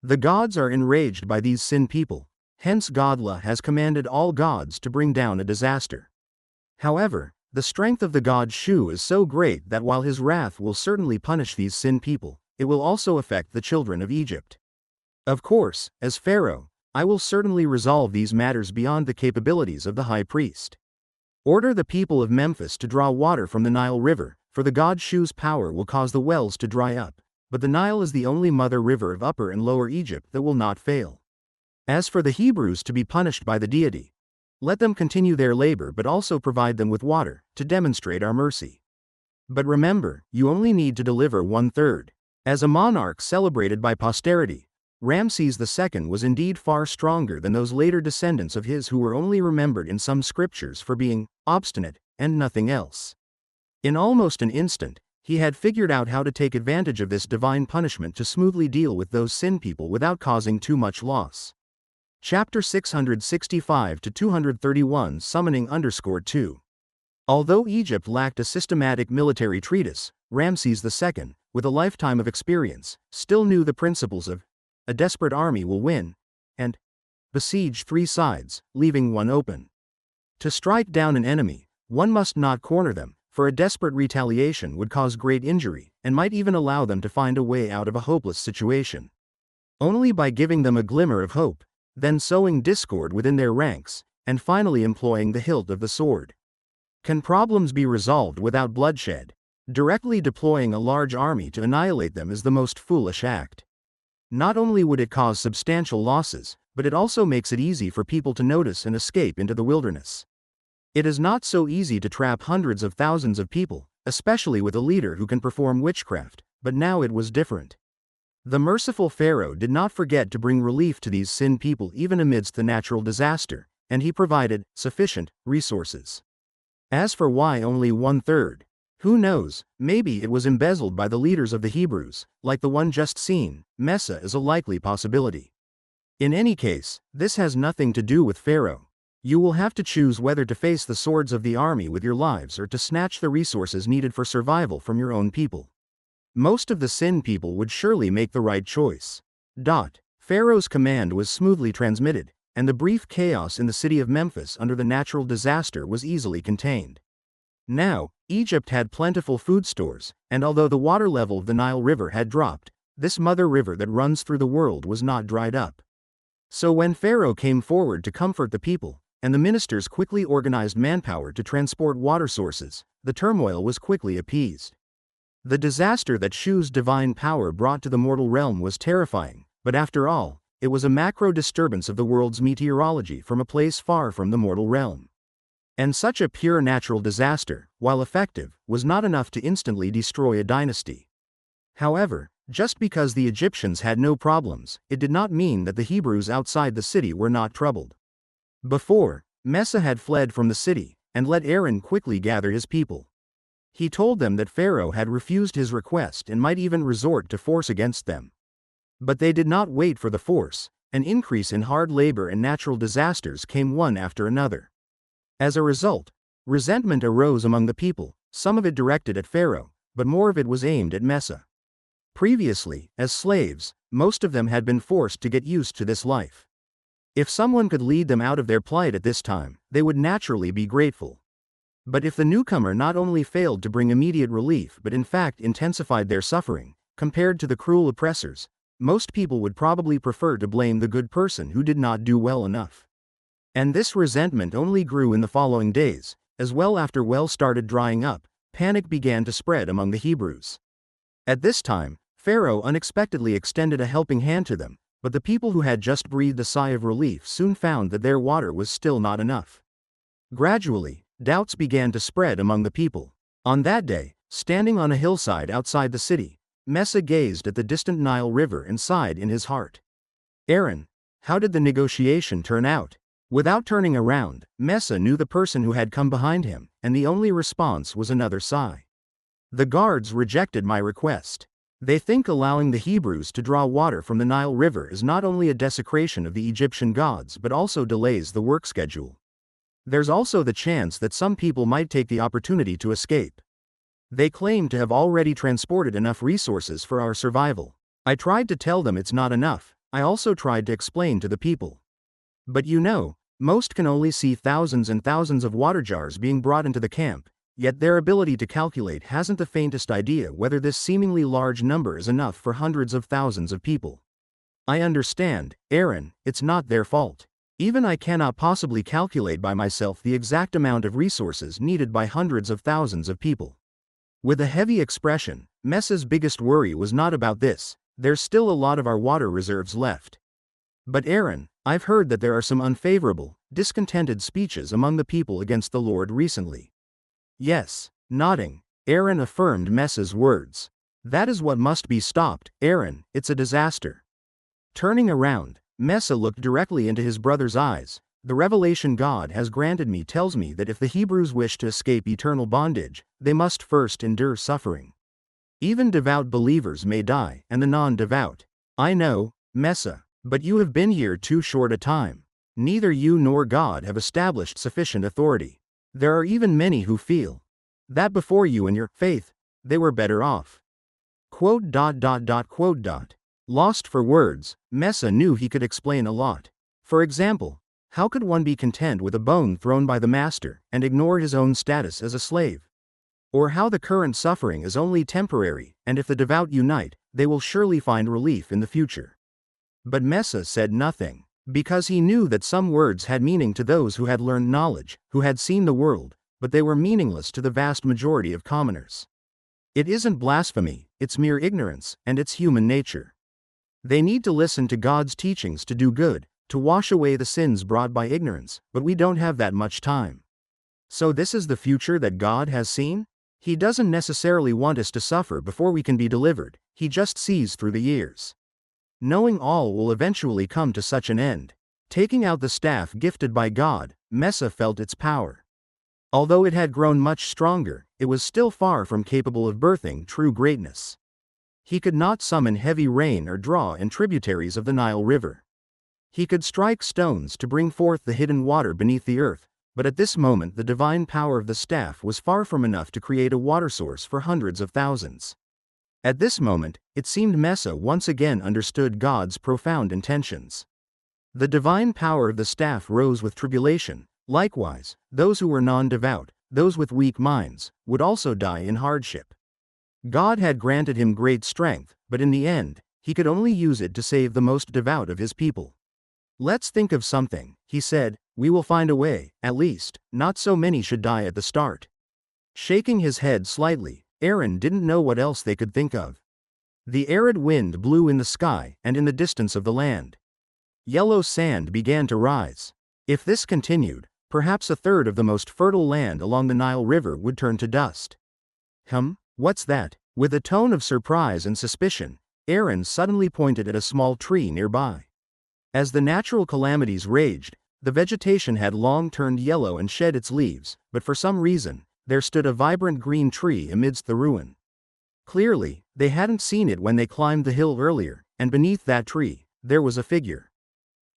The gods are enraged by these sin people, hence God La has commanded all gods to bring down a disaster. However, the strength of the god Shu is so great that while his wrath will certainly punish these sin people, it will also affect the children of Egypt. Of course, as pharaoh, I will certainly resolve these matters beyond the capabilities of the high priest. Order the people of Memphis to draw water from the Nile River, for the god Shu's power will cause the wells to dry up, but the Nile is the only mother river of Upper and Lower Egypt that will not fail. As for the Hebrews to be punished by the deity, let them continue their labor but also provide them with water, to demonstrate our mercy. But remember, you only need to deliver 1/3. As a monarch celebrated by posterity, Ramses II was indeed far stronger than those later descendants of his who were only remembered in some scriptures for being obstinate and nothing else. In almost an instant, he had figured out how to take advantage of this divine punishment to smoothly deal with those sin people without causing too much loss. Chapter 665 to 231 Summoning _2. Although Egypt lacked a systematic military treatise, Ramses II, with a lifetime of experience, still knew the principles of a desperate army will win, and besiege 3 sides, leaving one open. To strike down an enemy, one must not corner them, for a desperate retaliation would cause great injury, and might even allow them to find a way out of a hopeless situation. Only by giving them a glimmer of hope, then sowing discord within their ranks, and finally employing the hilt of the sword, can problems be resolved without bloodshed. Directly deploying a large army to annihilate them is the most foolish act. Not only would it cause substantial losses, but it also makes it easy for people to notice and escape into the wilderness. It is not so easy to trap hundreds of thousands of people, especially with a leader who can perform witchcraft, but now it was different. The merciful pharaoh did not forget to bring relief to these sin people even amidst the natural disaster, and he provided sufficient resources. As for why only 1/3, who knows, maybe it was embezzled by the leaders of the Hebrews, like the one just seen. Messa is a likely possibility. In any case, this has nothing to do with Pharaoh. You will have to choose whether to face the swords of the army with your lives or to snatch the resources needed for survival from your own people. Most of the sin people would surely make the right choice. Pharaoh's command was smoothly transmitted, and the brief chaos in the city of Memphis under the natural disaster was easily contained. Now, Egypt had plentiful food stores, and although the water level of the Nile River had dropped, this mother river that runs through the world was not dried up. So when Pharaoh came forward to comfort the people, and the ministers quickly organized manpower to transport water sources, the turmoil was quickly appeased. The disaster that Shu's divine power brought to the mortal realm was terrifying, but after all, it was a macro disturbance of the world's meteorology from a place far from the mortal realm. And such a pure natural disaster, while effective, was not enough to instantly destroy a dynasty. However, just because the Egyptians had no problems, it did not mean that the Hebrews outside the city were not troubled. Before, Messa had fled from the city, and let Aaron quickly gather his people. He told them that Pharaoh had refused his request and might even resort to force against them. But they did not wait for the force. An increase in hard labor and natural disasters came one after another. As a result, resentment arose among the people, some of it directed at Pharaoh, but more of it was aimed at Messa. Previously, as slaves, most of them had been forced to get used to this life. If someone could lead them out of their plight at this time, they would naturally be grateful. But if the newcomer not only failed to bring immediate relief but in fact intensified their suffering, compared to the cruel oppressors, most people would probably prefer to blame the good person who did not do well enough. And this resentment only grew in the following days, as well after well started drying up, panic began to spread among the Hebrews. At this time, Pharaoh unexpectedly extended a helping hand to them, but the people who had just breathed a sigh of relief soon found that their water was still not enough. Gradually, doubts began to spread among the people. On that day, standing on a hillside outside the city, Messa gazed at the distant Nile River and sighed in his heart. Aaron, how did the negotiation turn out? Without turning around, Messa knew the person who had come behind him, and the only response was another sigh. The guards rejected my request. They think allowing the Hebrews to draw water from the Nile River is not only a desecration of the Egyptian gods but also delays the work schedule. There's also the chance that some people might take the opportunity to escape. They claim to have already transported enough resources for our survival. I tried to tell them it's not enough. I also tried to explain to the people. But you know, most can only see thousands and thousands of water jars being brought into the camp, Yet their ability to calculate hasn't the faintest idea whether this seemingly large number is enough for hundreds of thousands of people. I understand, Aaron, it's not their fault. Even I cannot possibly calculate by myself the exact amount of resources needed by hundreds of thousands of people. With a heavy expression, Messa's biggest worry was not about this. There's still a lot of our water reserves left. But Aaron, I've heard that there are some unfavorable, discontented speeches among the people against the Lord recently. Yes, nodding, Aaron affirmed Messa's words. That is what must be stopped, Aaron, it's a disaster. Turning around, Messa looked directly into his brother's eyes. The revelation God has granted me tells me that if the Hebrews wish to escape eternal bondage, they must first endure suffering. Even devout believers may die, and the non-devout. I know, Messa, but you have been here too short a time. Neither you nor God have established sufficient authority. There are even many who feel that before you and your faith, they were better off. Quote. Lost for words, Messa knew he could explain a lot. For example, how could one be content with a bone thrown by the master and ignore his own status as a slave? Or how the current suffering is only temporary, and if the devout unite, they will surely find relief in the future. But Messa said nothing, because he knew that some words had meaning to those who had learned knowledge, who had seen the world, but they were meaningless to the vast majority of commoners. It isn't blasphemy, it's mere ignorance, and it's human nature. They need to listen to God's teachings to do good, to wash away the sins brought by ignorance, but we don't have that much time. So this is the future that God has seen? He doesn't necessarily want us to suffer before we can be delivered, he just sees through the years. Knowing all will eventually come to such an end. Taking out the staff gifted by God, Messa felt its power. Although it had grown much stronger, it was still far from capable of birthing true greatness. He could not summon heavy rain or draw in tributaries of the Nile River. He could strike stones to bring forth the hidden water beneath the earth, but at this moment the divine power of the staff was far from enough to create a water source for hundreds of thousands. At this moment, it seemed Messa once again understood God's profound intentions. The divine power of the staff rose with tribulation. Likewise, those who were non-devout, those with weak minds, would also die in hardship. God had granted him great strength, but in the end, he could only use it to save the most devout of his people. Let's think of something, he said, we will find a way, at least, not so many should die at the start. Shaking his head slightly, Aaron didn't know what else they could think of. The arid wind blew in the sky and in the distance of the land. Yellow sand began to rise. If this continued, perhaps a third of the most fertile land along the Nile River would turn to dust. What's that? With a tone of surprise and suspicion, Aaron suddenly pointed at a small tree nearby. As the natural calamities raged, the vegetation had long turned yellow and shed its leaves, but for some reason, there stood a vibrant green tree amidst the ruin. Clearly, they hadn't seen it when they climbed the hill earlier, and beneath that tree, there was a figure.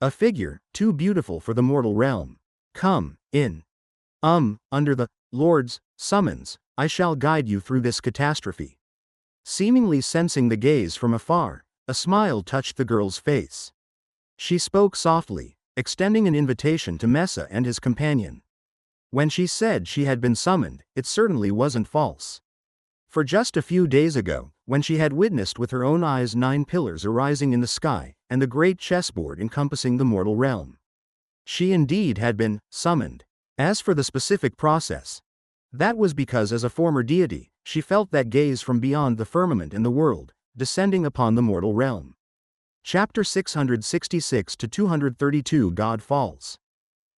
A figure, too beautiful for the mortal realm. Come, in. Under the Lord's summons, I shall guide you through this catastrophe. Seemingly sensing the gaze from afar, a smile touched the girl's face. She spoke softly, extending an invitation to Messa and his companion. When she said she had been summoned, it certainly wasn't false. For just a few days ago, when she had witnessed with her own eyes 9 pillars arising in the sky, and the great chessboard encompassing the mortal realm, she indeed had been summoned. As for the specific process, that was because as a former deity, she felt that gaze from beyond the firmament in the world, descending upon the mortal realm. Chapter 666-232 God Falls.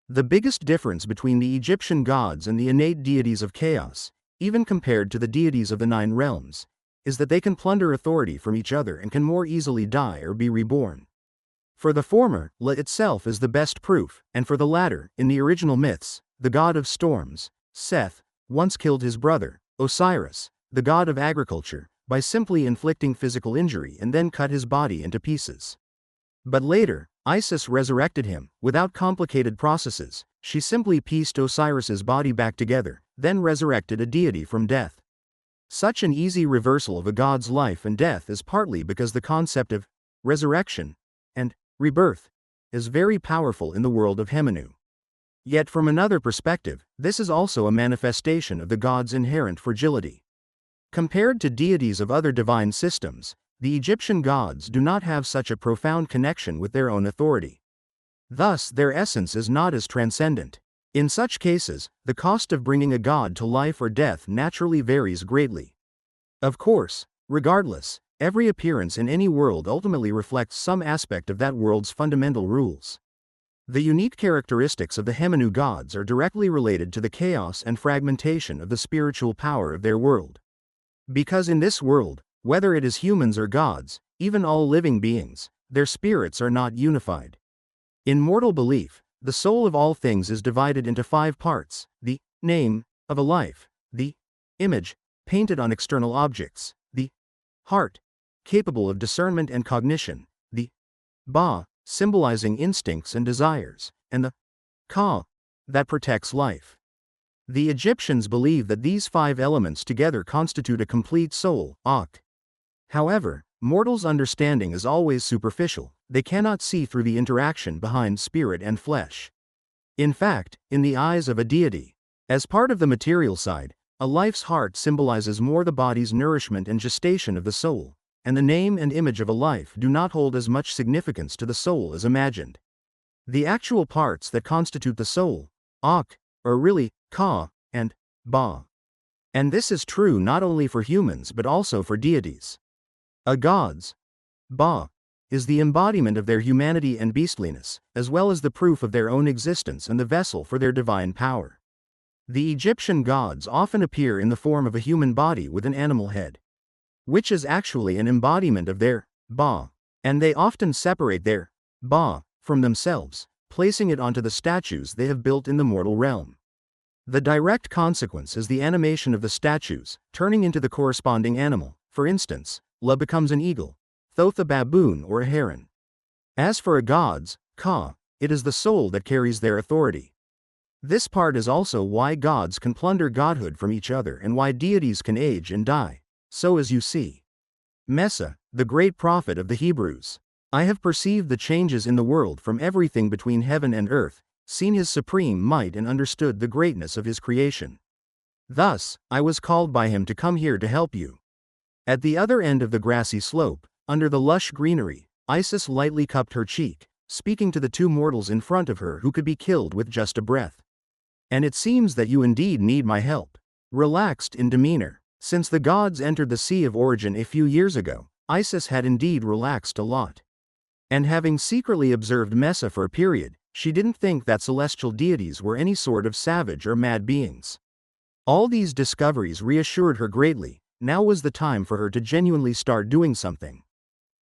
The biggest difference between the Egyptian gods and the innate deities of chaos, even compared to the deities of the 9 realms, is that they can plunder authority from each other and can more easily die or be reborn. For the former, La itself is the best proof, and for the latter, in the original myths, the god of storms, Seth, once killed his brother, Osiris, the god of agriculture, by simply inflicting physical injury and then cut his body into pieces. But later, Isis resurrected him, without complicated processes. She simply pieced Osiris's body back together, then resurrected a deity from death. Such an easy reversal of a god's life and death is partly because the concept of resurrection and rebirth is very powerful in the world of Hemenu. Yet from another perspective, this is also a manifestation of the god's inherent fragility. Compared to deities of other divine systems, the Egyptian gods do not have such a profound connection with their own authority. Thus, their essence is not as transcendent. In such cases, the cost of bringing a god to life or death naturally varies greatly. Of course, regardless, every appearance in any world ultimately reflects some aspect of that world's fundamental rules. The unique characteristics of the Hemenu gods are directly related to the chaos and fragmentation of the spiritual power of their world. Because in this world, whether it is humans or gods, even all living beings, their spirits are not unified. In mortal belief, the soul of all things is divided into 5 parts: the name of a life, the image painted on external objects, the heart capable of discernment and cognition, the ba symbolizing instincts and desires, and the ka that protects life. The Egyptians believe that these 5 elements together constitute a complete soul, Akh. However, mortals' understanding is always superficial. They cannot see through the interaction behind spirit and flesh. In fact, in the eyes of a deity, as part of the material side, a life's heart symbolizes more the body's nourishment and gestation of the soul, and the name and image of a life do not hold as much significance to the soul as imagined. The actual parts that constitute the soul, Akh, are really Ka and Ba. And this is true not only for humans but also for deities. A god's Ba is the embodiment of their humanity and beastliness, as well as the proof of their own existence and the vessel for their divine power. The Egyptian gods often appear in the form of a human body with an animal head, which is actually an embodiment of their Ba, and they often separate their Ba from themselves, placing it onto the statues they have built in the mortal realm. The direct consequence is the animation of the statues, turning into the corresponding animal. For instance, La becomes an eagle, Thoth a baboon or a heron. As for a god's Ka, it is the soul that carries their authority. This part is also why gods can plunder godhood from each other and why deities can age and die. So as you see, Messa, the great prophet of the Hebrews, I have perceived the changes in the world from everything between heaven and earth, seen his supreme might and understood the greatness of his creation. Thus, I was called by him to come here to help you. At the other end of the grassy slope, under the lush greenery, Isis lightly cupped her cheek, speaking to the 2 mortals in front of her who could be killed with just a breath. And it seems that you indeed need my help. Relaxed in demeanor, since the gods entered the Sea of Origin a few years ago, Isis had indeed relaxed a lot. And having secretly observed Messa for a period, she didn't think that celestial deities were any sort of savage or mad beings. All these discoveries reassured her greatly. Now was the time for her to genuinely start doing something.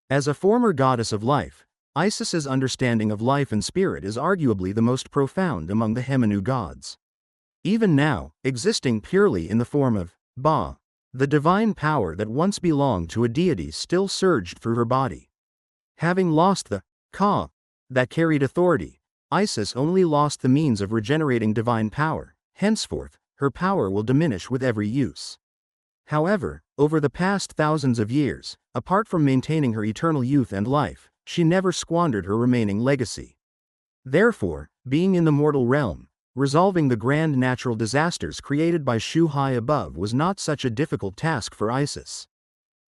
As a former goddess of life, Isis's understanding of life and spirit is arguably the most profound among the Hemenu gods. Even now, existing purely in the form of Ba, the divine power that once belonged to a deity still surged through her body. Having lost the Ka that carried authority, Isis only lost the means of regenerating divine power. Henceforth, her power will diminish with every use. However, over the past thousands of years, apart from maintaining her eternal youth and life, she never squandered her remaining legacy. Therefore, being in the mortal realm, resolving the grand natural disasters created by Shu high above was not such a difficult task for Isis.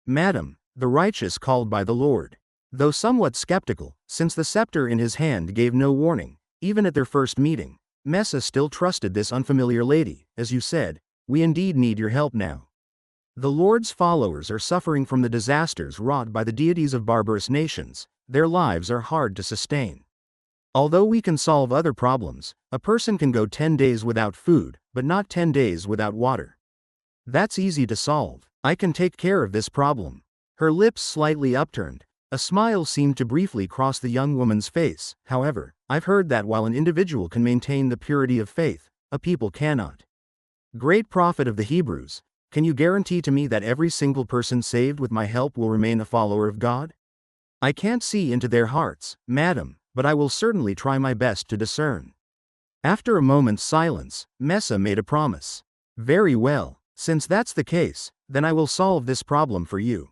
Madam, the righteous called by the Lord. Though somewhat skeptical, since the scepter in his hand gave no warning, even at their first meeting, Messa still trusted this unfamiliar lady. As you said, we indeed need your help now. The Lord's followers are suffering from the disasters wrought by the deities of barbarous nations. Their lives are hard to sustain. Although we can solve other problems, a person can go 10 days without food, but not 10 days without water. That's easy to solve. I can take care of this problem. Her lips slightly upturned. A smile seemed to briefly cross the young woman's face. However, I've heard that while an individual can maintain the purity of faith, a people cannot. Great prophet of the Hebrews, can you guarantee to me that every single person saved with my help will remain a follower of God? I can't see into their hearts, madam, but I will certainly try my best to discern. After a moment's silence, Messa made a promise. Very well, since that's the case, then I will solve this problem for you.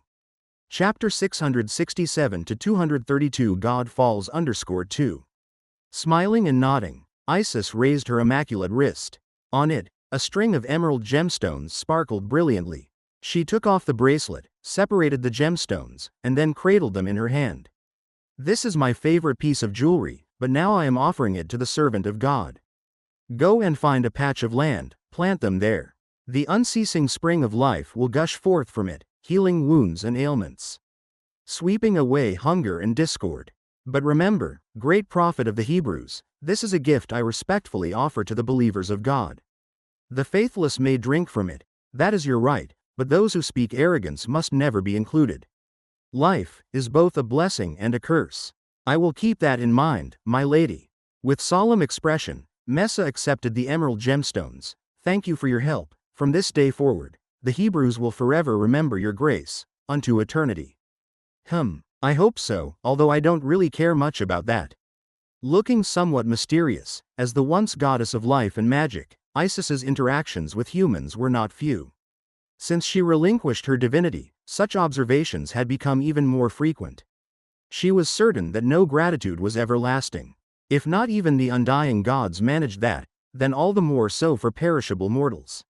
Chapter 667 to 232 God falls _2. Smiling and nodding, Isis raised her immaculate wrist. On it, a string of emerald gemstones sparkled brilliantly. She took off the bracelet, separated the gemstones, and then cradled them in her hand. This is my favorite piece of jewelry, but now I am offering it to the servant of God. Go and find a patch of land, plant them there. The unceasing spring of life will gush forth from it, healing wounds and ailments, sweeping away hunger and discord. But remember, great prophet of the Hebrews, this is a gift I respectfully offer to the believers of God. The faithless may drink from it, that is your right, but those who speak arrogance must never be included. Life is both a blessing and a curse. I will keep that in mind, my lady. With solemn expression, Messa accepted the emerald gemstones. Thank you for your help. From this day forward, the Hebrews will forever remember your grace, unto eternity. I hope so, although I don't really care much about that. Looking somewhat mysterious, as the once goddess of life and magic, Isis's interactions with humans were not few. Since she relinquished her divinity, such observations had become even more frequent. She was certain that no gratitude was everlasting. If not even the undying gods managed that, then all the more so for perishable mortals.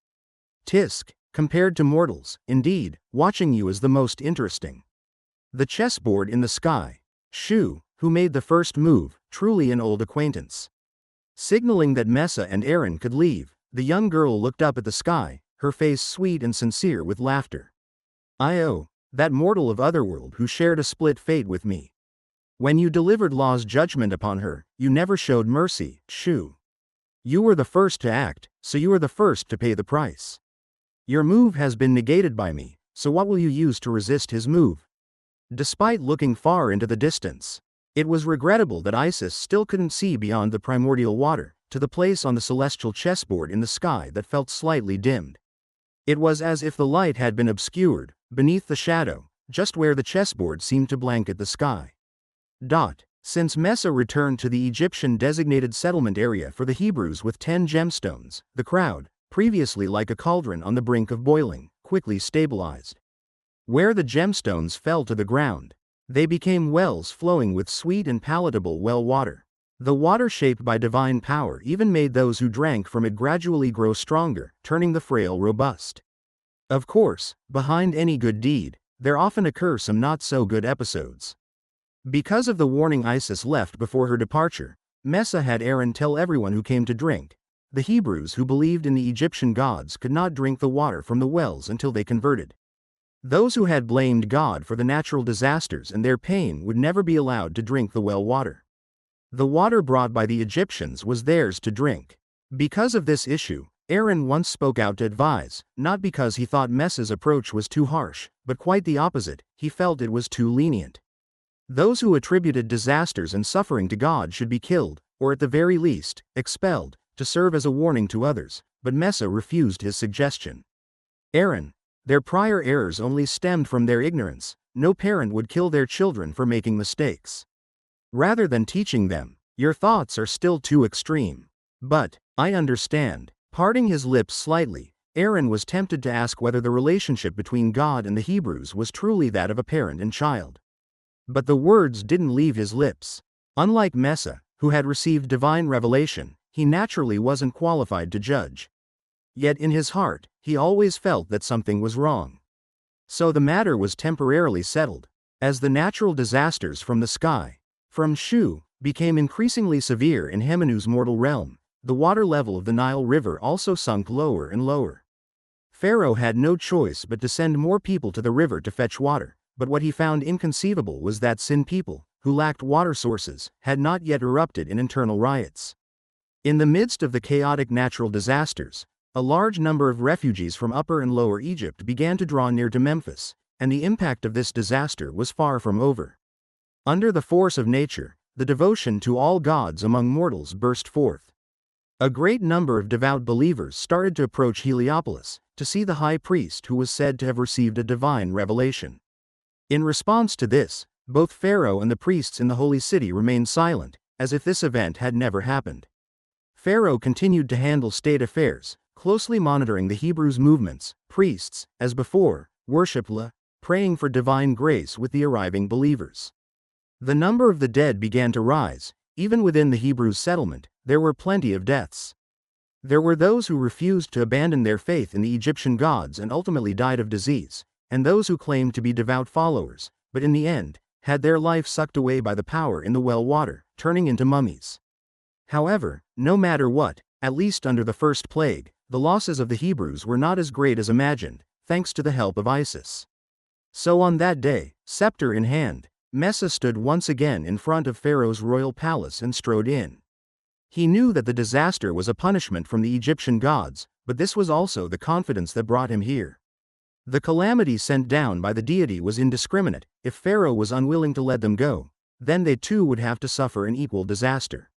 Tisk, compared to mortals, indeed, watching you is the most interesting. The chessboard in the sky. Shu, who made the first move, truly an old acquaintance. Signaling that Messa and Aaron could leave, the young girl looked up at the sky, her face sweet and sincere with laughter. Io, that mortal of Otherworld who shared a split fate with me. When you delivered law's judgment upon her, you never showed mercy, Shu. You were the first to act, so you are the first to pay the price. Your move has been negated by me, so what will you use to resist his move? Despite looking far into the distance, it was regrettable that Isis still couldn't see beyond the primordial water, to the place on the celestial chessboard in the sky that felt slightly dimmed. It was as if the light had been obscured, beneath the shadow, just where the chessboard seemed to blanket the sky. Since Messa returned to the Egyptian-designated settlement area for the Hebrews with 10 gemstones, the crowd, previously like a cauldron on the brink of boiling, quickly stabilized. Where the gemstones fell to the ground, they became wells flowing with sweet and palatable well water. The water shaped by divine power even made those who drank from it gradually grow stronger, turning the frail robust. Of course, behind any good deed, there often occur some not-so-good episodes. Because of the warning Isis left before her departure, Messa had Aaron tell everyone who came to drink. The Hebrews who believed in the Egyptian gods could not drink the water from the wells until they converted. Those who had blamed God for the natural disasters and their pain would never be allowed to drink the well water. The water brought by the Egyptians was theirs to drink. Because of this issue, Aaron once spoke out to advise, not because he thought Messa's approach was too harsh, but quite the opposite, he felt it was too lenient. Those who attributed disasters and suffering to God should be killed, or at the very least, expelled, to serve as a warning to others, but Messa refused his suggestion. Aaron, their prior errors only stemmed from their ignorance. No parent would kill their children for making mistakes. Rather than teaching them, your thoughts are still too extreme. But, I understand. Parting his lips slightly, Aaron was tempted to ask whether the relationship between God and the Hebrews was truly that of a parent and child. But the words didn't leave his lips. Unlike Messa, who had received divine revelation, he naturally wasn't qualified to judge. Yet in his heart, he always felt that something was wrong. So the matter was temporarily settled. As the natural disasters from the sky, from Shu, became increasingly severe in Hemenu's mortal realm, the water level of the Nile River also sunk lower and lower. Pharaoh had no choice but to send more people to the river to fetch water, but what he found inconceivable was that Sin people, who lacked water sources, had not yet erupted in internal riots. In the midst of the chaotic natural disasters, a large number of refugees from Upper and Lower Egypt began to draw near to Memphis, and the impact of this disaster was far from over. Under the force of nature, the devotion to all gods among mortals burst forth. A great number of devout believers started to approach Heliopolis, to see the high priest who was said to have received a divine revelation. In response to this, both Pharaoh and the priests in the holy city remained silent, as if this event had never happened. Pharaoh continued to handle state affairs, closely monitoring the Hebrews' movements. Priests, as before, worshipped La, praying for divine grace with the arriving believers. The number of the dead began to rise, even within the Hebrews' settlement, there were plenty of deaths. There were those who refused to abandon their faith in the Egyptian gods and ultimately died of disease, and those who claimed to be devout followers, but in the end, had their life sucked away by the power in the well water, turning into mummies. However, no matter what, at least under the first plague, the losses of the Hebrews were not as great as imagined, thanks to the help of Isis. So on that day, scepter in hand, Messa stood once again in front of Pharaoh's royal palace and strode in. He knew that the disaster was a punishment from the Egyptian gods, but this was also the confidence that brought him here. The calamity sent down by the deity was indiscriminate. If Pharaoh was unwilling to let them go, then they too would have to suffer an equal disaster.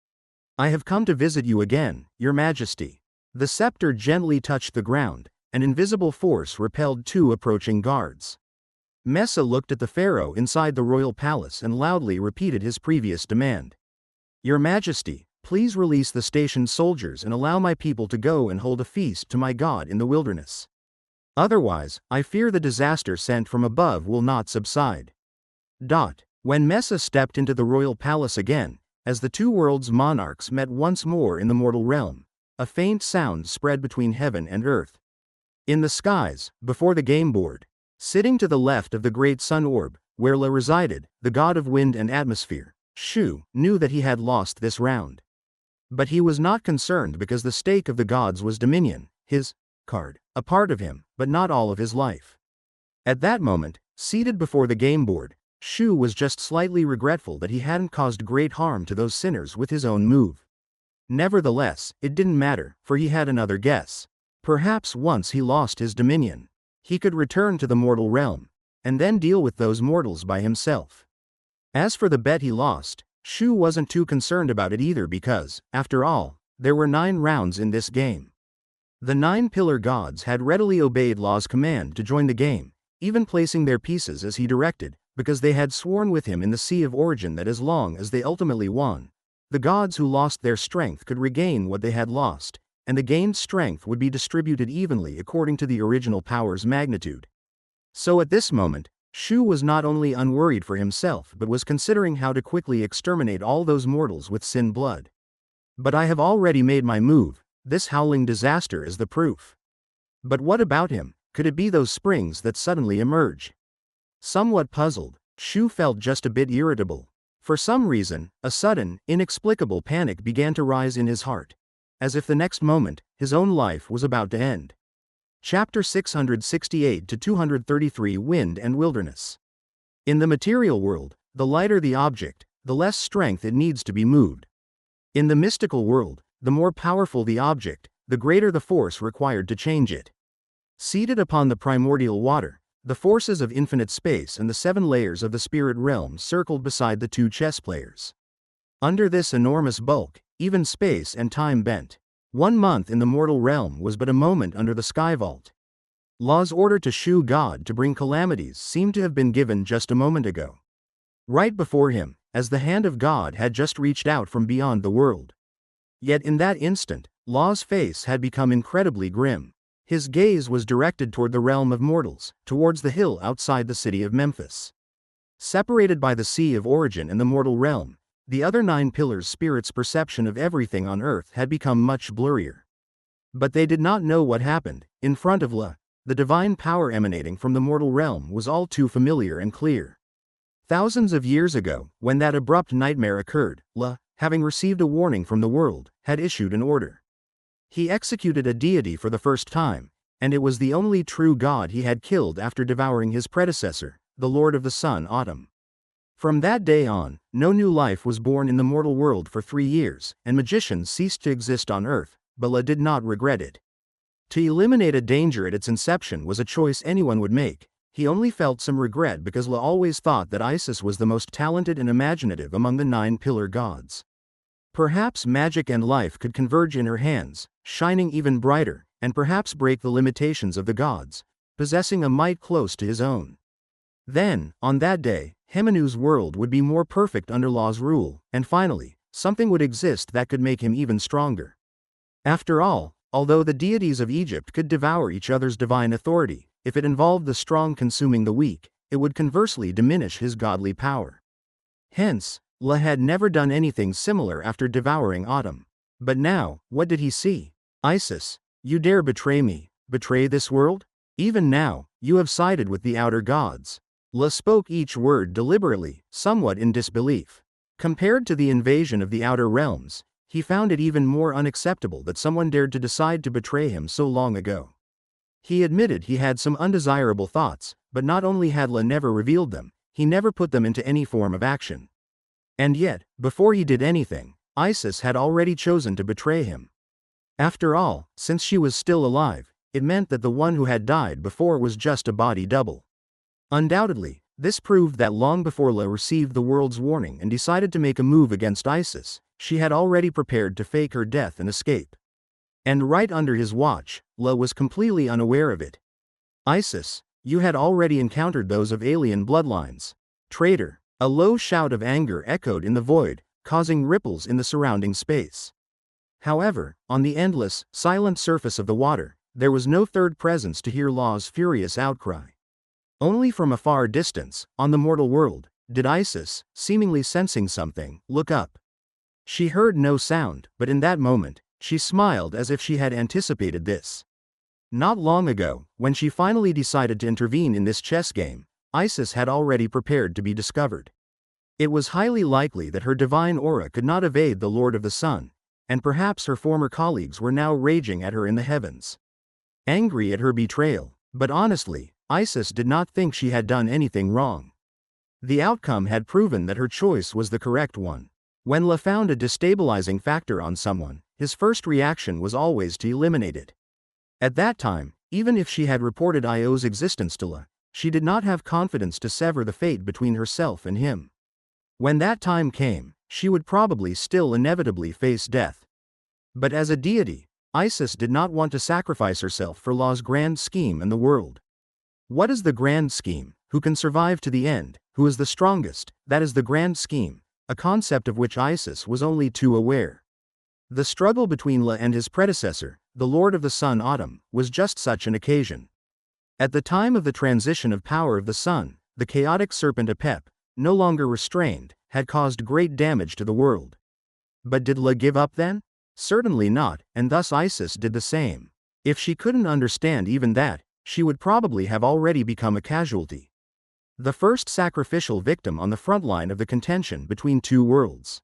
I have come to visit you again, your majesty. The scepter gently touched the ground, an invisible force repelled two approaching guards. Messa looked at the pharaoh inside the royal palace and loudly repeated his previous demand. Your majesty, please release the station's soldiers and allow my people to go and hold a feast to my god in the wilderness. Otherwise, I fear the disaster sent from above will not subside. When Messa stepped into the royal palace again, as the two worlds' monarchs met once more in the mortal realm, a faint sound spread between heaven and earth. In the skies, before the game board, sitting to the left of the great sun orb, where La resided, the god of wind and atmosphere, Shu knew that he had lost this round. But he was not concerned because the stake of the gods was dominion, his card, a part of him, but not all of his life. At that moment, seated before the game board, Shu was just slightly regretful that he hadn't caused great harm to those sinners with his own move. Nevertheless, it didn't matter, for he had another guess. Perhaps once he lost his dominion, he could return to the mortal realm, and then deal with those mortals by himself. As for the bet he lost, Shu wasn't too concerned about it either because, after all, there were 9 rounds in this game. The 9 pillar gods had readily obeyed La's command to join the game, even placing their pieces as he directed, because they had sworn with him in the Sea of Origin that as long as they ultimately won, the gods who lost their strength could regain what they had lost, and the gained strength would be distributed evenly according to the original power's magnitude. So at this moment, Shu was not only unworried for himself but was considering how to quickly exterminate all those mortals with sin blood. But I have already made my move, this howling disaster is the proof. But what about him? Could it be those springs that suddenly emerge? Somewhat puzzled, Shu felt just a bit irritable. For some reason, a sudden, inexplicable panic began to rise in his heart, as if the next moment, his own life was about to end. Chapter 668-233 Wind and Wilderness. In the material world, the lighter the object, the less strength it needs to be moved. In the mystical world, the more powerful the object, the greater the force required to change it. Seated upon the primordial water, the forces of infinite space and the 7 layers of the spirit realm circled beside the 2 chess players. Under this enormous bulk, even space and time bent. 1 month in the mortal realm was but a moment under the sky vault. La's order to Shu God to bring calamities seemed to have been given just a moment ago. Right before him, as the hand of God had just reached out from beyond the world. Yet in that instant, La's face had become incredibly grim. His gaze was directed toward the realm of mortals, towards the hill outside the city of Memphis. Separated by the Sea of Origin and the mortal realm, the other 9 pillars' spirits' perception of everything on earth had become much blurrier. But they did not know what happened. In front of La, the divine power emanating from the mortal realm was all too familiar and clear. Thousands of years ago, when that abrupt nightmare occurred, La, having received a warning from the world, had issued an order. He executed a deity for the first time, and it was the only true god he had killed after devouring his predecessor, the Lord of the Sun Autumn. From that day on, no new life was born in the mortal world for 3 years, and magicians ceased to exist on Earth, but La did not regret it. To eliminate a danger at its inception was a choice anyone would make. He only felt some regret because La always thought that Isis was the most talented and imaginative among the 9 pillar gods. Perhaps magic and life could converge in her hands, shining even brighter, and perhaps break the limitations of the gods, possessing a might close to his own. Then, on that day, Hemenu's world would be more perfect under La's rule, and finally, something would exist that could make him even stronger. After all, although the deities of Egypt could devour each other's divine authority, if it involved the strong consuming the weak, it would conversely diminish his godly power. Hence, La had never done anything similar after devouring autumn. But now, what did he see? Isis, you dare betray me, betray this world? Even now, you have sided with the outer gods. La spoke each word deliberately, somewhat in disbelief. Compared to the invasion of the outer realms, he found it even more unacceptable that someone dared to decide to betray him so long ago. He admitted he had some undesirable thoughts, but not only had La never revealed them, he never put them into any form of action. And yet, before he did anything, Isis had already chosen to betray him. After all, since she was still alive, it meant that the one who had died before was just a body double. Undoubtedly, this proved that long before La received the world's warning and decided to make a move against Isis, she had already prepared to fake her death and escape. And right under his watch, La was completely unaware of it. Isis, you had already encountered those of alien bloodlines. Traitor! A low shout of anger echoed in the void, causing ripples in the surrounding space. However, on the endless, silent surface of the water, there was no third presence to hear La's furious outcry. Only from a far distance, on the mortal world, did Isis, seemingly sensing something, look up. She heard no sound, but in that moment, she smiled as if she had anticipated this. Not long ago, when she finally decided to intervene in this chess game, Isis had already prepared to be discovered. It was highly likely that her divine aura could not evade the Lord of the Sun, and perhaps her former colleagues were now raging at her in the heavens. Angry at her betrayal, but honestly, Isis did not think she had done anything wrong. The outcome had proven that her choice was the correct one. When La found a destabilizing factor on someone, his first reaction was always to eliminate it. At that time, even if she had reported Io's existence to La, she did not have confidence to sever the fate between herself and him. When that time came, she would probably still inevitably face death. But as a deity, Isis did not want to sacrifice herself for La's grand scheme and the world. What is the grand scheme? Who can survive to the end? Who is the strongest? That is the grand scheme, a concept of which Isis was only too aware. The struggle between La and his predecessor, the Lord of the Sun Autumn, was just such an occasion. At the time of the transition of power of the sun, the chaotic serpent Apep, no longer restrained, had caused great damage to the world. But did La give up then? Certainly not, and thus Isis did the same. If she couldn't understand even that, she would probably have already become a casualty. The first sacrificial victim on the front line of the contention between two worlds.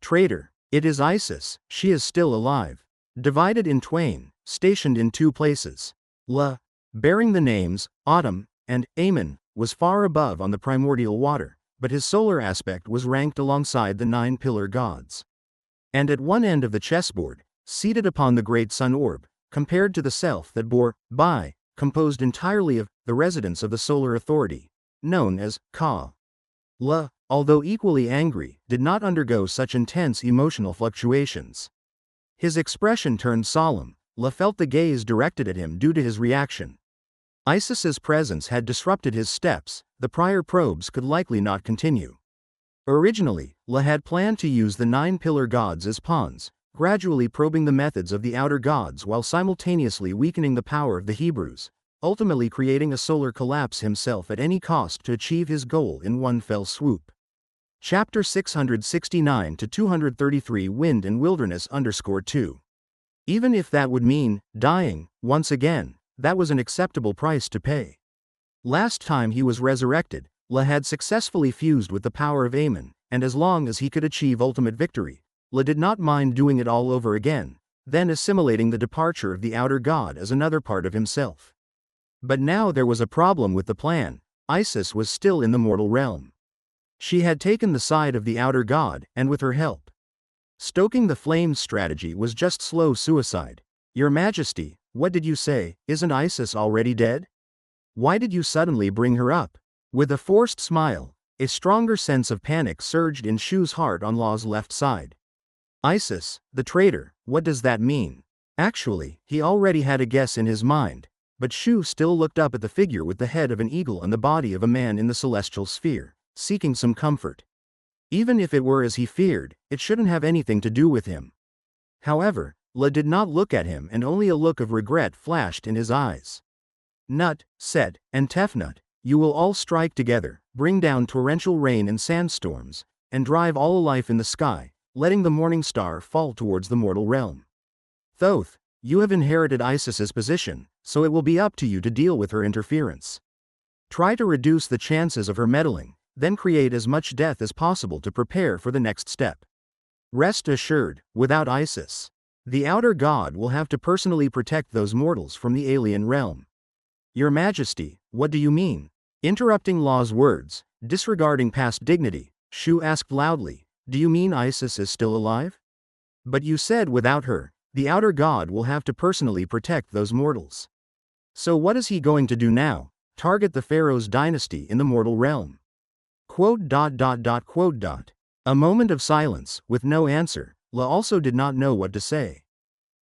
Traitor. It is Isis, she is still alive. Divided in twain, stationed in two places. La, bearing the names, Autumn, and Amen, was far above on the primordial water, but his solar aspect was ranked alongside the 9 pillar gods. And at one end of the chessboard, seated upon the great sun orb, compared to the self that bore, by, composed entirely of, the residents of the solar authority, known as Ka. La, although equally angry, did not undergo such intense emotional fluctuations. His expression turned solemn. La felt the gaze directed at him due to his reaction. Isis's presence had disrupted his steps, the prior probes could likely not continue. Originally, La had planned to use the 9 pillar gods as pawns, gradually probing the methods of the outer gods while simultaneously weakening the power of the Hebrews, ultimately creating a solar collapse himself at any cost to achieve his goal in one fell swoop. Chapter 669 to 233 Wind and Wilderness _2. Even if that would mean dying once again, that was an acceptable price to pay. Last time he was resurrected, La had successfully fused with the power of Amen, and as long as he could achieve ultimate victory, La did not mind doing it all over again, then assimilating the departure of the outer god as another part of himself. But now there was a problem with the plan. Isis was still in the mortal realm. She had taken the side of the outer god, and with her help. Stoking the flames strategy was just slow suicide. Your Majesty, what did you say? Isn't Isis already dead? Why did you suddenly bring her up? With a forced smile, a stronger sense of panic surged in Shu's heart on La's left side. Isis, the traitor, what does that mean? Actually, he already had a guess in his mind, but Shu still looked up at the figure with the head of an eagle and the body of a man in the celestial sphere, seeking some comfort. Even if it were as he feared, it shouldn't have anything to do with him. However, La did not look at him and only a look of regret flashed in his eyes. Nut, Set, and Tefnut, you will all strike together, bring down torrential rain and sandstorms, and drive all life in the sky, letting the morning star fall towards the mortal realm. Thoth, you have inherited Isis's position, so it will be up to you to deal with her interference. Try to reduce the chances of her meddling, then create as much death as possible to prepare for the next step. Rest assured, without Isis, the outer god will have to personally protect those mortals from the alien realm. Your Majesty, what do you mean? Interrupting Law's words, disregarding past dignity, Shu asked loudly, do you mean Isis is still alive? But you said without her, the outer god will have to personally protect those mortals. So what is he going to do now? Target the pharaoh's dynasty in the mortal realm. A moment of silence, with no answer. La also did not know what to say.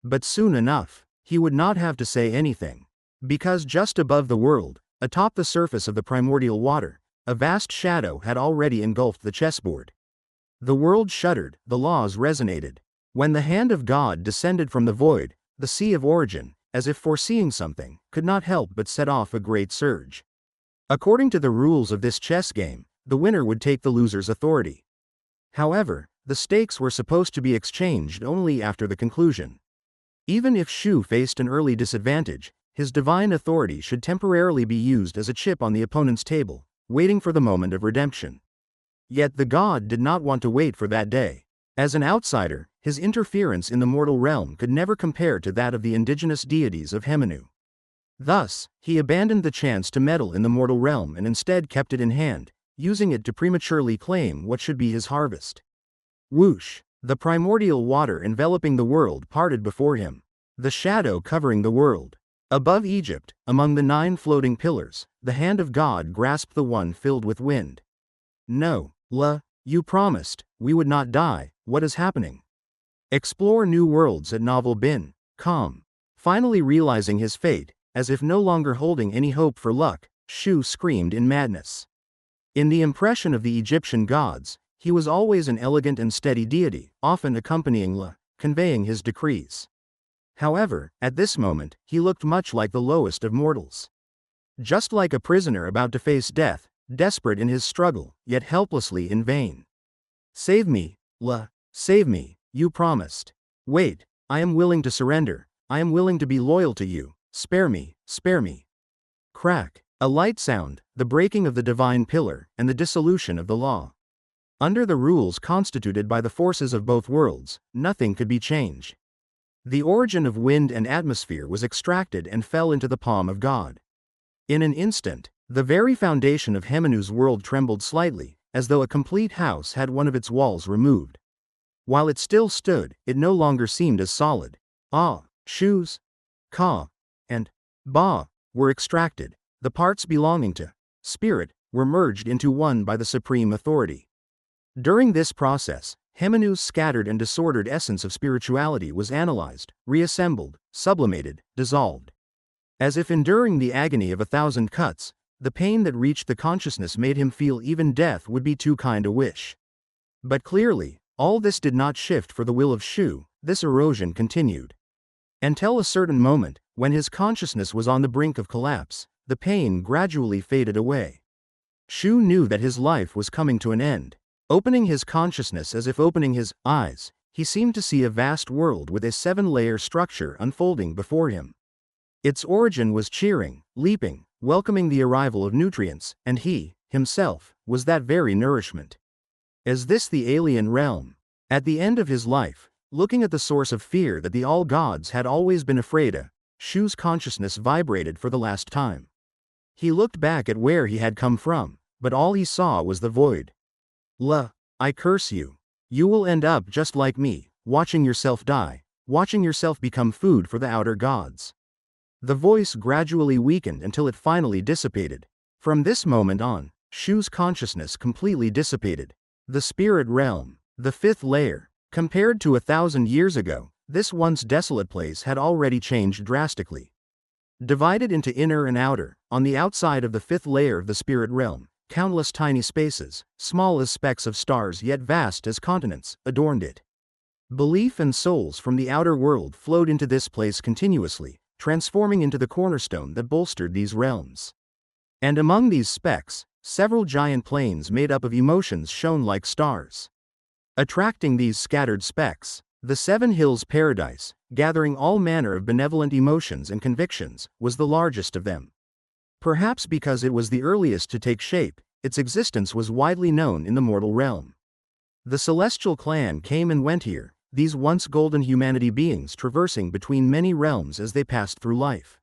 But soon enough, he would not have to say anything. Because just above the world, atop the surface of the primordial water, a vast shadow had already engulfed the chessboard. The world shuddered, the laws resonated. When the hand of God descended from the void, the sea of origin, as if foreseeing something, could not help but set off a great surge. According to the rules of this chess game, the winner would take the loser's authority. However, the stakes were supposed to be exchanged only after the conclusion. Even if Shu faced an early disadvantage, his divine authority should temporarily be used as a chip on the opponent's table, waiting for the moment of redemption. Yet the god did not want to wait for that day. As an outsider, his interference in the mortal realm could never compare to that of the indigenous deities of Hemenu. Thus, he abandoned the chance to meddle in the mortal realm and instead kept it in hand, using it to prematurely claim what should be his harvest. Whoosh! The primordial water enveloping the world parted before him, the shadow covering the world. Above Egypt, among the 9 floating pillars, the hand of God grasped the one filled with wind. No, La, you promised, we would not die, what is happening? Explore new worlds at Novel Bin, calm. Finally realizing his fate, as if no longer holding any hope for luck, Shu screamed in madness. In the impression of the Egyptian gods, he was always an elegant and steady deity, often accompanying La, conveying his decrees. However, at this moment, he looked much like the lowest of mortals. Just like a prisoner about to face death, desperate in his struggle, yet helplessly in vain. Save me, La, save me, you promised. Wait, I am willing to surrender, I am willing to be loyal to you, spare me, spare me. Crack, a light sound, the breaking of the divine pillar, and the dissolution of the law. Under the rules constituted by the forces of both worlds, nothing could be changed. The origin of wind and atmosphere was extracted and fell into the palm of God. In an instant, the very foundation of Hemenu's world trembled slightly, as though a complete house had one of its walls removed. While it still stood, it no longer seemed as solid. Shu's, Ka, and Ba were extracted. The parts belonging to spirit were merged into one by the supreme authority. During this process, Hemenu's scattered and disordered essence of spirituality was analyzed, reassembled, sublimated, dissolved. As if enduring the agony of 1,000 cuts, the pain that reached the consciousness made him feel even death would be too kind a wish. But clearly, all this did not shift for the will of Shu. This erosion continued. Until a certain moment, when his consciousness was on the brink of collapse, the pain gradually faded away. Shu knew that his life was coming to an end. Opening his consciousness as if opening his eyes, he seemed to see a vast world with a 7-layer structure unfolding before him. Its origin was cheering, leaping, welcoming the arrival of nutrients, and he, himself, was that very nourishment. Is this the alien realm? At the end of his life, looking at the source of fear that the all-gods had always been afraid of, Shu's consciousness vibrated for the last time. He looked back at where he had come from, but all he saw was the void. La, I curse you. You will end up just like me, watching yourself die, watching yourself become food for the outer gods. The voice gradually weakened until it finally dissipated. From this moment on, Shu's consciousness completely dissipated. The spirit realm, the 5th layer, compared to 1,000 years ago, this once desolate place had already changed drastically. Divided into inner and outer, on the outside of the 5th layer of the spirit realm, countless tiny spaces, small as specks of stars yet vast as continents, adorned it. Belief and souls from the outer world flowed into this place continuously, transforming into the cornerstone that bolstered these realms. And among these specks, several giant planes made up of emotions shone like stars. Attracting these scattered specks, the seven hills paradise, gathering all manner of benevolent emotions and convictions, was the largest of them. Perhaps because it was the earliest to take shape, its existence was widely known in the mortal realm. The celestial clan came and went here, these once golden humanity beings traversing between many realms as they passed through life.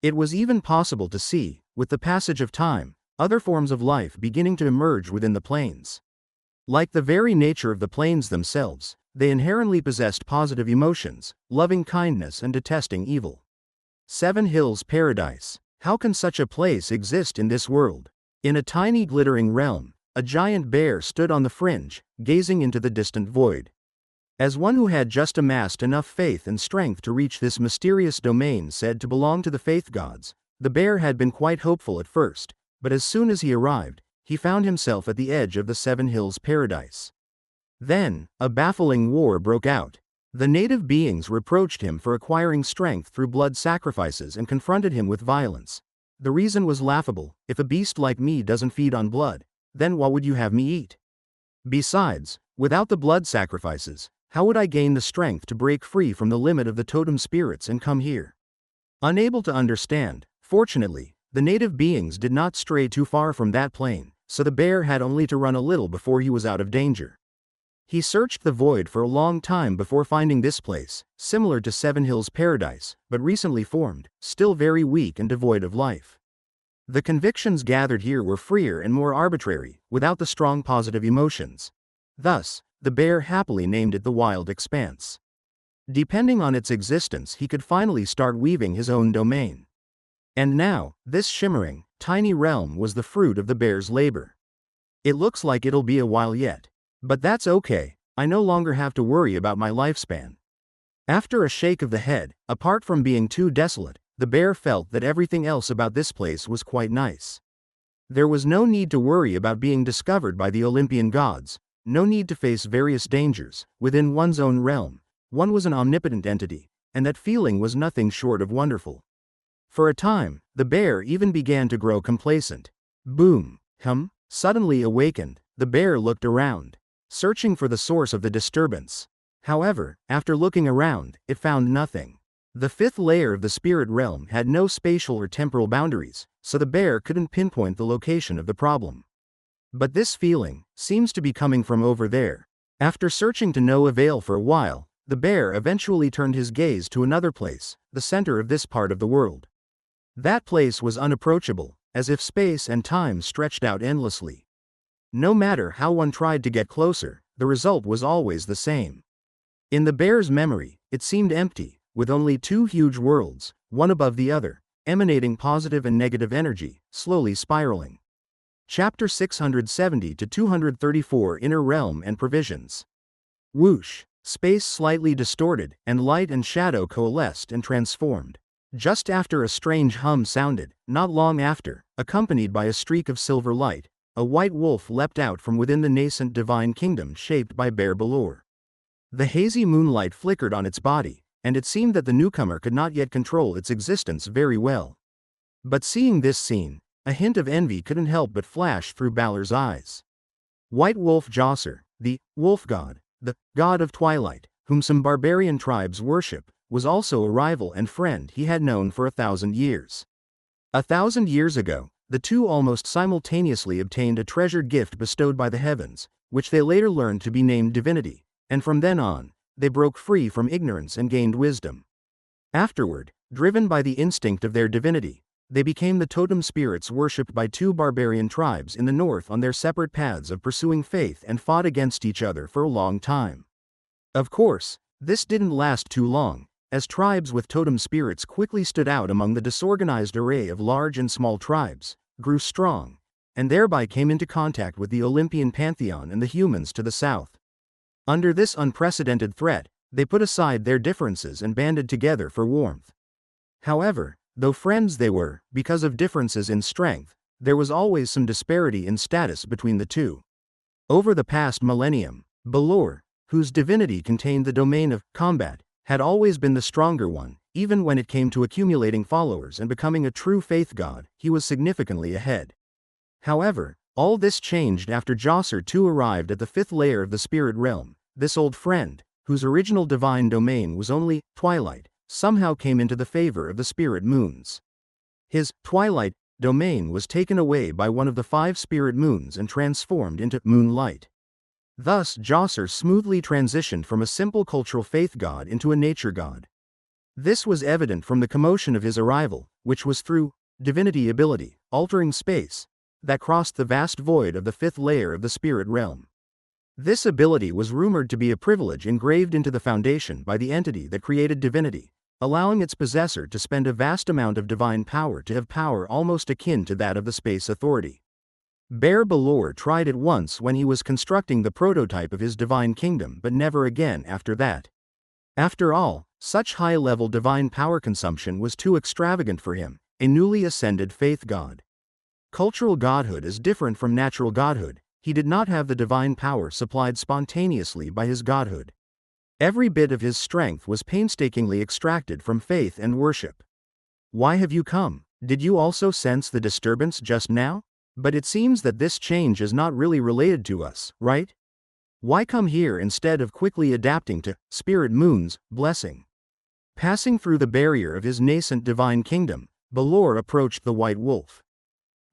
It was even possible to see, with the passage of time, other forms of life beginning to emerge within the planes. Like the very nature of the planes themselves, they inherently possessed positive emotions, loving kindness and detesting evil. Seven Hills Paradise. How can such a place exist in this world? In a tiny glittering realm, a giant bear stood on the fringe, gazing into the distant void. As one who had just amassed enough faith and strength to reach this mysterious domain said to belong to the faith gods, the bear had been quite hopeful at first, but as soon as he arrived, he found himself at the edge of the Seven Hills Paradise. Then, a baffling war broke out. The native beings reproached him for acquiring strength through blood sacrifices and confronted him with violence. The reason was laughable: if a beast like me doesn't feed on blood, then what would you have me eat? Besides, without the blood sacrifices, how would I gain the strength to break free from the limit of the totem spirits and come here? Unable to understand, fortunately, the native beings did not stray too far from that plane, so the bear had only to run a little before he was out of danger. He searched the void for a long time before finding this place, similar to Seven Hills Paradise, but recently formed, still very weak and devoid of life. The convictions gathered here were freer and more arbitrary, without the strong positive emotions. Thus, the bear happily named it the Wild Expanse. Depending on its existence, he could finally start weaving his own domain. And now, this shimmering, tiny realm was the fruit of the bear's labor. It looks like it'll be a while yet. But that's okay, I no longer have to worry about my lifespan. After a shake of the head, apart from being too desolate, the bear felt that everything else about this place was quite nice. There was no need to worry about being discovered by the Olympian gods, no need to face various dangers. Within one's own realm, one was an omnipotent entity, and that feeling was nothing short of wonderful. For a time, the bear even began to grow complacent. Boom! Suddenly awakened, the bear looked around, searching for the source of the disturbance. However, after looking around, it found nothing. The fifth layer of the spirit realm had no spatial or temporal boundaries, so the bear couldn't pinpoint the location of the problem. But this feeling seems to be coming from over there. After searching to no avail for a while, the bear eventually turned his gaze to another place, the center of this part of the world. That place was unapproachable, as if space and time stretched out endlessly. No matter how one tried to get closer, the result was always the same. In the bear's memory, it seemed empty, with only two huge worlds, one above the other, emanating positive and negative energy, slowly spiraling. Chapter 670 to 234 Inner Realm and Provisions. Whoosh! Space slightly distorted, and light and shadow coalesced and transformed. Just after a strange hum sounded, not long after, accompanied by a streak of silver light, a white wolf leapt out from within the nascent divine kingdom shaped by Bear Balor. The hazy moonlight flickered on its body, and it seemed that the newcomer could not yet control its existence very well. But seeing this scene, a hint of envy couldn't help but flash through Balor's eyes. White Wolf Josser, the wolf god, the god of twilight, whom some barbarian tribes worship, was also a rival and friend he had known for 1,000 years. 1,000 years ago, the two almost simultaneously obtained a treasured gift bestowed by the heavens, which they later learned to be named divinity, and from then on, they broke free from ignorance and gained wisdom. Afterward, driven by the instinct of their divinity, they became the totem spirits worshipped by two barbarian tribes in the north on their separate paths of pursuing faith and fought against each other for a long time. Of course, this didn't last too long, as tribes with totem spirits quickly stood out among the disorganized array of large and small tribes, grew strong, and thereby came into contact with the Olympian pantheon and the humans to the south. Under this unprecedented threat, they put aside their differences and banded together for warmth. However, though friends they were, because of differences in strength, there was always some disparity in status between the two. Over the past millennium, Balor, whose divinity contained the domain of combat, had always been the stronger one. Even when it came to accumulating followers and becoming a true faith god, he was significantly ahead. However, all this changed after Djoser too arrived at the fifth layer of the spirit realm. This old friend, whose original divine domain was only twilight, somehow came into the favor of the spirit moons. His twilight domain was taken away by one of the 5 spirit moons and transformed into moonlight. Thus Djoser smoothly transitioned from a simple cultural faith god into a nature god. This was evident from the commotion of his arrival, which was through divinity ability, altering space, that crossed the vast void of the fifth layer of the spirit realm. This ability was rumored to be a privilege engraved into the foundation by the entity that created divinity, allowing its possessor to spend a vast amount of divine power to have power almost akin to that of the space authority. Balor tried it once when he was constructing the prototype of his divine kingdom, but never again after that. After all, such high-level divine power consumption was too extravagant for him, a newly ascended faith god. Cultural godhood is different from natural godhood. He did not have the divine power supplied spontaneously by his godhood. Every bit of his strength was painstakingly extracted from faith and worship. Why have you come? Did you also sense the disturbance just now? But it seems that this change is not really related to us, right? Why come here instead of quickly adapting to spirit moon's blessing? Passing through the barrier of his nascent divine kingdom, Balor approached the white wolf.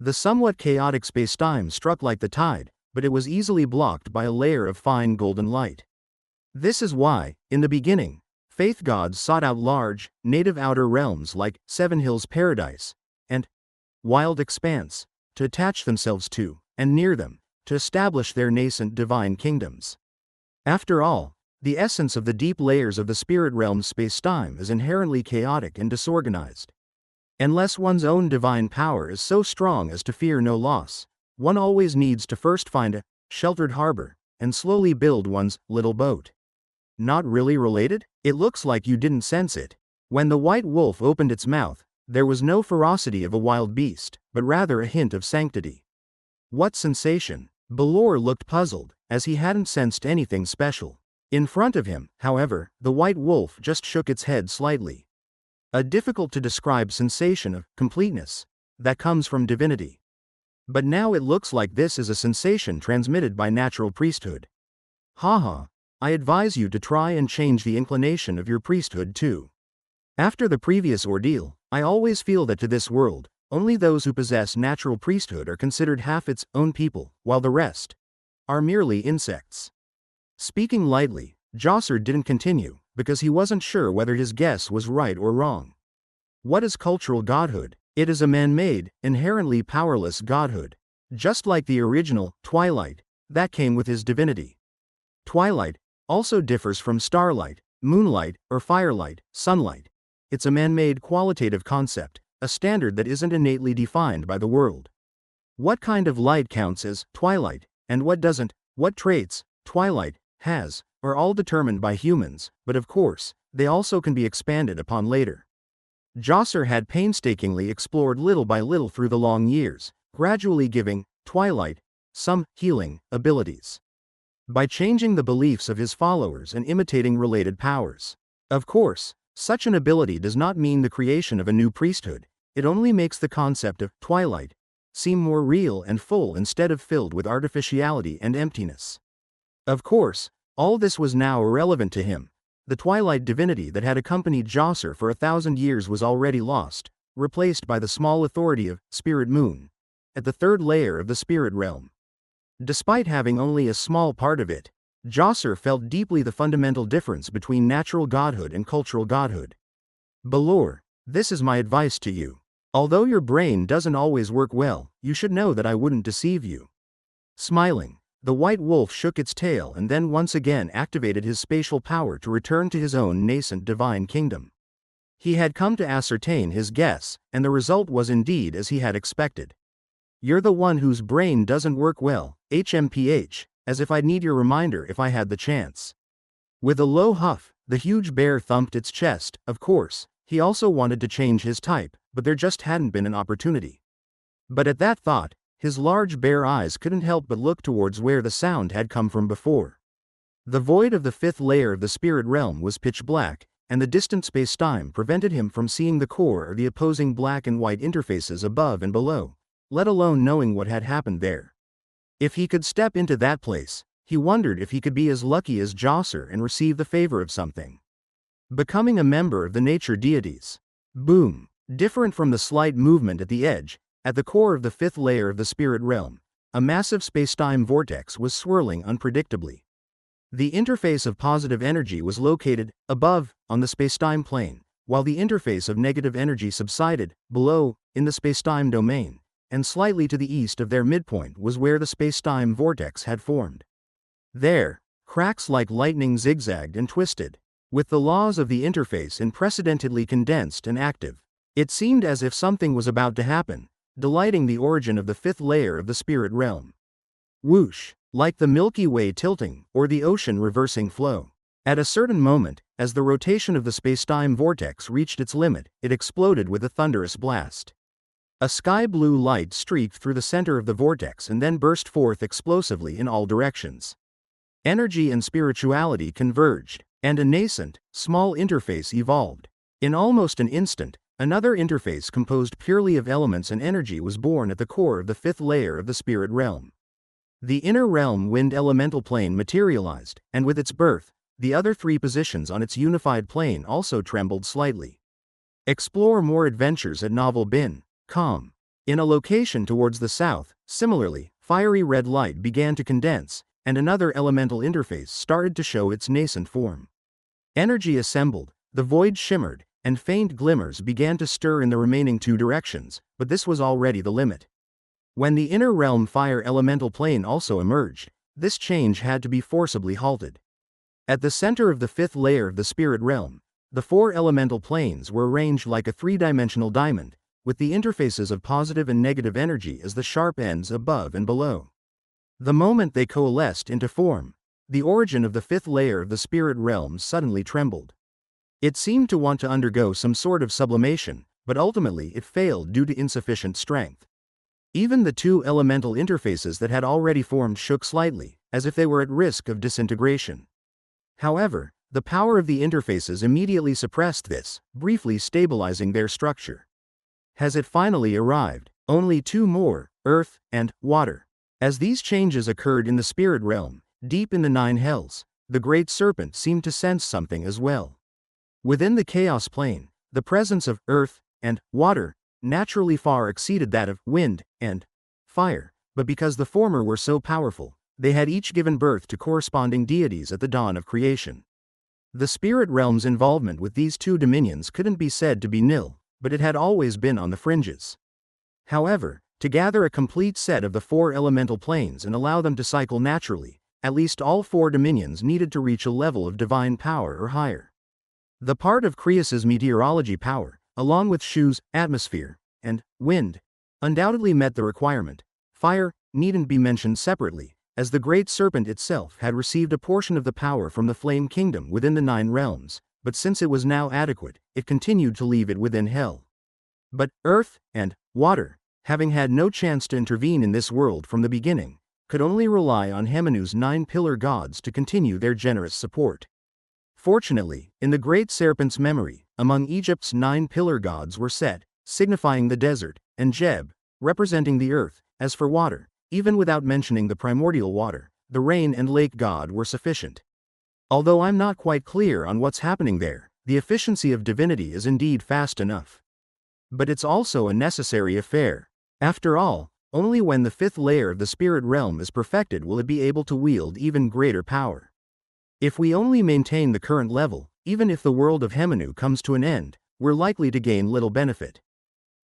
The somewhat chaotic spacetime struck like the tide, but it was easily blocked by a layer of fine golden light. This is why, in the beginning, faith gods sought out large, native outer realms like Seven Hills Paradise and Wild Expanse to attach themselves to, and near them, to establish their nascent divine kingdoms. After all, the essence of the deep layers of the spirit realm's spacetime is inherently chaotic and disorganized. Unless one's own divine power is so strong as to fear no loss, one always needs to first find a sheltered harbor and slowly build one's little boat. Not really related? It looks like you didn't sense it. When the white wolf opened its mouth, there was no ferocity of a wild beast, but rather a hint of sanctity. What sensation? Balor looked puzzled, as he hadn't sensed anything special. In front of him, however, the white wolf just shook its head slightly. A difficult-to-describe sensation of completeness that comes from divinity. But now it looks like this is a sensation transmitted by natural priesthood. Haha, I advise you to try and change the inclination of your priesthood too. After the previous ordeal, I always feel that to this world, only those who possess natural priesthood are considered half its own people, while the rest are merely insects. Speaking lightly, Djoser didn't continue, because he wasn't sure whether his guess was right or wrong. What is cultural godhood? It is a man-made, inherently powerless godhood. Just like the original, twilight, that came with his divinity. Twilight also differs from starlight, moonlight, or firelight, sunlight. It's a man-made qualitative concept, a standard that isn't innately defined by the world. What kind of light counts as twilight, and what doesn't? What traits twilight has are all determined by humans, but of course, they also can be expanded upon later. Djoser had painstakingly explored little by little through the long years, gradually giving twilight some healing abilities. By changing the beliefs of his followers and imitating related powers. Of course, such an ability does not mean the creation of a new priesthood, it only makes the concept of twilight seem more real and full instead of filled with artificiality and emptiness. Of course, all this was now irrelevant to him. The twilight divinity that had accompanied Djoser for 1,000 years was already lost, replaced by the small authority of Spirit Moon, at the third layer of the spirit realm. Despite having only a small part of it, Djoser felt deeply the fundamental difference between natural godhood and cultural godhood. Balor, this is my advice to you. Although your brain doesn't always work well, you should know that I wouldn't deceive you. Smiling, the white wolf shook its tail and then once again activated his spatial power to return to his own nascent divine kingdom. He had come to ascertain his guess, and the result was indeed as he had expected. You're the one whose brain doesn't work well, HMPH, as if I'd need your reminder if I had the chance. With a low huff, the huge bear thumped its chest. Of course, he also wanted to change his type, but there just hadn't been an opportunity. But at that thought, his large bear eyes couldn't help but look towards where the sound had come from before. The void of the fifth layer of the spirit realm was pitch black, and the distant space-time prevented him from seeing the core or the opposing black and white interfaces above and below, let alone knowing what had happened there. If he could step into that place, he wondered if he could be as lucky as Djoser and receive the favor of something. Becoming a member of the nature deities. Boom. Different from the slight movement at the edge, at the core of the fifth layer of the spirit realm, a massive spacetime vortex was swirling unpredictably. The interface of positive energy was located, above, on the spacetime plane, while the interface of negative energy subsided, below, in the spacetime domain, and slightly to the east of their midpoint was where the spacetime vortex had formed. There, cracks like lightning zigzagged and twisted. With the laws of the interface unprecedentedly condensed and active, it seemed as if something was about to happen, delighting the origin of the fifth layer of the spirit realm. Whoosh, like the Milky Way tilting, or the ocean reversing flow. At a certain moment, as the rotation of the spacetime vortex reached its limit, it exploded with a thunderous blast. A sky-blue light streaked through the center of the vortex and then burst forth explosively in all directions. Energy and spirituality converged, and a nascent, small interface evolved. In almost an instant, another interface composed purely of elements and energy was born at the core of the fifth layer of the spirit realm. The inner realm wind elemental plane materialized, and with its birth, the other three positions on its unified plane also trembled slightly. Explore more adventures at Novel Bin, com. In a location towards the south, similarly, fiery red light began to condense, and another elemental interface started to show its nascent form. Energy assembled, the void shimmered, and faint glimmers began to stir in the remaining two directions, but this was already the limit. When the inner realm fire elemental plane also emerged, this change had to be forcibly halted. At the center of the fifth layer of the spirit realm, the four elemental planes were arranged like a three-dimensional diamond, with the interfaces of positive and negative energy as the sharp ends above and below. The moment they coalesced into form, the origin of the fifth layer of the spirit realm suddenly trembled. It seemed to want to undergo some sort of sublimation, but ultimately it failed due to insufficient strength. Even the two elemental interfaces that had already formed shook slightly, as if they were at risk of disintegration. However, the power of the interfaces immediately suppressed this, briefly stabilizing their structure. Has it finally arrived? Only two more, earth and water. As these changes occurred in the spirit realm, deep in the nine hells, the great serpent seemed to sense something as well. Within the chaos plane, the presence of earth and water naturally far exceeded that of wind and fire, but because the former were so powerful, they had each given birth to corresponding deities at the dawn of creation. The spirit realm's involvement with these two dominions couldn't be said to be nil, but it had always been on the fringes. However, to gather a complete set of the four elemental planes and allow them to cycle naturally, at least all four dominions needed to reach a level of divine power or higher. The part of Creus's meteorology power, along with Shu's atmosphere and wind, undoubtedly met the requirement. Fire needn't be mentioned separately, as the great serpent itself had received a portion of the power from the flame kingdom within the nine realms, but since it was now adequate, it continued to leave it within hell. But earth and water, having had no chance to intervene in this world from the beginning, could only rely on Hemenu's nine pillar gods to continue their generous support. Fortunately, in the great serpent's memory, among Egypt's nine pillar gods were Set, signifying the desert, and Jeb, representing the earth. As for water, even without mentioning the primordial water, the rain and lake god were sufficient. Although I'm not quite clear on what's happening there, the efficiency of divinity is indeed fast enough. But it's also a necessary affair. After all, only when the fifth layer of the spirit realm is perfected will it be able to wield even greater power. If we only maintain the current level, even if the world of Hemenu comes to an end, we're likely to gain little benefit.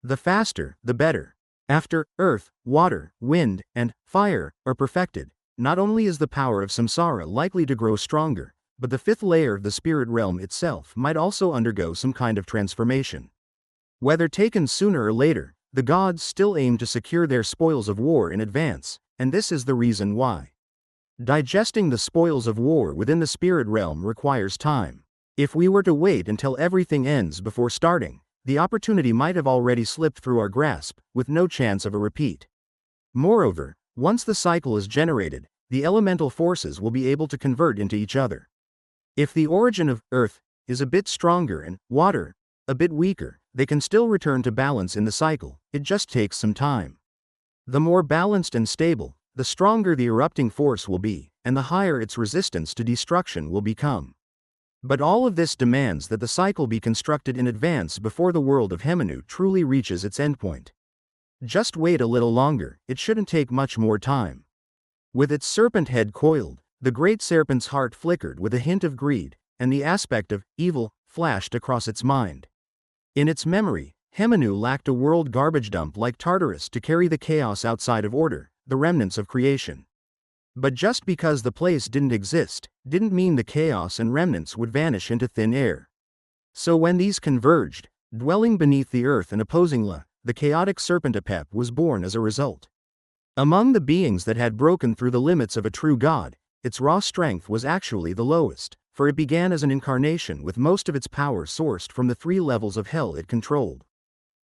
The faster, the better. After earth, water, wind, and fire are perfected, not only is the power of samsara likely to grow stronger, but the fifth layer of the spirit realm itself might also undergo some kind of transformation. Whether taken sooner or later, the gods still aim to secure their spoils of war in advance, and this is the reason why. Digesting the spoils of war within the spirit realm requires time. If we were to wait until everything ends before starting, the opportunity might have already slipped through our grasp, with no chance of a repeat. Moreover, once the cycle is generated, the elemental forces will be able to convert into each other. If the origin of earth is a bit stronger and water a bit weaker, they can still return to balance in the cycle. It just takes some time. The more balanced and stable, the stronger the erupting force will be, and the higher its resistance to destruction will become. But all of this demands that the cycle be constructed in advance before the world of Hemenu truly reaches its endpoint. Just wait a little longer, it shouldn't take much more time. With its serpent head coiled, the great serpent's heart flickered with a hint of greed, and the aspect of evil flashed across its mind. In its memory, Hemenu lacked a world garbage dump like Tartarus to carry the chaos outside of order, the remnants of creation. But just because the place didn't exist, didn't mean the chaos and remnants would vanish into thin air. So when these converged, dwelling beneath the earth and opposing the chaotic serpent Apep was born as a result. Among the beings that had broken through the limits of a true god, its raw strength was actually the lowest, for it began as an incarnation with most of its power sourced from the 3 levels of hell it controlled.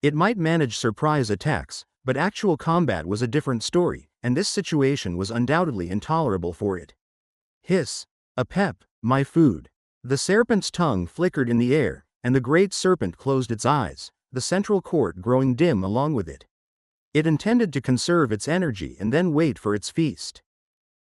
It might manage surprise attacks, but actual combat was a different story, and this situation was undoubtedly intolerable for it. Hiss! Apep, my food. The serpent's tongue flickered in the air, and the great serpent closed its eyes, the central court growing dim along with it. It intended to conserve its energy and then wait for its feast.